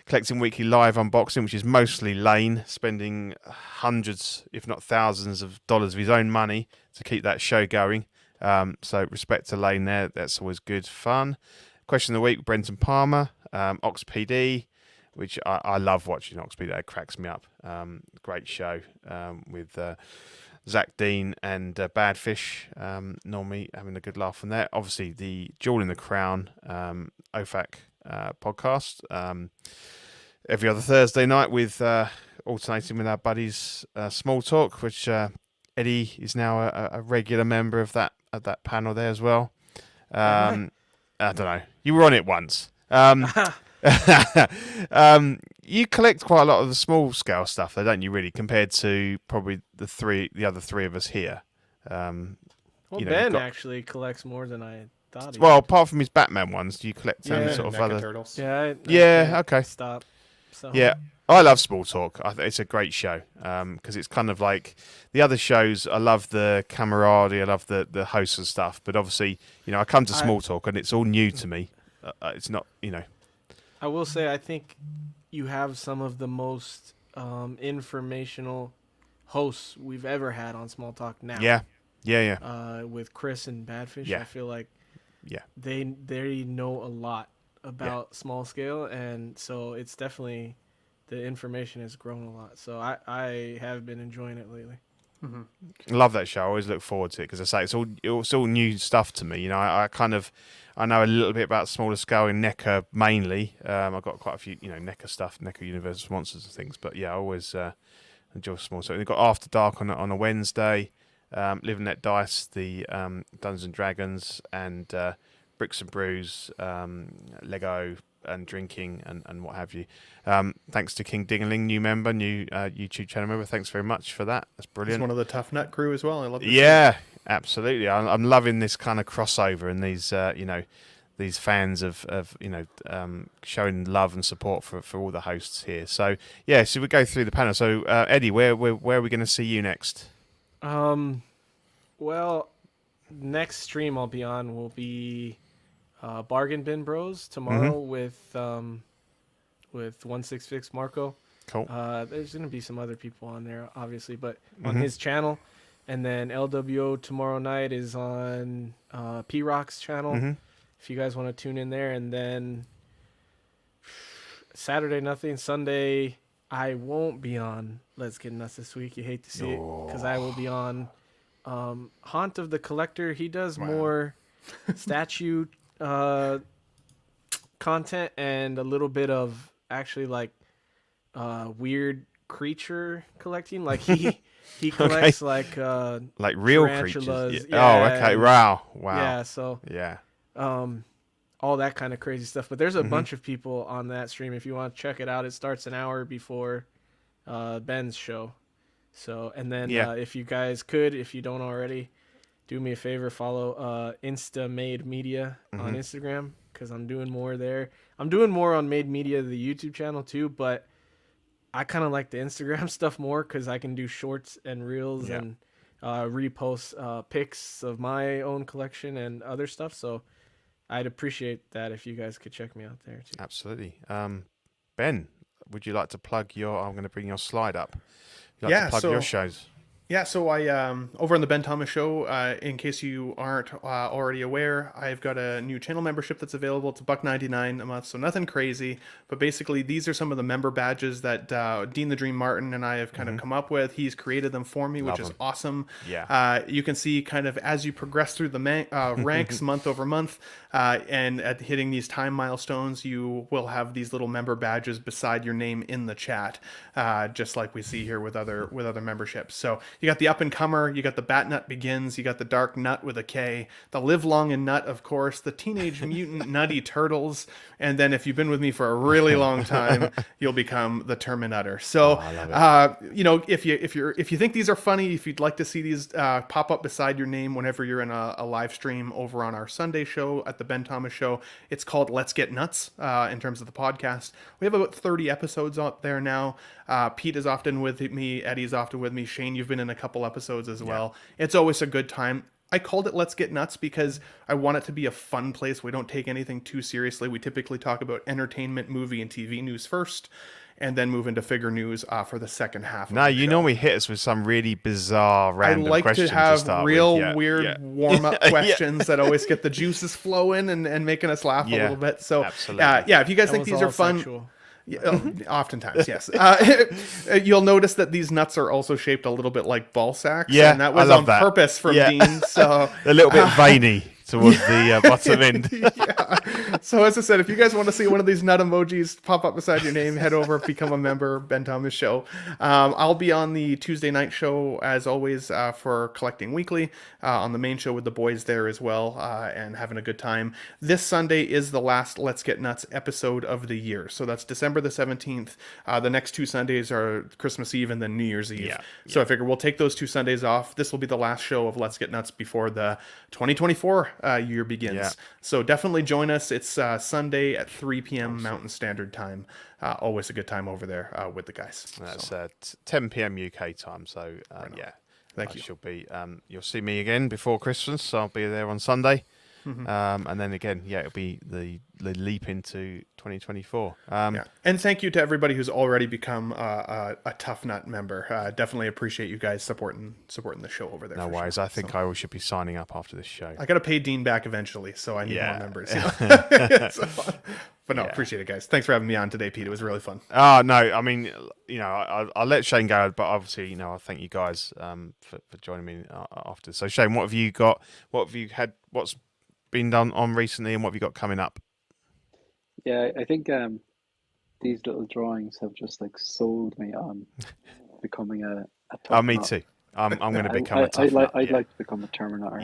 Collecting Weekly Live Unboxing, which is mostly Lane spending hundreds, if not thousands of dollars of his own money to keep that show going. So respect to Lane there. That's always good fun. Question of the week, Brenton Palmer, Ox PD, which I love watching Ox PD. That cracks me up. Great show with Zach Dean and Badfish, normally having a good laugh on there. Obviously, the Jewel in the Crown OFAC podcast every other Thursday night with alternating with our buddies Small Talk, which Eddie is now a regular member of that panel there as well. I don't know. You were on it once. You collect quite a lot of the small scale stuff, though, don't you? Really, compared to probably the other three of us here. Ben actually collects more than I thought. Well, apart from his Batman ones, do you collect any sort of other turtles? Yeah. Okay. Stop. So. Yeah, I love Small Talk. I think it's a great show because it's kind of like the other shows. I love the camaraderie. I love the hosts and stuff. But obviously, I come to Small Talk and it's all new to me. It's not, I will say, I think you have some of the most informational hosts we've ever had on Small Talk now. Yeah. With Chris and Badfish, Yeah. I feel like Yeah. they know a lot about small scale, and so it's definitely, the information has grown a lot. So I have been enjoying it lately. Mm-hmm. Love that show. I always look forward to it because I say it's all new stuff to me. I know a little bit about smaller scale in NECA mainly. I've got quite a few NECA stuff, NECA Universal Monsters and things. But yeah, I always enjoy small. So we've got After Dark on a Wednesday. Live and Let Dice, the Dungeons and Dragons, and Bricks and Brews, Lego and drinking and what have you. Thanks to King Dingaling, new member, new YouTube channel member. Thanks very much for that. That's brilliant. He's one of the Tough Nut crew as well. I love this. Yeah, absolutely. I'm loving this kind of crossover and these fans of showing love and support for all the hosts here. So yeah, so we go through the panel. So Eddie, where are we going to see you next? Well, next stream I'll be on will be Bargain Bin Bros tomorrow with 166 Marco. Cool. There's gonna be some other people on there, obviously, but on his channel. And then LWO tomorrow night is on P Rock's channel. If you guys want to tune in there, and then Saturday nothing. Sunday I won't be on Let's Get Nuts this week. You hate to see it because I will be on Haunt of the Collector. He does more statue content and a little bit of actually like weird creature collecting. Like He collects like real creatures. tarantulas. Yeah. Oh, okay. Wow. Yeah, so Yeah. all that kind of crazy stuff. But there's a bunch of people on that stream. If you want to check it out, it starts an hour before Ben's show. So, and then if you guys could, if you don't already, do me a favor, follow Insta Made Media on Instagram, because I'm doing more there. I'm doing more on Made Media, the YouTube channel too, but I kind of like the Instagram stuff more because I can do shorts and reels and repost pics of my own collection and other stuff. So I'd appreciate that if you guys could check me out there too. Absolutely. Ben, would you like to plug your? I'm going to bring your slide up. Would you like to plug your shows? Yeah, so I over on the Ben Thomas Show, in case you aren't already aware, I've got a new channel membership that's available. It's $1.99 a month, so nothing crazy. But basically, these are some of the member badges that Dean the Dream Martin and I have kind of come up with. He's created them for me, which is awesome. Yeah. You can see kind of as you progress through the ranks month over month, and at hitting these time milestones, you will have these little member badges beside your name in the chat, just like we see here with other memberships. So you got the Up and Comer, you got the Bat Nut Begins, you got the Dark Nut with a K, the Live Long and Nut, of course, the Teenage Mutant Nutty Turtles, and then if you've been with me for a really long time, you'll become the Terminator. So, if you think these are funny, if you'd like to see these pop up beside your name whenever you're in a live stream over on our Sunday show at the Ben Thomas Show, it's called Let's Get Nuts. In terms of the podcast, we have about 30 episodes out there now. Pete is often with me, Eddie's often with me, Shane, you've been in a couple episodes as well. It's always a good time. I called it Let's Get Nuts because I want it to be a fun place. We don't take anything too seriously. We typically talk about entertainment, movie, and TV news first, and then move into figure news for the second half. No, you normally hit us with some really bizarre, random questions. I like to have real weird warm-up questions that always get the juices flowing and making us laugh a little bit. So, if you guys think these are fun... Sexual. Oftentimes, yes. You'll notice that these nuts are also shaped a little bit like ball sacks. Yeah, and that was on purpose from Dean. So a little bit veiny towards the bottom end. So as I said, if you guys want to see one of these nut emojis pop up beside your name, head over, become a member, Ben Thomas Show. I'll be on the Tuesday night show, as always, for Collecting Weekly, on the main show with the boys there as well, and having a good time. This Sunday is the last Let's Get Nuts episode of the year. So that's December the 17th. The next two Sundays are Christmas Eve and then New Year's Eve. So I figure we'll take those 2 Sundays off. This will be the last show of Let's Get Nuts before the 2024 year begins. So definitely join us. It's Sunday at 3 p.m. Mountain Standard Time. Always a good time over there with the guys. That's 10 p.m. UK time. So Thank you. Shall be. You'll see me again before Christmas. So I'll be there on Sunday. And then again, it'll be the leap into 2024. And thank you to everybody who's already become a Tough Nut member. Definitely appreciate you guys supporting the show over there. No worries. I think I should be signing up after this show. I got to pay Dean back eventually, so I need more members. But no, appreciate it, guys. Thanks for having me on today, Pete. It was really fun. Oh, no, I mean, I'll let Shane go, but obviously, I thank you guys for joining me after. So, Shane, what have you got? What have you had? What's been done on recently, and what have you got coming up? Yeah, I think these little drawings have just sold me on becoming a Tough me Nut. too. I'm going to become a Tough Nut. I'd like to become a Terminator.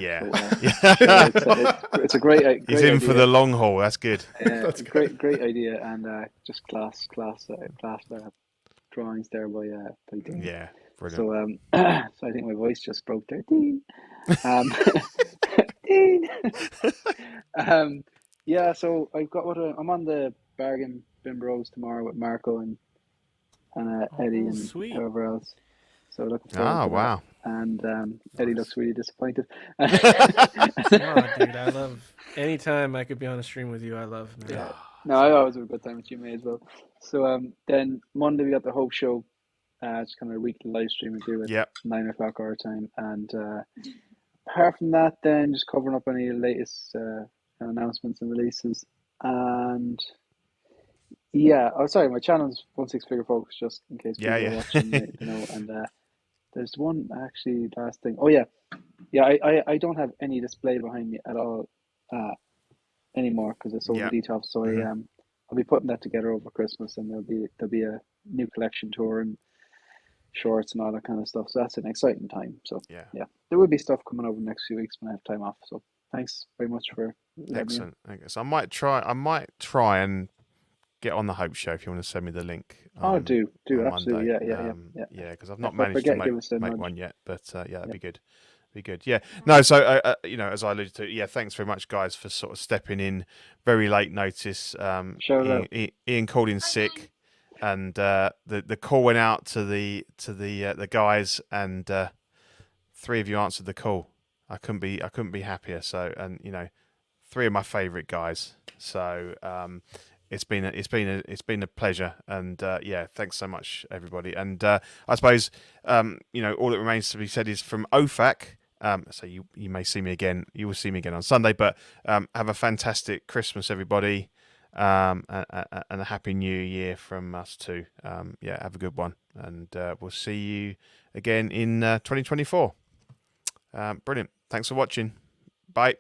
So, it's a great He's in idea. for the long haul. That's good. That's great idea, and just class drawings there by Dean. Yeah, brilliant. So so I think my voice just broke there. Dean. Dean. So I've got I'm on the Bargain Bin Bros tomorrow with Marco and Eddie and sweet. whoever else. So looking forward to that. And Eddie looks really disappointed. Oh, dude, I love anytime I could be on a stream with you. I love, man. Yeah. No, I always have a good time with you, mate, as well. So then Monday we got the Hope Show. It's kind of a weekly live stream we do at 9 o'clock our time. And apart from that, then just covering up any latest announcements and releases. And my channel's 16 Figure Folks, just in case people are watching, and there's one actually last thing. I don't have any display behind me at all anymore because it's over detox. So I'll be putting that together over Christmas, and there'll be a new collection tour and shorts and all that kind of stuff. So that's an exciting time. So Yeah. there will be stuff coming over the next few weeks when I have time off. So thanks very much for letting me in. Excellent. So I might try and get on the Hope Show if you want to send me the link. Do on absolutely. Monday. Yeah. Yeah, because I've not If I managed to forget, give us a make nudge. one yet, but that'd be good. Be good. Yeah. No. So as I alluded to, thanks very much, guys, for sort of stepping in very late notice. Shout out. Ian called in sick, and the call went out to the guys, and 3 of you answered the call. I couldn't be happier. So, and 3 of my favourite guys. So it's been a pleasure, and thanks so much, everybody. And I suppose all that remains to be said is from OFAC. So you may see me again. You will see me again on Sunday. But have a fantastic Christmas, everybody, and a happy New Year from us too. Have a good one, and we'll see you again in 2024. Brilliant. Thanks for watching. Bye.